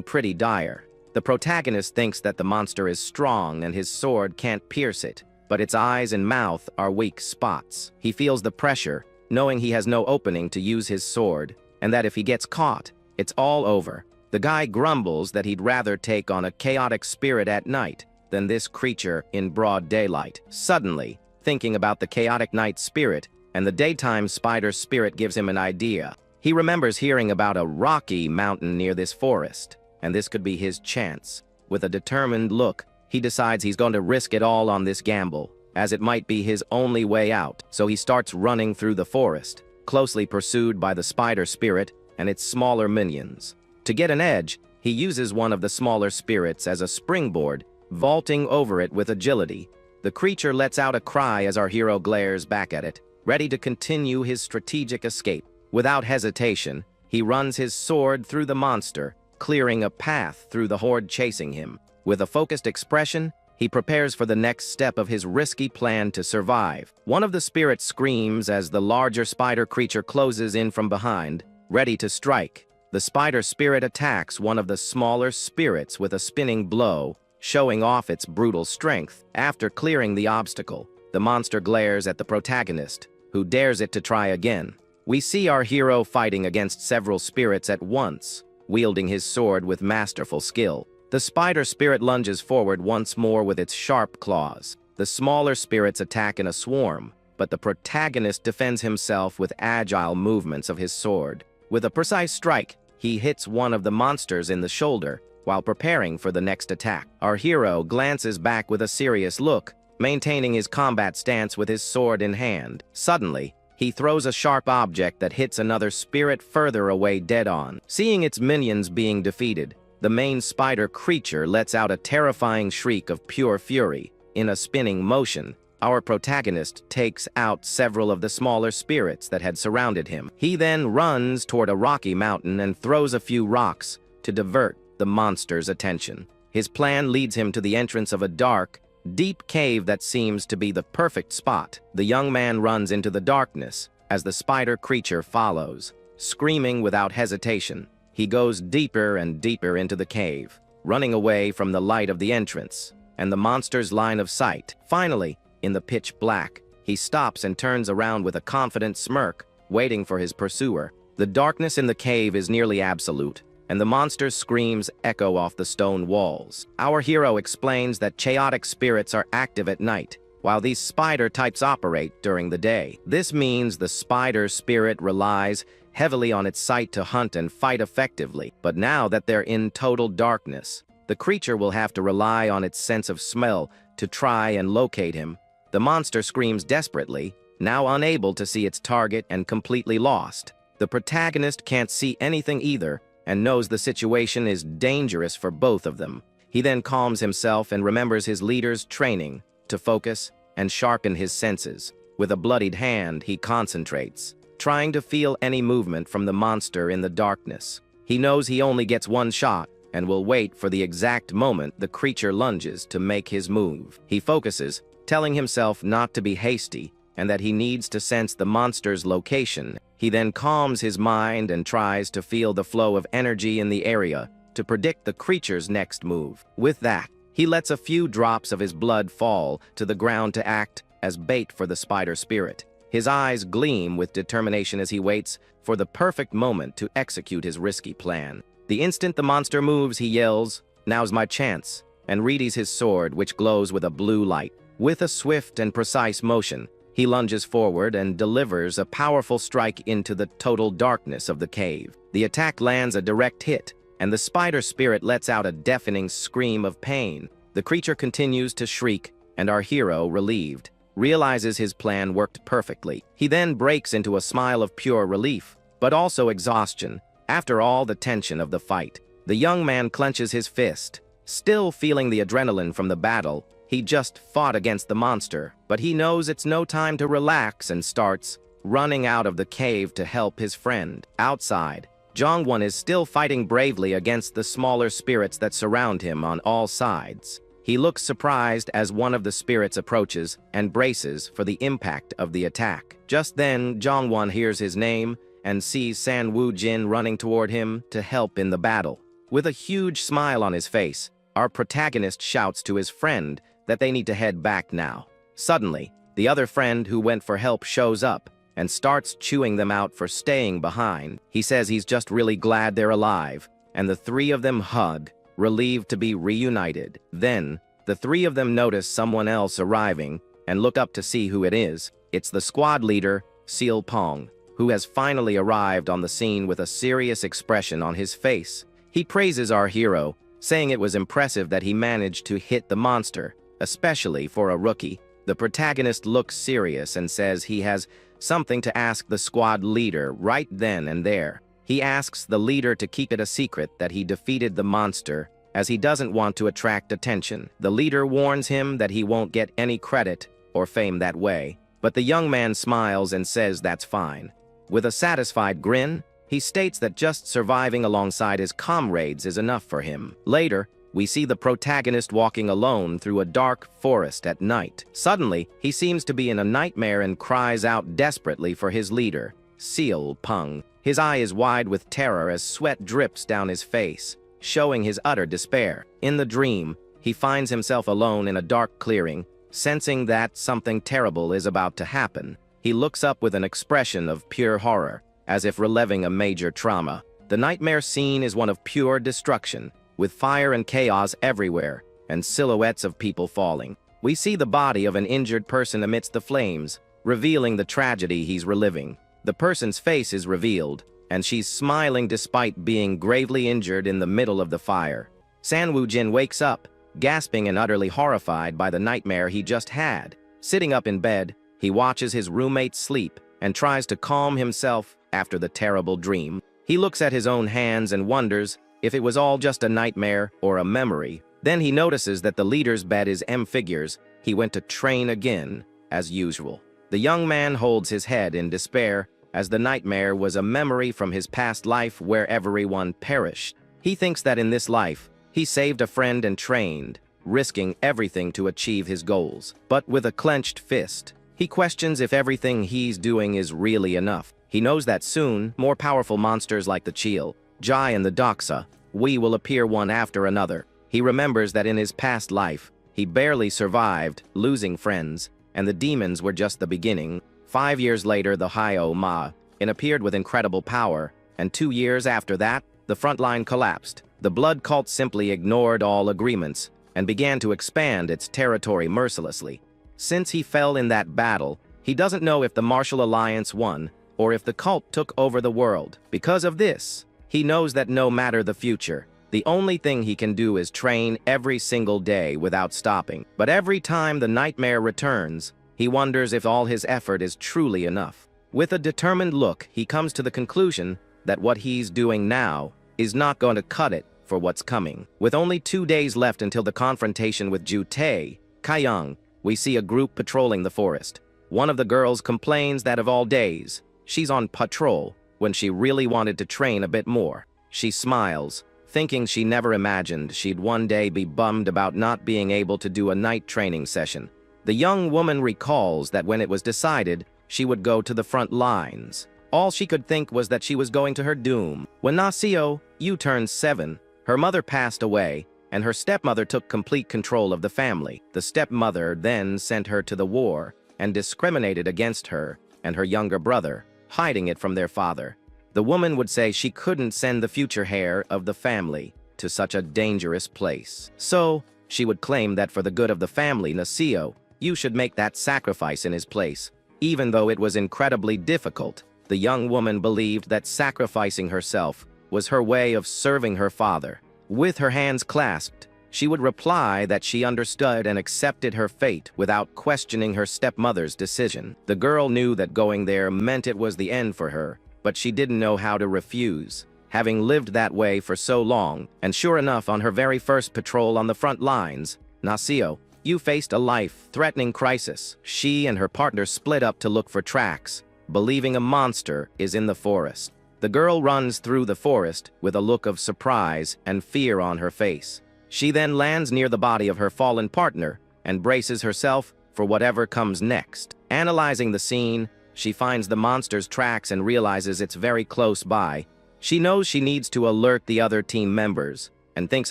pretty dire. The protagonist thinks that the monster is strong and his sword can't pierce it, but its eyes and mouth are weak spots. He feels the pressure, knowing he has no opening to use his sword, and that if he gets caught, it's all over. The guy grumbles that he'd rather take on a chaotic spirit at night than this creature in broad daylight. Suddenly, thinking about the chaotic night spirit and the daytime spider spirit gives him an idea. He remembers hearing about a rocky mountain near this forest, and this could be his chance. With a determined look, he decides he's going to risk it all on this gamble, as it might be his only way out. So he starts running through the forest, closely pursued by the spider spirit and its smaller minions. To get an edge, he uses one of the smaller spirits as a springboard, vaulting over it with agility. The creature lets out a cry as our hero glares back at it, ready to continue his strategic escape. Without hesitation, he runs his sword through the monster, clearing a path through the horde chasing him. With a focused expression, he prepares for the next step of his risky plan to survive. One of the spirits screams as the larger spider creature closes in from behind, ready to strike. The spider spirit attacks one of the smaller spirits with a spinning blow, showing off its brutal strength. After clearing the obstacle, the monster glares at the protagonist, who dares it to try again. We see our hero fighting against several spirits at once, wielding his sword with masterful skill. The spider spirit lunges forward once more with its sharp claws. The smaller spirits attack in a swarm, but the protagonist defends himself with agile movements of his sword. With a precise strike, he hits one of the monsters in the shoulder, while preparing for the next attack. Our hero glances back with a serious look, maintaining his combat stance with his sword in hand. Suddenly, he throws a sharp object that hits another spirit further away dead-on. Seeing its minions being defeated, the main spider creature lets out a terrifying shriek of pure fury. In a spinning motion, our protagonist takes out several of the smaller spirits that had surrounded him. He then runs toward a rocky mountain and throws a few rocks to divert the monster's attention. His plan leads him to the entrance of a dark, deep cave that seems to be the perfect spot. The young man runs into the darkness as the spider creature follows, screaming without hesitation. He goes deeper and deeper into the cave, running away from the light of the entrance and the monster's line of sight. Finally, in the pitch black, he stops and turns around with a confident smirk, waiting for his pursuer. The darkness in the cave is nearly absolute, and the monster's screams echo off the stone walls. Our hero explains that chaotic spirits are active at night, while these spider types operate during the day. This means the spider spirit relies heavily on its sight to hunt and fight effectively. But now that they're in total darkness, the creature will have to rely on its sense of smell to try and locate him. The monster screams desperately, now unable to see its target and completely lost. The protagonist can't see anything either and knows the situation is dangerous for both of them. He then calms himself and remembers his leader's training to focus and sharpen his senses. With a bloodied hand, he concentrates, trying to feel any movement from the monster in the darkness. He knows he only gets one shot and will wait for the exact moment the creature lunges to make his move. He focuses, telling himself not to be hasty and that he needs to sense the monster's location. He then calms his mind and tries to feel the flow of energy in the area to predict the creature's next move. With that, he lets a few drops of his blood fall to the ground to act as bait for the spider spirit. His eyes gleam with determination as he waits for the perfect moment to execute his risky plan. The instant the monster moves, he yells, "Now's my chance," and readies his sword, which glows with a blue light. With a swift and precise motion, he lunges forward and delivers a powerful strike into the total darkness of the cave. The attack lands a direct hit, and the spider spirit lets out a deafening scream of pain. The creature continues to shriek, and our hero, relieved, realizes his plan worked perfectly. He then breaks into a smile of pure relief, but also exhaustion. After all the tension of the fight, the young man clenches his fist, still feeling the adrenaline from the battle. He just fought against the monster, but he knows it's no time to relax and starts running out of the cave to help his friend. Outside, Jongwon is still fighting bravely against the smaller spirits that surround him on all sides. He looks surprised as one of the spirits approaches and braces for the impact of the attack. Just then, Jongwon hears his name and sees San Woo Jin running toward him to help in the battle. With a huge smile on his face, our protagonist shouts to his friend that they need to head back now. Suddenly, the other friend who went for help shows up and starts chewing them out for staying behind. He says he's just really glad they're alive, and the three of them hug, relieved to be reunited. Then, the three of them notice someone else arriving and look up to see who it is. It's the squad leader, Seal Pong, who has finally arrived on the scene with a serious expression on his face. He praises our hero, saying it was impressive that he managed to hit the monster, especially for a rookie. The protagonist looks serious and says he has something to ask the squad leader right then and there. He asks the leader to keep it a secret that he defeated the monster, as he doesn't want to attract attention. The leader warns him that he won't get any credit or fame that way, but the young man smiles and says that's fine. With a satisfied grin, he states that just surviving alongside his comrades is enough for him. Later, we see the protagonist walking alone through a dark forest at night. Suddenly, he seems to be in a nightmare and cries out desperately for his leader, Seal Pung. His eye is wide with terror as sweat drips down his face, showing his utter despair. In the dream, he finds himself alone in a dark clearing, sensing that something terrible is about to happen. He looks up with an expression of pure horror, as if reliving a major trauma. The nightmare scene is one of pure destruction, with fire and chaos everywhere, and silhouettes of people falling. We see the body of an injured person amidst the flames, revealing the tragedy he's reliving. The person's face is revealed, and she's smiling despite being gravely injured in the middle of the fire. San Woo Jin wakes up, gasping and utterly horrified by the nightmare he just had. Sitting up in bed, he watches his roommate sleep and tries to calm himself after the terrible dream. He looks at his own hands and wonders if it was all just a nightmare or a memory. Then he notices that the leader's bed is M-figures. He went to train again, as usual. The young man holds his head in despair, as the nightmare was a memory from his past life where everyone perished. He thinks that in this life, he saved a friend and trained, risking everything to achieve his goals. But with a clenched fist, he questions if everything he's doing is really enough. He knows that soon, more powerful monsters like the Cheel, Jai and the Doxa, will appear one after another. He remembers that in his past life, he barely survived, losing friends, and the demons were just the beginning. 5 years later, the Hyo Ma appeared with incredible power, and 2 years after that, the front line collapsed. The blood cult simply ignored all agreements and began to expand its territory mercilessly. Since he fell in that battle, he doesn't know if the Martial Alliance won or if the cult took over the world. Because of this, he knows that no matter the future, the only thing he can do is train every single day without stopping. But every time the nightmare returns, he wonders if all his effort is truly enough. With a determined look, he comes to the conclusion that what he's doing now is not going to cut it for what's coming. With only 2 days left until the confrontation with Jutei Kaiyang, we see a group patrolling the forest. One of the girls complains that of all days, she's on patrol when she really wanted to train a bit more. She smiles, thinking she never imagined she'd one day be bummed about not being able to do a night training session. The young woman recalls that when it was decided she would go to the front lines, all she could think was that she was going to her doom. When Nasio turned 7, her mother passed away, and her stepmother took complete control of the family. The stepmother then sent her to the war and discriminated against her and her younger brother, hiding it from their father. The woman would say she couldn't send the future heir of the family to such a dangerous place. So, she would claim that for the good of the family, Nasio, you should make that sacrifice in his place. Even though it was incredibly difficult, the young woman believed that sacrificing herself was her way of serving her father. With her hands clasped, she would reply that she understood and accepted her fate without questioning her stepmother's decision. The girl knew that going there meant it was the end for her, but she didn't know how to refuse, having lived that way for so long. And sure enough, on her very first patrol on the front lines, Nasio, you faced a life-threatening crisis. She and her partner split up to look for tracks, believing a monster is in the forest. The girl runs through the forest with a look of surprise and fear on her face. She then lands near the body of her fallen partner and braces herself for whatever comes next. Analyzing the scene, she finds the monster's tracks and realizes it's very close by. She knows she needs to alert the other team members and thinks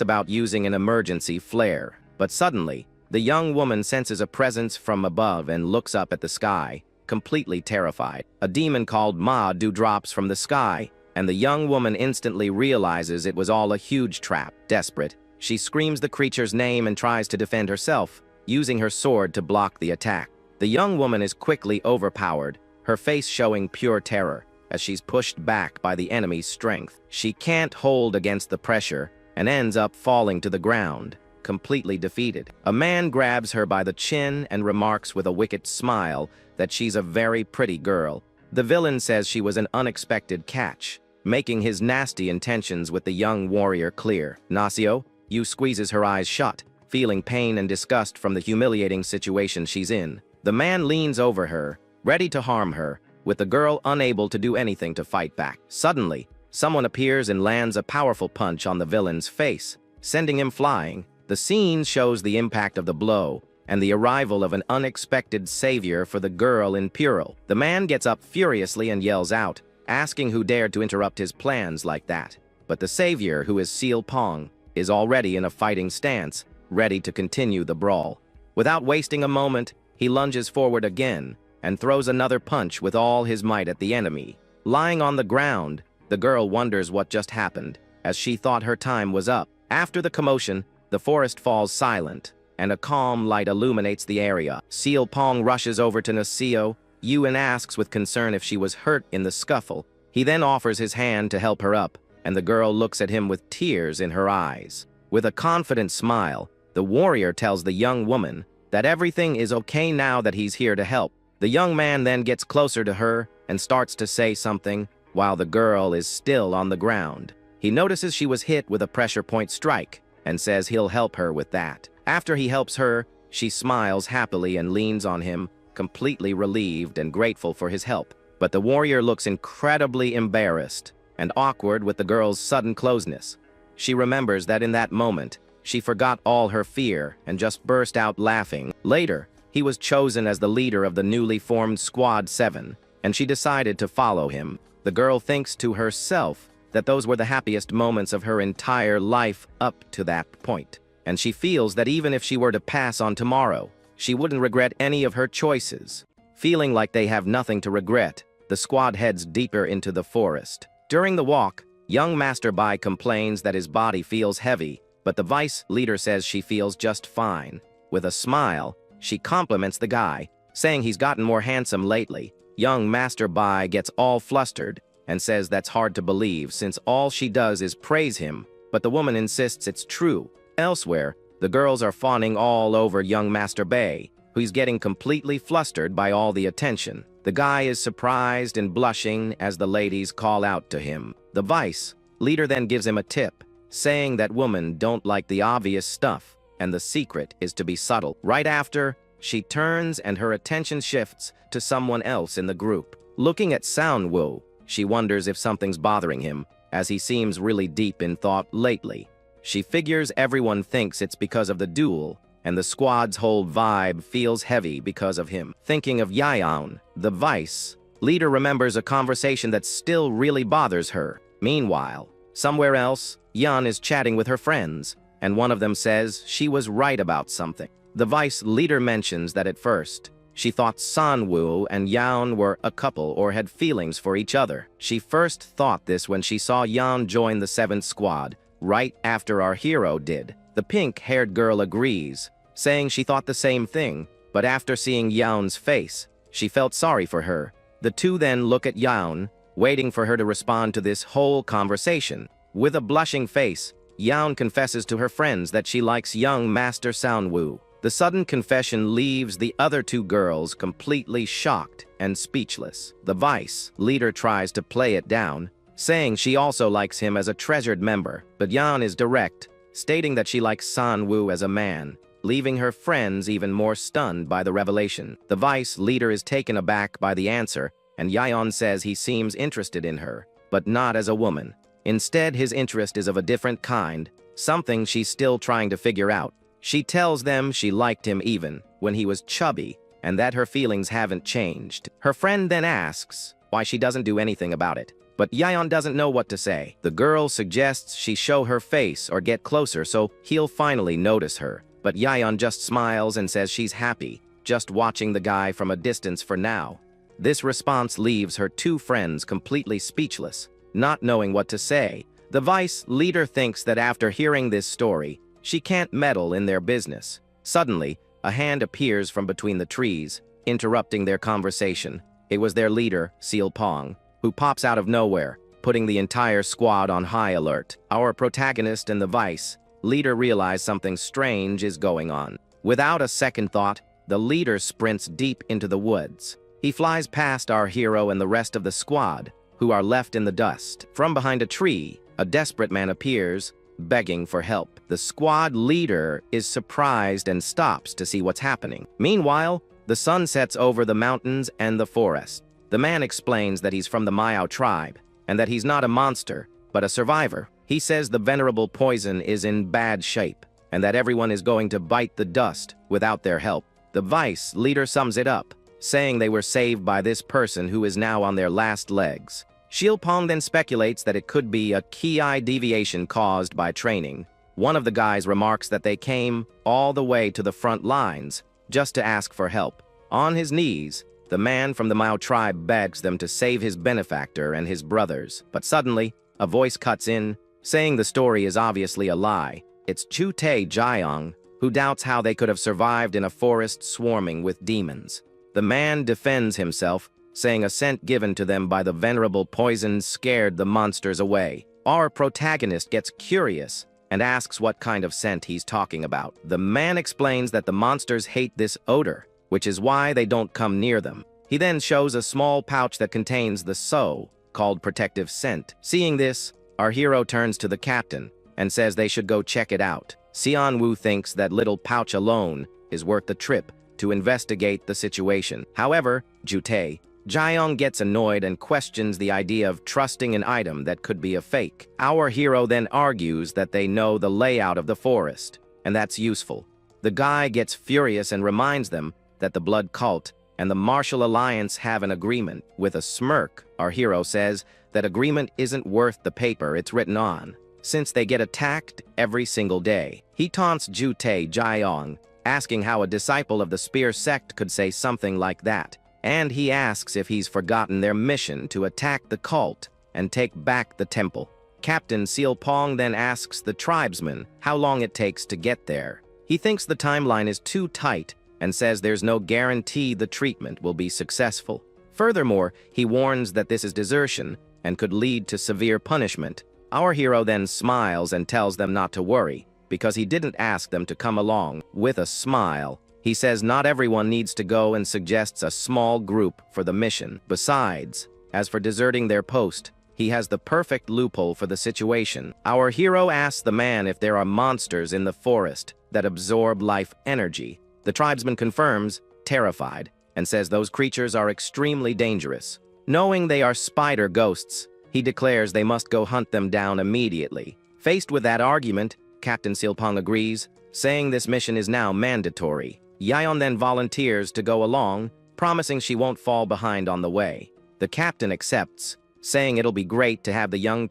about using an emergency flare. But suddenly, the young woman senses a presence from above and looks up at the sky, completely terrified. A demon called Ma-Du drops from the sky, and the young woman instantly realizes it was all a huge trap. Desperate, she screams the creature's name and tries to defend herself, using her sword to block the attack. The young woman is quickly overpowered, her face showing pure terror, as she's pushed back by the enemy's strength. She can't hold against the pressure and ends up falling to the ground, completely defeated. A man grabs her by the chin and remarks with a wicked smile that she's a very pretty girl. The villain says she was an unexpected catch, making his nasty intentions with the young warrior clear. Nasio squeezes her eyes shut, feeling pain and disgust from the humiliating situation she's in. The man leans over her, ready to harm her, with the girl unable to do anything to fight back. Suddenly, someone appears and lands a powerful punch on the villain's face, sending him flying. The scene shows the impact of the blow and the arrival of an unexpected savior for the girl in peril. The man gets up furiously and yells out, asking who dared to interrupt his plans like that. But the savior, who is Seal Pong, is already in a fighting stance, ready to continue the brawl. Without wasting a moment, he lunges forward again and throws another punch with all his might at the enemy. Lying on the ground, the girl wonders what just happened, as she thought her time was up. After the commotion, the forest falls silent, and a calm light illuminates the area. Seal Pong rushes over to Nasio and asks with concern if she was hurt in the scuffle. He then offers his hand to help her up, and the girl looks at him with tears in her eyes. With a confident smile, the warrior tells the young woman that everything is okay now that he's here to help. The young man then gets closer to her and starts to say something while the girl is still on the ground. He notices she was hit with a pressure point strike and says he'll help her with that. After he helps her, she smiles happily and leans on him, completely relieved and grateful for his help. But the warrior looks incredibly embarrassed and awkward with the girl's sudden closeness. She remembers that in that moment, she forgot all her fear and just burst out laughing. Later, he was chosen as the leader of the newly formed Squad 7, and she decided to follow him. The girl thinks to herself that those were the happiest moments of her entire life up to that point, and she feels that even if she were to pass on tomorrow, she wouldn't regret any of her choices. Feeling like they have nothing to regret, the squad heads deeper into the forest. During the walk, Young Master Bai complains that his body feels heavy, but the vice leader says she feels just fine. With a smile, she compliments the guy, saying he's gotten more handsome lately. Young Master Bai gets all flustered and says that's hard to believe since all she does is praise him, but the woman insists it's true. Elsewhere, the girls are fawning all over young Master Bai, who's getting completely flustered by all the attention. The guy is surprised and blushing as the ladies call out to him. The vice leader then gives him a tip, saying that women don't like the obvious stuff, and the secret is to be subtle. Right after, she turns and her attention shifts to someone else in the group. Looking at Soundwoo, she wonders if something's bothering him, as he seems really deep in thought lately. She figures everyone thinks it's because of the duel, and the squad's whole vibe feels heavy because of him. Thinking of Yaon, the vice leader remembers a conversation that still really bothers her. Meanwhile, somewhere else, Yan is chatting with her friends, and one of them says she was right about something. The vice leader mentions that at first, she thought Sanwoo and Yaon were a couple or had feelings for each other. She first thought this when she saw Yaon join the 7th squad, right after our hero did. The pink-haired girl agrees, saying she thought the same thing, but after seeing Yaon's face, she felt sorry for her. The two then look at Yaon, waiting for her to respond to this whole conversation. With a blushing face, Yaon confesses to her friends that she likes young Master Soundwoo. The sudden confession leaves the other two girls completely shocked and speechless. The vice leader tries to play it down, saying she also likes him as a treasured member, but Yan is direct, stating that she likes Sanwoo as a man, leaving her friends even more stunned by the revelation. The vice leader is taken aback by the answer, and Yaon says he seems interested in her, but not as a woman. Instead, his interest is of a different kind, something she's still trying to figure out. She tells them she liked him even when he was chubby, and that her feelings haven't changed. Her friend then asks why she doesn't do anything about it, but Yaon doesn't know what to say. The girl suggests she show her face or get closer so he'll finally notice her, but Yaon just smiles and says she's happy, just watching the guy from a distance for now. This response leaves her two friends completely speechless, not knowing what to say. The vice leader thinks that after hearing this story, she can't meddle in their business. Suddenly, a hand appears from between the trees, interrupting their conversation. It was their leader, Seal Pong, who pops out of nowhere, putting the entire squad on high alert. Our protagonist and the vice leader realize something strange is going on. Without a second thought, the leader sprints deep into the woods. He flies past our hero and the rest of the squad, who are left in the dust. From behind a tree, a desperate man appears, begging for help. The squad leader is surprised and stops to see what's happening. Meanwhile, the sun sets over the mountains and the forest. The man explains that he's from the Miao tribe, and that he's not a monster, but a survivor. He says the venerable poison is in bad shape, and that everyone is going to bite the dust without their help. The vice leader sums it up, saying they were saved by this person who is now on their last legs. Shilpong then speculates that it could be a ki deviation caused by training. One of the guys remarks that they came all the way to the front lines just to ask for help. On his knees, the man from the Mao tribe begs them to save his benefactor and his brothers. But suddenly, a voice cuts in, saying the story is obviously a lie. It's Chute Jiang, who doubts how they could have survived in a forest swarming with demons. The man defends himself, saying a scent given to them by the venerable poison scared the monsters away. Our protagonist gets curious and asks what kind of scent he's talking about. The man explains that the monsters hate this odor, which is why they don't come near them. He then shows a small pouch that contains the so-called protective scent. Seeing this, our hero turns to the captain and says they should go check it out. Xianwu thinks that little pouch alone is worth the trip to investigate the situation. However, Jute Jiang gets annoyed and questions the idea of trusting an item that could be a fake. Our hero then argues that they know the layout of the forest, and that's useful. The guy gets furious and reminds them that the Blood Cult and the Martial Alliance have an agreement. With a smirk, our hero says that agreement isn't worth the paper it's written on, since they get attacked every single day. He taunts Jute Jiang, asking how a disciple of the Spear sect could say something like that. And he asks if he's forgotten their mission to attack the cult and take back the temple. Captain Pong then asks the tribesman how long it takes to get there. He thinks the timeline is too tight and says there's no guarantee the treatment will be successful. Furthermore, he warns that this is desertion and could lead to severe punishment. Our hero then smiles and tells them not to worry, because he didn't ask them to come along. With a smile, he says not everyone needs to go and suggests a small group for the mission. Besides, as for deserting their post, he has the perfect loophole for the situation. Our hero asks the man if there are monsters in the forest that absorb life energy. The tribesman confirms, terrified, and says those creatures are extremely dangerous. Knowing they are spider ghosts, he declares they must go hunt them down immediately. Faced with that argument, Captain Pong agrees, saying this mission is now mandatory. Yaon then volunteers to go along, promising she won't fall behind on the way. The captain accepts, saying it'll be great to have the young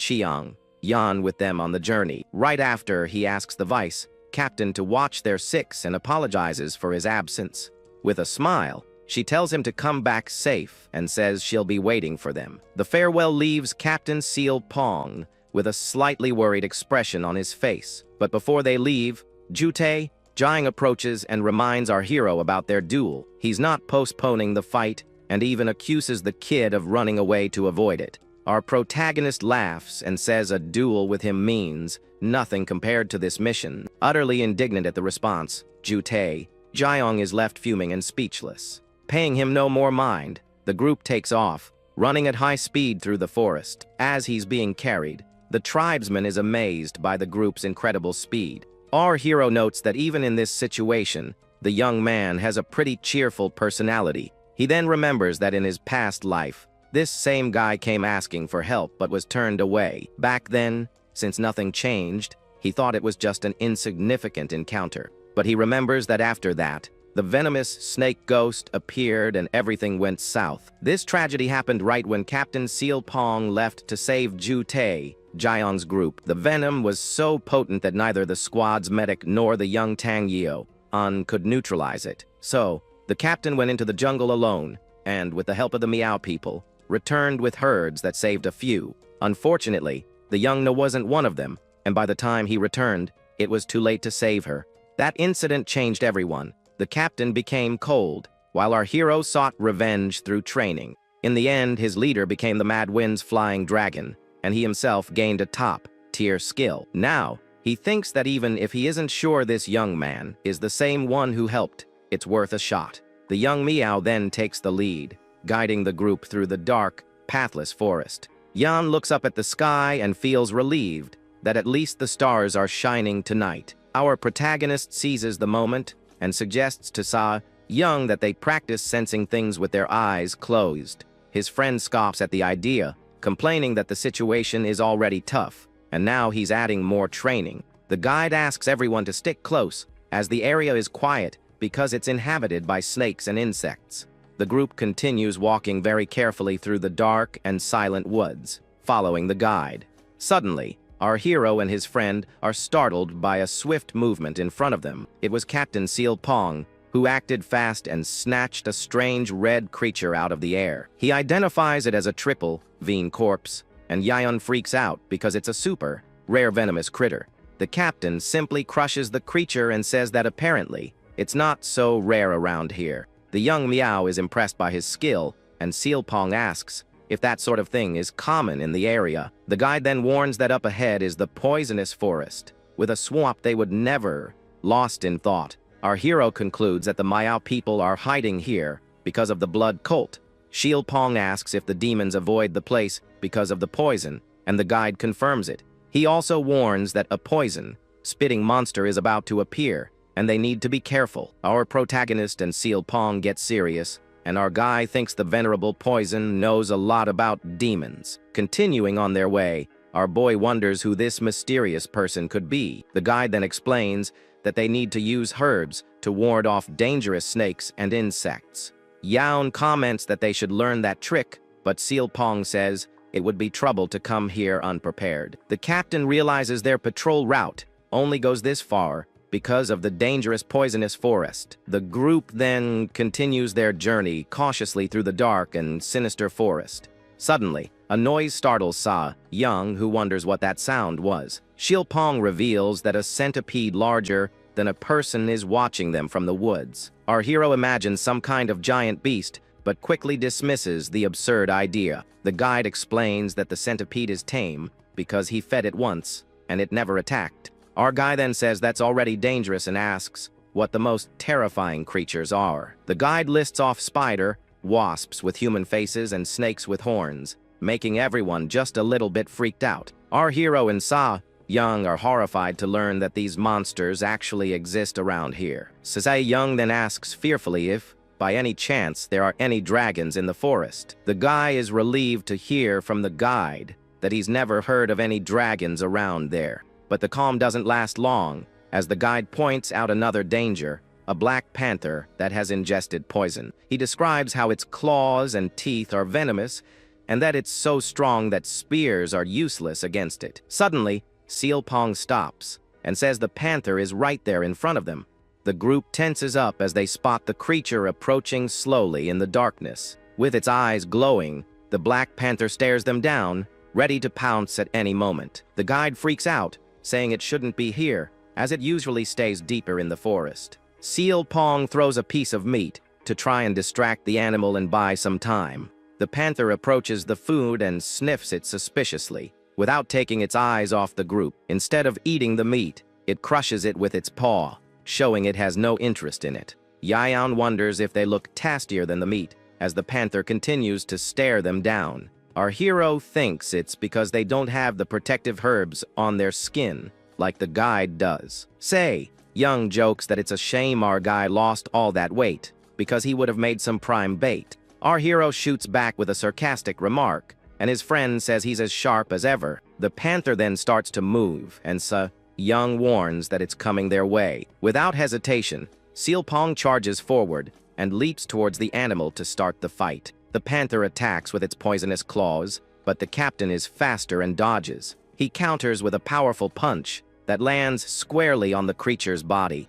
Yan with them on the journey. Right after, he asks the vice captain to watch their six and apologizes for his absence. With a smile, she tells him to come back safe and says she'll be waiting for them. The farewell leaves Captain Pong with a slightly worried expression on his face. But before they leave, Jiang approaches and reminds our hero about their duel. He's not postponing the fight and even accuses the kid of running away to avoid it. Our protagonist laughs and says a duel with him means nothing compared to this mission. Utterly indignant at the response, Jiang is left fuming and speechless. Paying him no more mind, the group takes off, running at high speed through the forest. As he's being carried, the tribesman is amazed by the group's incredible speed. Our hero notes that even in this situation, the young man has a pretty cheerful personality. He then remembers that in his past life, this same guy came asking for help but was turned away. Back then, since nothing changed, he thought it was just an insignificant encounter. But he remembers that after that, the venomous snake ghost appeared and everything went south. This tragedy happened right when Captain Pong left to save Jiang's group. The venom was so potent that neither the squad's medic nor the young Tang Yeo-an could neutralize it. So, the captain went into the jungle alone, and with the help of the Meow people, returned with herds that saved a few. Unfortunately, the young Na wasn't one of them, and by the time he returned, it was too late to save her. That incident changed everyone. The captain became cold, while our hero sought revenge through training. In the end, his leader became the Mad Wind's flying dragon, and he himself gained a top-tier skill. Now, he thinks that even if he isn't sure this young man is the same one who helped, it's worth a shot. The young Meow then takes the lead, guiding the group through the dark, pathless forest. Yan looks up at the sky and feels relieved that at least the stars are shining tonight. Our protagonist seizes the moment and suggests to Young that they practice sensing things with their eyes closed. His friend scoffs at the idea, complaining that the situation is already tough, and now he's adding more training. The guide asks everyone to stick close, as the area is quiet because it's inhabited by snakes and insects. The group continues walking very carefully through the dark and silent woods, following the guide. Suddenly, our hero and his friend are startled by a swift movement in front of them. It was Captain Pong, who acted fast and snatched a strange red creature out of the air. He identifies it as a triple vein corpse, and Yaon freaks out because it's a super rare venomous critter. The captain simply crushes the creature and says that apparently it's not so rare around here. The young Meow is impressed by his skill, and Pong asks if that sort of thing is common in the area. The guide then warns that up ahead is the poisonous forest, with a swamp they would never. Lost in thought, our hero concludes that the Meow people are hiding here because of the blood cult. Pong asks if the demons avoid the place because of the poison, and the guide confirms it. He also warns that a poison-spitting monster is about to appear, and they need to be careful. Our protagonist and Pong get serious, and our guy thinks the venerable poison knows a lot about demons. Continuing on their way, our boy wonders who this mysterious person could be. The guide then explains that they need to use herbs to ward off dangerous snakes and insects. Yaon comments that they should learn that trick, but Pong says it would be trouble to come here unprepared. The captain realizes their patrol route only goes this far because of the dangerous poisonous forest. The group then continues their journey cautiously through the dark and sinister forest. Suddenly, A noise startles Young, who wonders what that sound was. Shilpong reveals that a centipede larger than a person is watching them from the woods. Our hero imagines some kind of giant beast, but quickly dismisses the absurd idea. The guide explains that the centipede is tame because he fed it once, and it never attacked. Our guy then says that's already dangerous and asks what the most terrifying creatures are. The guide lists off spider, wasps with human faces, and snakes with horns, making everyone just a little bit freaked out. Our hero and Young are horrified to learn that these monsters actually exist around here. Young then asks fearfully if, by any chance, there are any dragons in the forest. The guy is relieved to hear from the guide that he's never heard of any dragons around there. But the calm doesn't last long, as the guide points out another danger, a black panther that has ingested poison. He describes how its claws and teeth are venomous, and that it's so strong that spears are useless against it. Suddenly, Shilpong stops and says the panther is right there in front of them. The group tenses up as they spot the creature approaching slowly in the darkness. With its eyes glowing, the black panther stares them down, ready to pounce at any moment. The guide freaks out, saying it shouldn't be here, as it usually stays deeper in the forest. Shilpong throws a piece of meat to try and distract the animal and buy some time. The panther approaches the food and sniffs it suspiciously, without taking its eyes off the group. Instead of eating the meat, it crushes it with its paw, showing it has no interest in it. Yayan wonders if they look tastier than the meat, as the panther continues to stare them down. Our hero thinks it's because they don't have the protective herbs on their skin, like the guide does. Young jokes that it's a shame our guy lost all that weight, because he would have made some prime bait. Our hero shoots back with a sarcastic remark, and his friend says he's as sharp as ever. The panther then starts to move, and Young warns that it's coming their way. Without hesitation, Shilpong charges forward and leaps towards the animal to start the fight. The panther attacks with its poisonous claws, but the captain is faster and dodges. He counters with a powerful punch that lands squarely on the creature's body.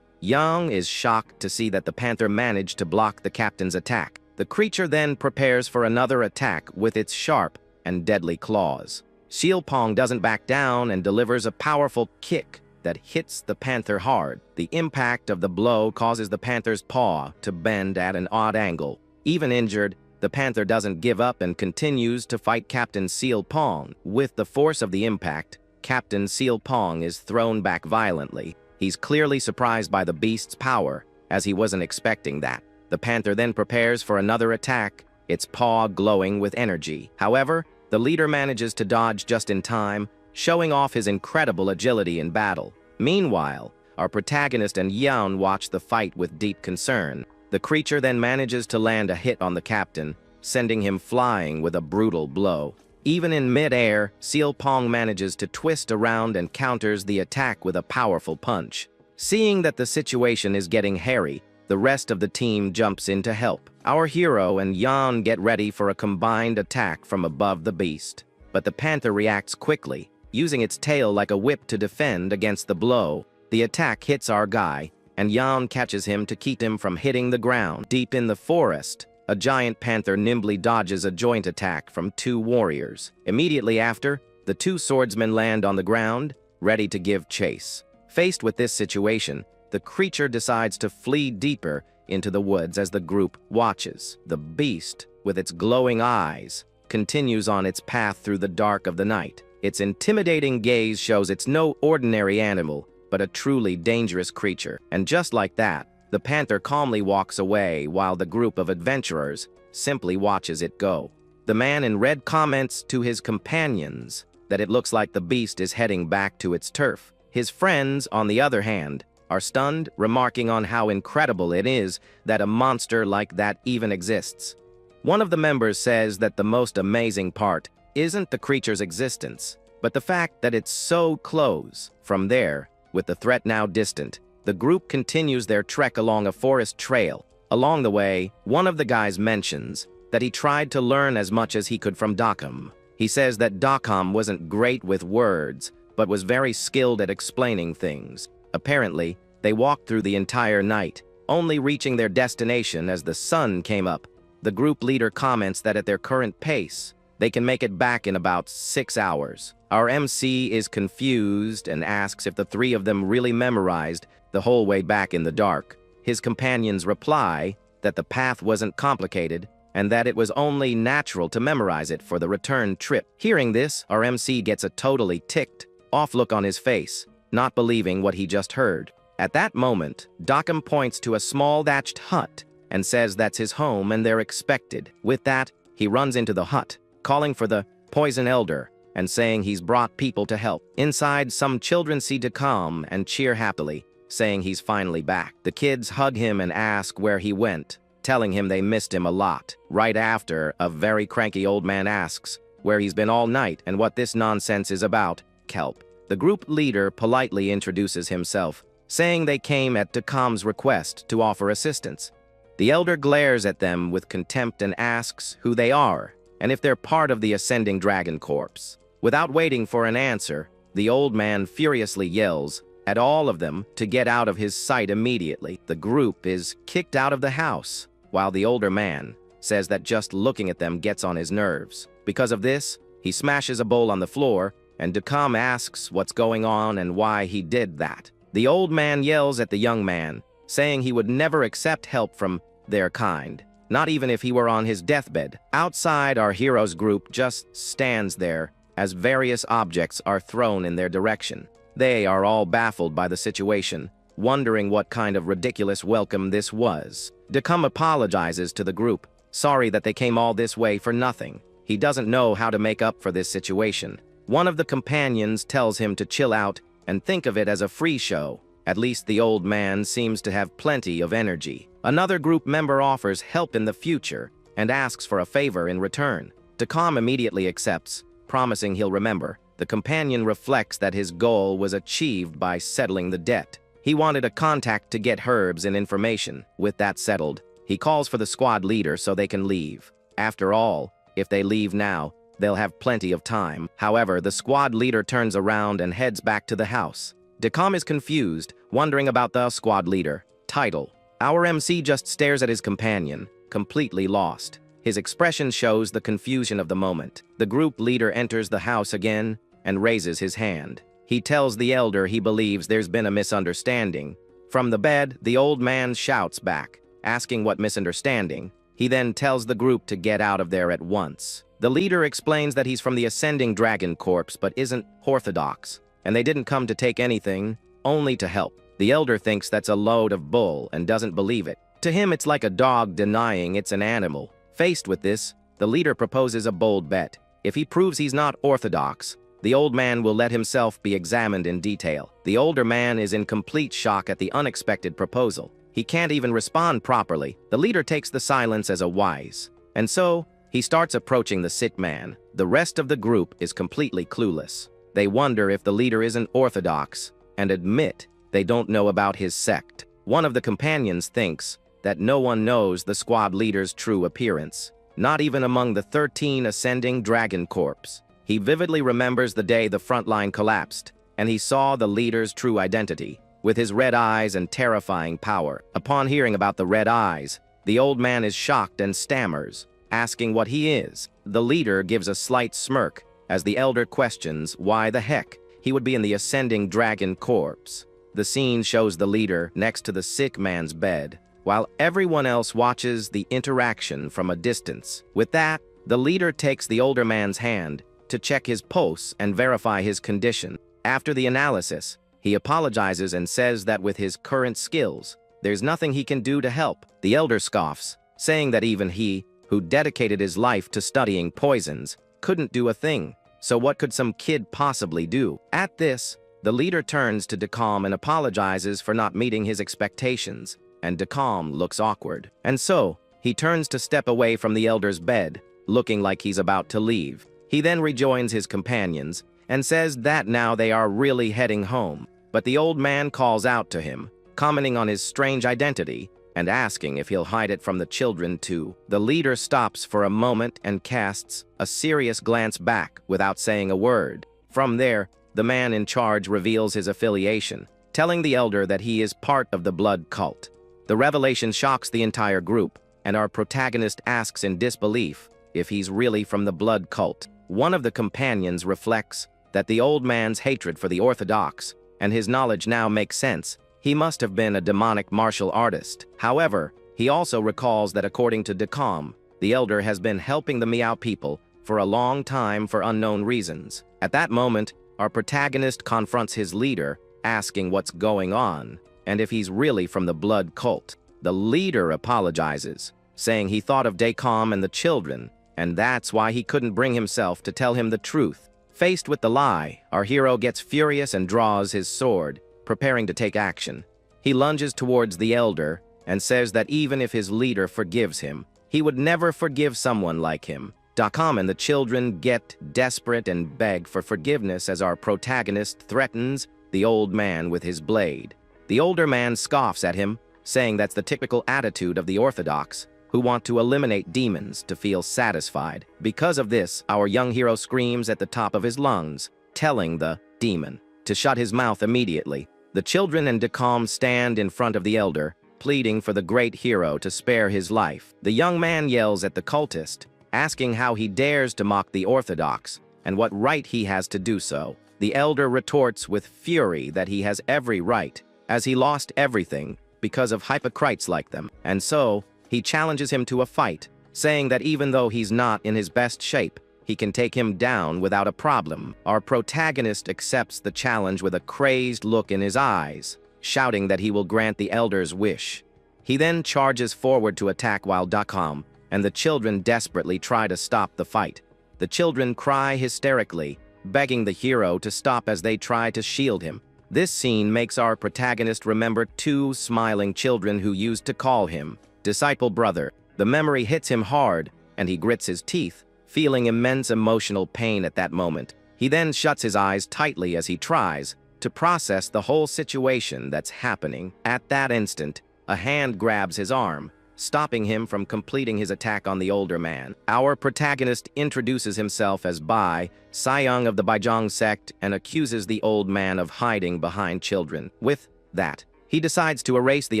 Young is shocked to see that the panther managed to block the captain's attack. The creature then prepares for another attack with its sharp and deadly claws. Shilpong doesn't back down and delivers a powerful kick that hits the panther hard. The impact of the blow causes the panther's paw to bend at an odd angle. Even injured, the panther doesn't give up and continues to fight Captain Shilpong. With the force of the impact, Captain Shilpong is thrown back violently. He's clearly surprised by the beast's power, as he wasn't expecting that. The panther then prepares for another attack, its paw glowing with energy. However, the leader manages to dodge just in time, showing off his incredible agility in battle. Meanwhile, our protagonist and Yeon watch the fight with deep concern. The creature then manages to land a hit on the captain, sending him flying with a brutal blow. Even in mid-air, Shilpong manages to twist around and counters the attack with a powerful punch. Seeing that the situation is getting hairy, the rest of the team jumps in to help. Our hero and Yeon get ready for a combined attack from above the beast. But the panther reacts quickly, using its tail like a whip to defend against the blow. The attack hits our guy, and Yeon catches him to keep him from hitting the ground. Deep in the forest, a giant panther nimbly dodges a joint attack from two warriors. Immediately after, the two swordsmen land on the ground, ready to give chase. Faced with this situation, the creature decides to flee deeper into the woods as the group watches. The beast, with its glowing eyes, continues on its path through the dark of the night. Its intimidating gaze shows it's no ordinary animal, but a truly dangerous creature. And just like that, the panther calmly walks away while the group of adventurers simply watches it go. The man in red comments to his companions that it looks like the beast is heading back to its turf. His friends, on the other hand, are stunned, remarking on how incredible it is that a monster like that even exists. One of the members says that the most amazing part isn't the creature's existence, but the fact that it's so close. From there, with the threat now distant, the group continues their trek along a forest trail. Along the way, one of the guys mentions that he tried to learn as much as he could from Dokkum. He says that Dokkum wasn't great with words, but was very skilled at explaining things. Apparently, they walked through the entire night, only reaching their destination as the sun came up. The group leader comments that at their current pace, They can make it back in about 6 hours. Our MC is confused and asks if the three of them really memorized the whole way back in the dark. His companions reply that the path wasn't complicated and that it was only natural to memorize it for the return trip. Hearing this, our MC gets a totally ticked off look on his face, not believing what he just heard. At that moment, Dockham points to a small thatched hut and says that's his home and they're expected. With that, he runs into the hut, calling for the Poison Elder and saying he's brought people to help. Inside, some children see Dockham and cheer happily, saying he's finally back. The kids hug him and ask where he went, telling him they missed him a lot. Right after, a very cranky old man asks where he's been all night and what this nonsense is about. Kelp. The group leader politely introduces himself, saying they came at Dockham's request to offer assistance. The elder glares at them with contempt and asks who they are and if they're part of the Ascending Dragon Corps. Without waiting for an answer, the old man furiously yells at all of them to get out of his sight immediately. The group is kicked out of the house, while the older man says that just looking at them gets on his nerves. Because of this, he smashes a bowl on the floor, and Dockham asks what's going on and why he did that. The old man yells at the young man, saying he would never accept help from their kind, not even if he were on his deathbed. Outside, our hero's group just stands there as various objects are thrown in their direction. They are all baffled by the situation, wondering what kind of ridiculous welcome this was. Dockham apologizes to the group, sorry that they came all this way for nothing. He doesn't know how to make up for this situation. One of the companions tells him to chill out and think of it as a free show. At least the old man seems to have plenty of energy. Another group member offers help in the future and asks for a favor in return. Dockham immediately accepts, promising he'll remember. The companion reflects that his goal was achieved by settling the debt. He wanted a contact to get herbs and information. With that settled, he calls for the squad leader so they can leave. After all, if they leave now, they'll have plenty of time. However, the squad leader turns around and heads back to the house. Dockham is confused, wondering about the squad leader. Title. Our MC just stares at his companion, completely lost. His expression shows the confusion of the moment. The group leader enters the house again and raises his hand. He tells the elder he believes there's been a misunderstanding. From the bed, the old man shouts back, asking what misunderstanding. He then tells the group to get out of there at once. The leader explains that he's from the Ascending Dragon Corps but isn't orthodox, and they didn't come to take anything, only to help. The elder thinks that's a load of bull and doesn't believe it. To him, it's like a dog denying it's an animal. Faced with this, the leader proposes a bold bet. If he proves he's not orthodox, the old man will let himself be examined in detail. The older man is in complete shock at the unexpected proposal. He can't even respond properly. The leader takes the silence as a wise, and so he starts approaching the sick man. The rest of the group is completely clueless. They wonder if the leader isn't orthodox and admit they don't know about his sect. One of the companions thinks that no one knows the squad leader's true appearance, not even among the 13 Ascending Dragon Corps. He vividly remembers the day the front line collapsed, and he saw the leader's true identity, with his red eyes and terrifying power. Upon hearing about the red eyes, the old man is shocked and stammers, asking what he is. The leader gives a slight smirk as the elder questions why the heck he would be in the Ascending Dragon Corps. The scene shows the leader next to the sick man's bed, while everyone else watches the interaction from a distance. With that, the leader takes the older man's hand to check his pulse and verify his condition. After the analysis, he apologizes and says that with his current skills, there's nothing he can do to help. The elder scoffs, saying that even he, who dedicated his life to studying poisons, couldn't do a thing. So what could some kid possibly do? At this, the leader turns to Dockham and apologizes for not meeting his expectations, and Dockham looks awkward. And so, he turns to step away from the elder's bed, looking like he's about to leave. He then rejoins his companions and says that now they are really heading home. But the old man calls out to him, commenting on his strange identity and asking if he'll hide it from the children too. The leader stops for a moment and casts a serious glance back without saying a word. From there, the man in charge reveals his affiliation, telling the elder that he is part of the blood cult. The revelation shocks the entire group, and our protagonist asks in disbelief if he's really from the blood cult. One of the companions reflects that the old man's hatred for the Orthodox and his knowledge now makes sense. He must have been a demonic martial artist. However, he also recalls that according to Decom, the elder has been helping the Miao people for a long time for unknown reasons. At that moment, our protagonist confronts his leader, asking what's going on, and if he's really from the blood cult. The leader apologizes, saying he thought of Decom and the children, and that's why he couldn't bring himself to tell him the truth. Faced with the lie, our hero gets furious and draws his sword, preparing to take action. He lunges towards the elder and says that even if his leader forgives him, he would never forgive someone like him. Decom and the children get desperate and beg for forgiveness as our protagonist threatens the old man with his blade. The older man scoffs at him, saying that's the typical attitude of the Orthodox, who want to eliminate demons to feel satisfied. Because of this, our young hero screams at the top of his lungs, telling the demon to shut his mouth immediately. The children and Decom stand in front of the elder, pleading for the great hero to spare his life. The young man yells at the cultist, asking how he dares to mock the Orthodox and what right he has to do so. The elder retorts with fury that he has every right, as he lost everything because of hypocrites like them, and so he challenges him to a fight, saying that even though he's not in his best shape, he can take him down without a problem. Our protagonist accepts the challenge with a crazed look in his eyes, shouting that he will grant the elder's wish. He then charges forward to attack while Decom and the children desperately try to stop the fight. The children cry hysterically, begging the hero to stop as they try to shield him. This scene makes our protagonist remember two smiling children who used to call him disciple brother. The memory hits him hard, and he grits his teeth, feeling immense emotional pain at that moment. He then shuts his eyes tightly as he tries to process the whole situation that's happening. At that instant, a hand grabs his arm, stopping him from completing his attack on the older man. Our protagonist introduces himself as Bai Sayong of the Baijong sect and accuses the old man of hiding behind children. With that, he decides to erase the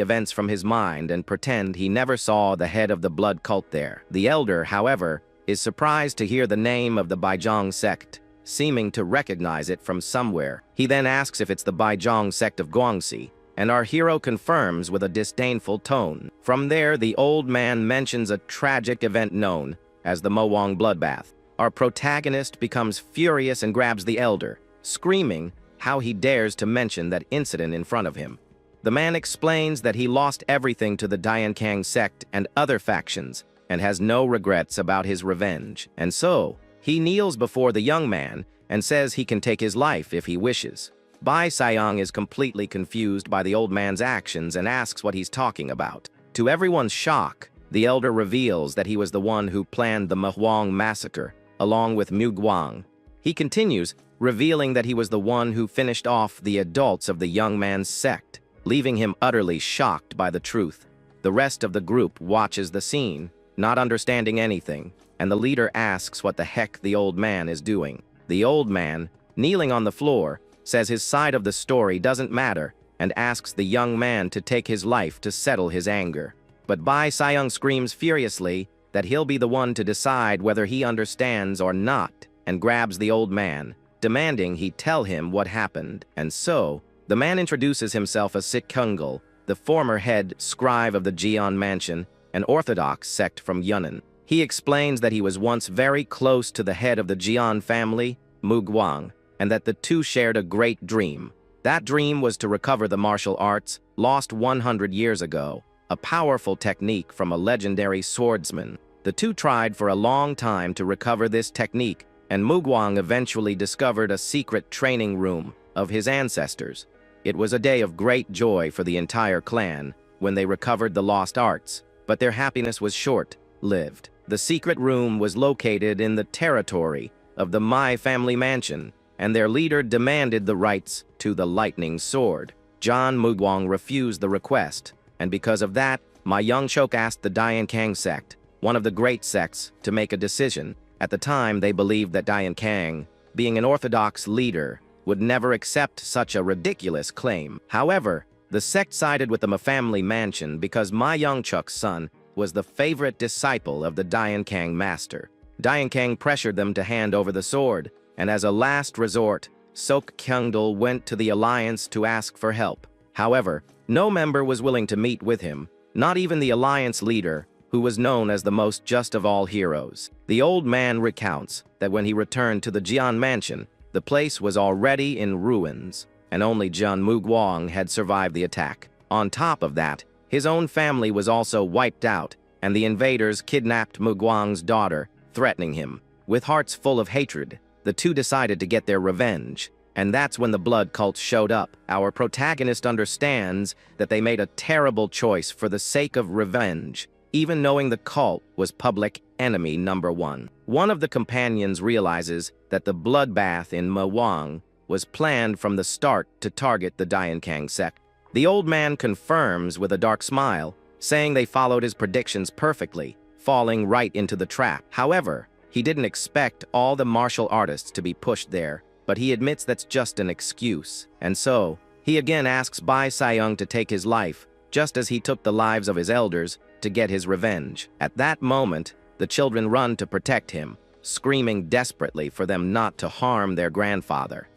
events from his mind and pretend he never saw the head of the blood cult there. The elder, however, is surprised to hear the name of the Baijong sect, seeming to recognize it from somewhere. He then asks if it's the Baijong sect of Guangxi, and our hero confirms with a disdainful tone. From there, the old man mentions a tragic event known as the Mowang bloodbath. Our protagonist becomes furious and grabs the elder, screaming how he dares to mention that incident in front of him. The man explains that he lost everything to the Diankang sect and other factions, and has no regrets about his revenge. And so, he kneels before the young man and says he can take his life if he wishes. Bai Sayong is completely confused by the old man's actions and asks what he's talking about. To everyone's shock, the elder reveals that he was the one who planned the Mawang massacre, along with Mu Guang. He continues, revealing that he was the one who finished off the adults of the young man's sect, leaving him utterly shocked by the truth. The rest of the group watches the scene, not understanding anything, and the leader asks what the heck the old man is doing. The old man, kneeling on the floor, says his side of the story doesn't matter and asks the young man to take his life to settle his anger. But Bai Sayong screams furiously that he'll be the one to decide whether he understands or not, and grabs the old man, demanding he tell him what happened. And so, the man introduces himself as Sitkungul, the former head scribe of the Jian Mansion, an Orthodox sect from Yunnan. He explains that he was once very close to the head of the Jian family, Mu Guang, and that the two shared a great dream. That dream was to recover the martial arts lost 100 years ago, a powerful technique from a legendary swordsman. The two tried for a long time to recover this technique, and Mu Guang eventually discovered a secret training room of his ancestors. It was a day of great joy for the entire clan when they recovered the lost arts, but their happiness was short-lived. The secret room was located in the territory of the Mai family mansion, and their leader demanded the rights to the lightning sword. John Mu Guang refused the request, and because of that, Ma Youngchok asked the Diankang sect, one of the great sects, to make a decision. At the time, they believed that Diankang, being an orthodox leader, would never accept such a ridiculous claim. However, the sect sided with the Ma family mansion because Ma Youngchok's son was the favorite disciple of the Diankang master. Dian Kang pressured them to hand over the sword, and as a last resort, Sok Kyungdul went to the Alliance to ask for help. However, no member was willing to meet with him, not even the Alliance leader, who was known as the most just of all heroes. The old man recounts that when he returned to the Jian mansion, the place was already in ruins, and only Jun Mugwang had survived the attack. On top of that, his own family was also wiped out, and the invaders kidnapped Mugwang's daughter, threatening him. With hearts full of hatred, the two decided to get their revenge, and that's when the blood cult showed up. Our protagonist understands that they made a terrible choice for the sake of revenge, even knowing the cult was public enemy number one. One of the companions realizes that the bloodbath in Mawang was planned from the start to target the Dian Kang sect. The old man confirms with a dark smile, saying they followed his predictions perfectly, falling right into the trap. However, he didn't expect all the martial artists to be pushed there, but he admits that's just an excuse. And so, he again asks Bai Sayung to take his life, just as he took the lives of his elders to get his revenge. At that moment, the children run to protect him, screaming desperately for them not to harm their grandfather.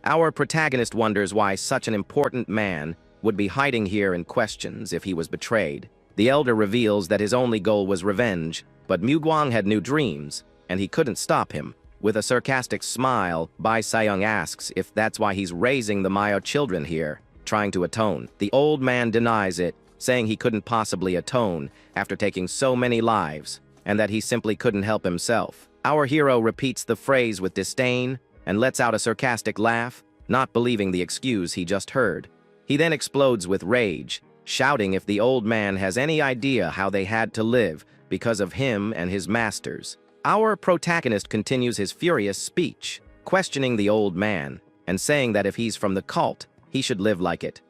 Our protagonist wonders why such an important man would be hiding here and questions if he was betrayed. The elder reveals that his only goal was revenge, but Mugwang had new dreams, and he couldn't stop him. With a sarcastic smile, Bai Sayung asks if that's why he's raising the Mayo children here, trying to atone. The old man denies it, saying he couldn't possibly atone after taking so many lives, and that he simply couldn't help himself. Our hero repeats the phrase with disdain and lets out a sarcastic laugh, not believing the excuse he just heard. He then explodes with rage, shouting if the old man has any idea how they had to live because of him and his masters. Our protagonist continues his furious speech, questioning the old man and saying that if he's from the cult, he should live like it.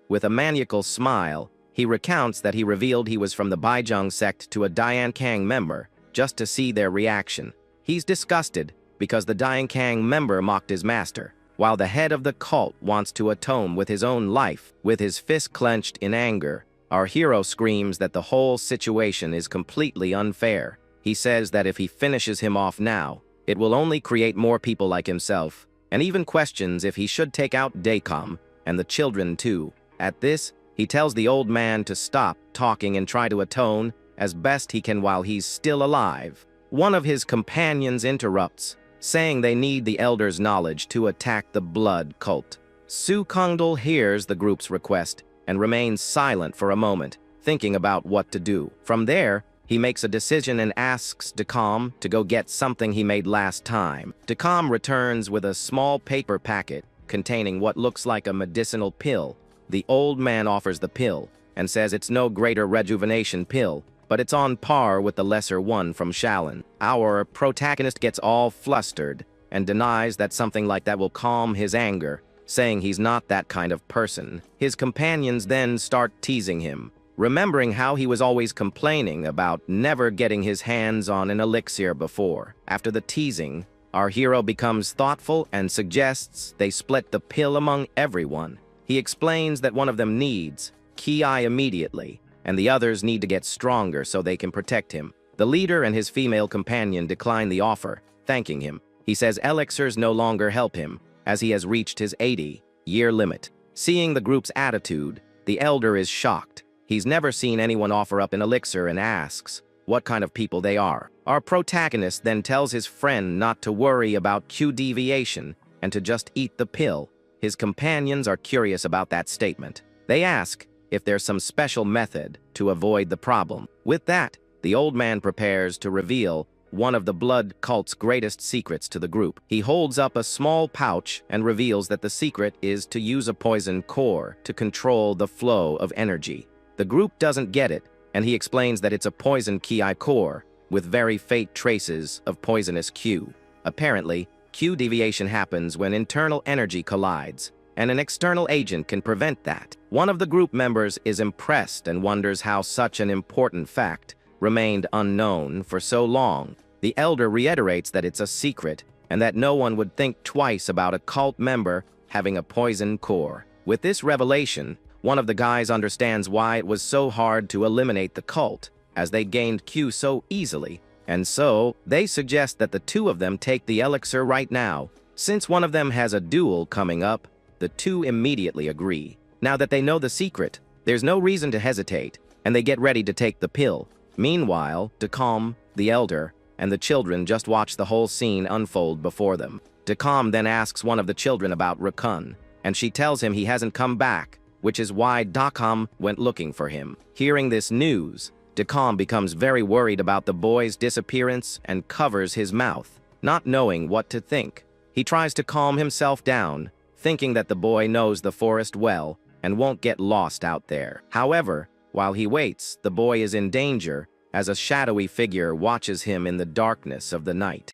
With a maniacal smile, he recounts that he revealed he was from the Baijung sect to a Dian Kang member just to see their reaction. He's disgusted because the Dian Kang member mocked his master, while the head of the cult wants to atone with his own life. With his fist clenched in anger, our hero screams that the whole situation is completely unfair. He says that if he finishes him off now, it will only create more people like himself, and even questions if he should take out Dacom and the children too. At this, he tells the old man to stop talking and try to atone as best he can while he's still alive. One of his companions interrupts, saying they need the elder's knowledge to attack the blood cult. Su Kongdul hears the group's request and remains silent for a moment, thinking about what to do. From there, he makes a decision and asks Dacom to go get something he made last time. Dacom returns with a small paper packet containing what looks like a medicinal pill. The old man offers the pill and says it's no greater rejuvenation pill, but it's on par with the lesser one from Shaolin. Our protagonist gets all flustered and denies that something like that will calm his anger, saying he's not that kind of person. His companions then start teasing him, remembering how he was always complaining about never getting his hands on an elixir before. After the teasing, our hero becomes thoughtful and suggests they split the pill among everyone. He explains that one of them needs Ki immediately, and the others need to get stronger so they can protect him. The leader and his female companion decline the offer, thanking him. He says elixirs no longer help him, as he has reached his 80-year limit. Seeing the group's attitude, the elder is shocked. He's never seen anyone offer up an elixir and asks what kind of people they are. Our protagonist then tells his friend not to worry about Q deviation and to just eat the pill. His companions are curious about that statement. They ask if there's some special method to avoid the problem. With that, the old man prepares to reveal one of the blood cult's greatest secrets to the group. He holds up a small pouch and reveals that the secret is to use a poison core to control the flow of energy. The group doesn't get it, and he explains that it's a poison Ki core with very faint traces of poisonous Q. Apparently, Q deviation happens when internal energy collides, and an external agent can prevent that. One of the group members is impressed and wonders how such an important fact remained unknown for so long. The elder reiterates that it's a secret and that no one would think twice about a cult member having a poison core. With this revelation, one of the guys understands why it was so hard to eliminate the cult, as they gained Q so easily, And so, they suggest that the two of them take the elixir right now. Since one of them has a duel coming up, the two immediately agree. Now that they know the secret, there's no reason to hesitate, and they get ready to take the pill. Meanwhile, Decom, the elder, and the children just watch the whole scene unfold before them. Decom then asks one of the children about Racun, and she tells him he hasn't come back, which is why Decom went looking for him. Hearing this news, Decom becomes very worried about the boy's disappearance and covers his mouth, not knowing what to think. He tries to calm himself down, thinking that the boy knows the forest well and won't get lost out there. However, while he waits, the boy is in danger as a shadowy figure watches him in the darkness of the night.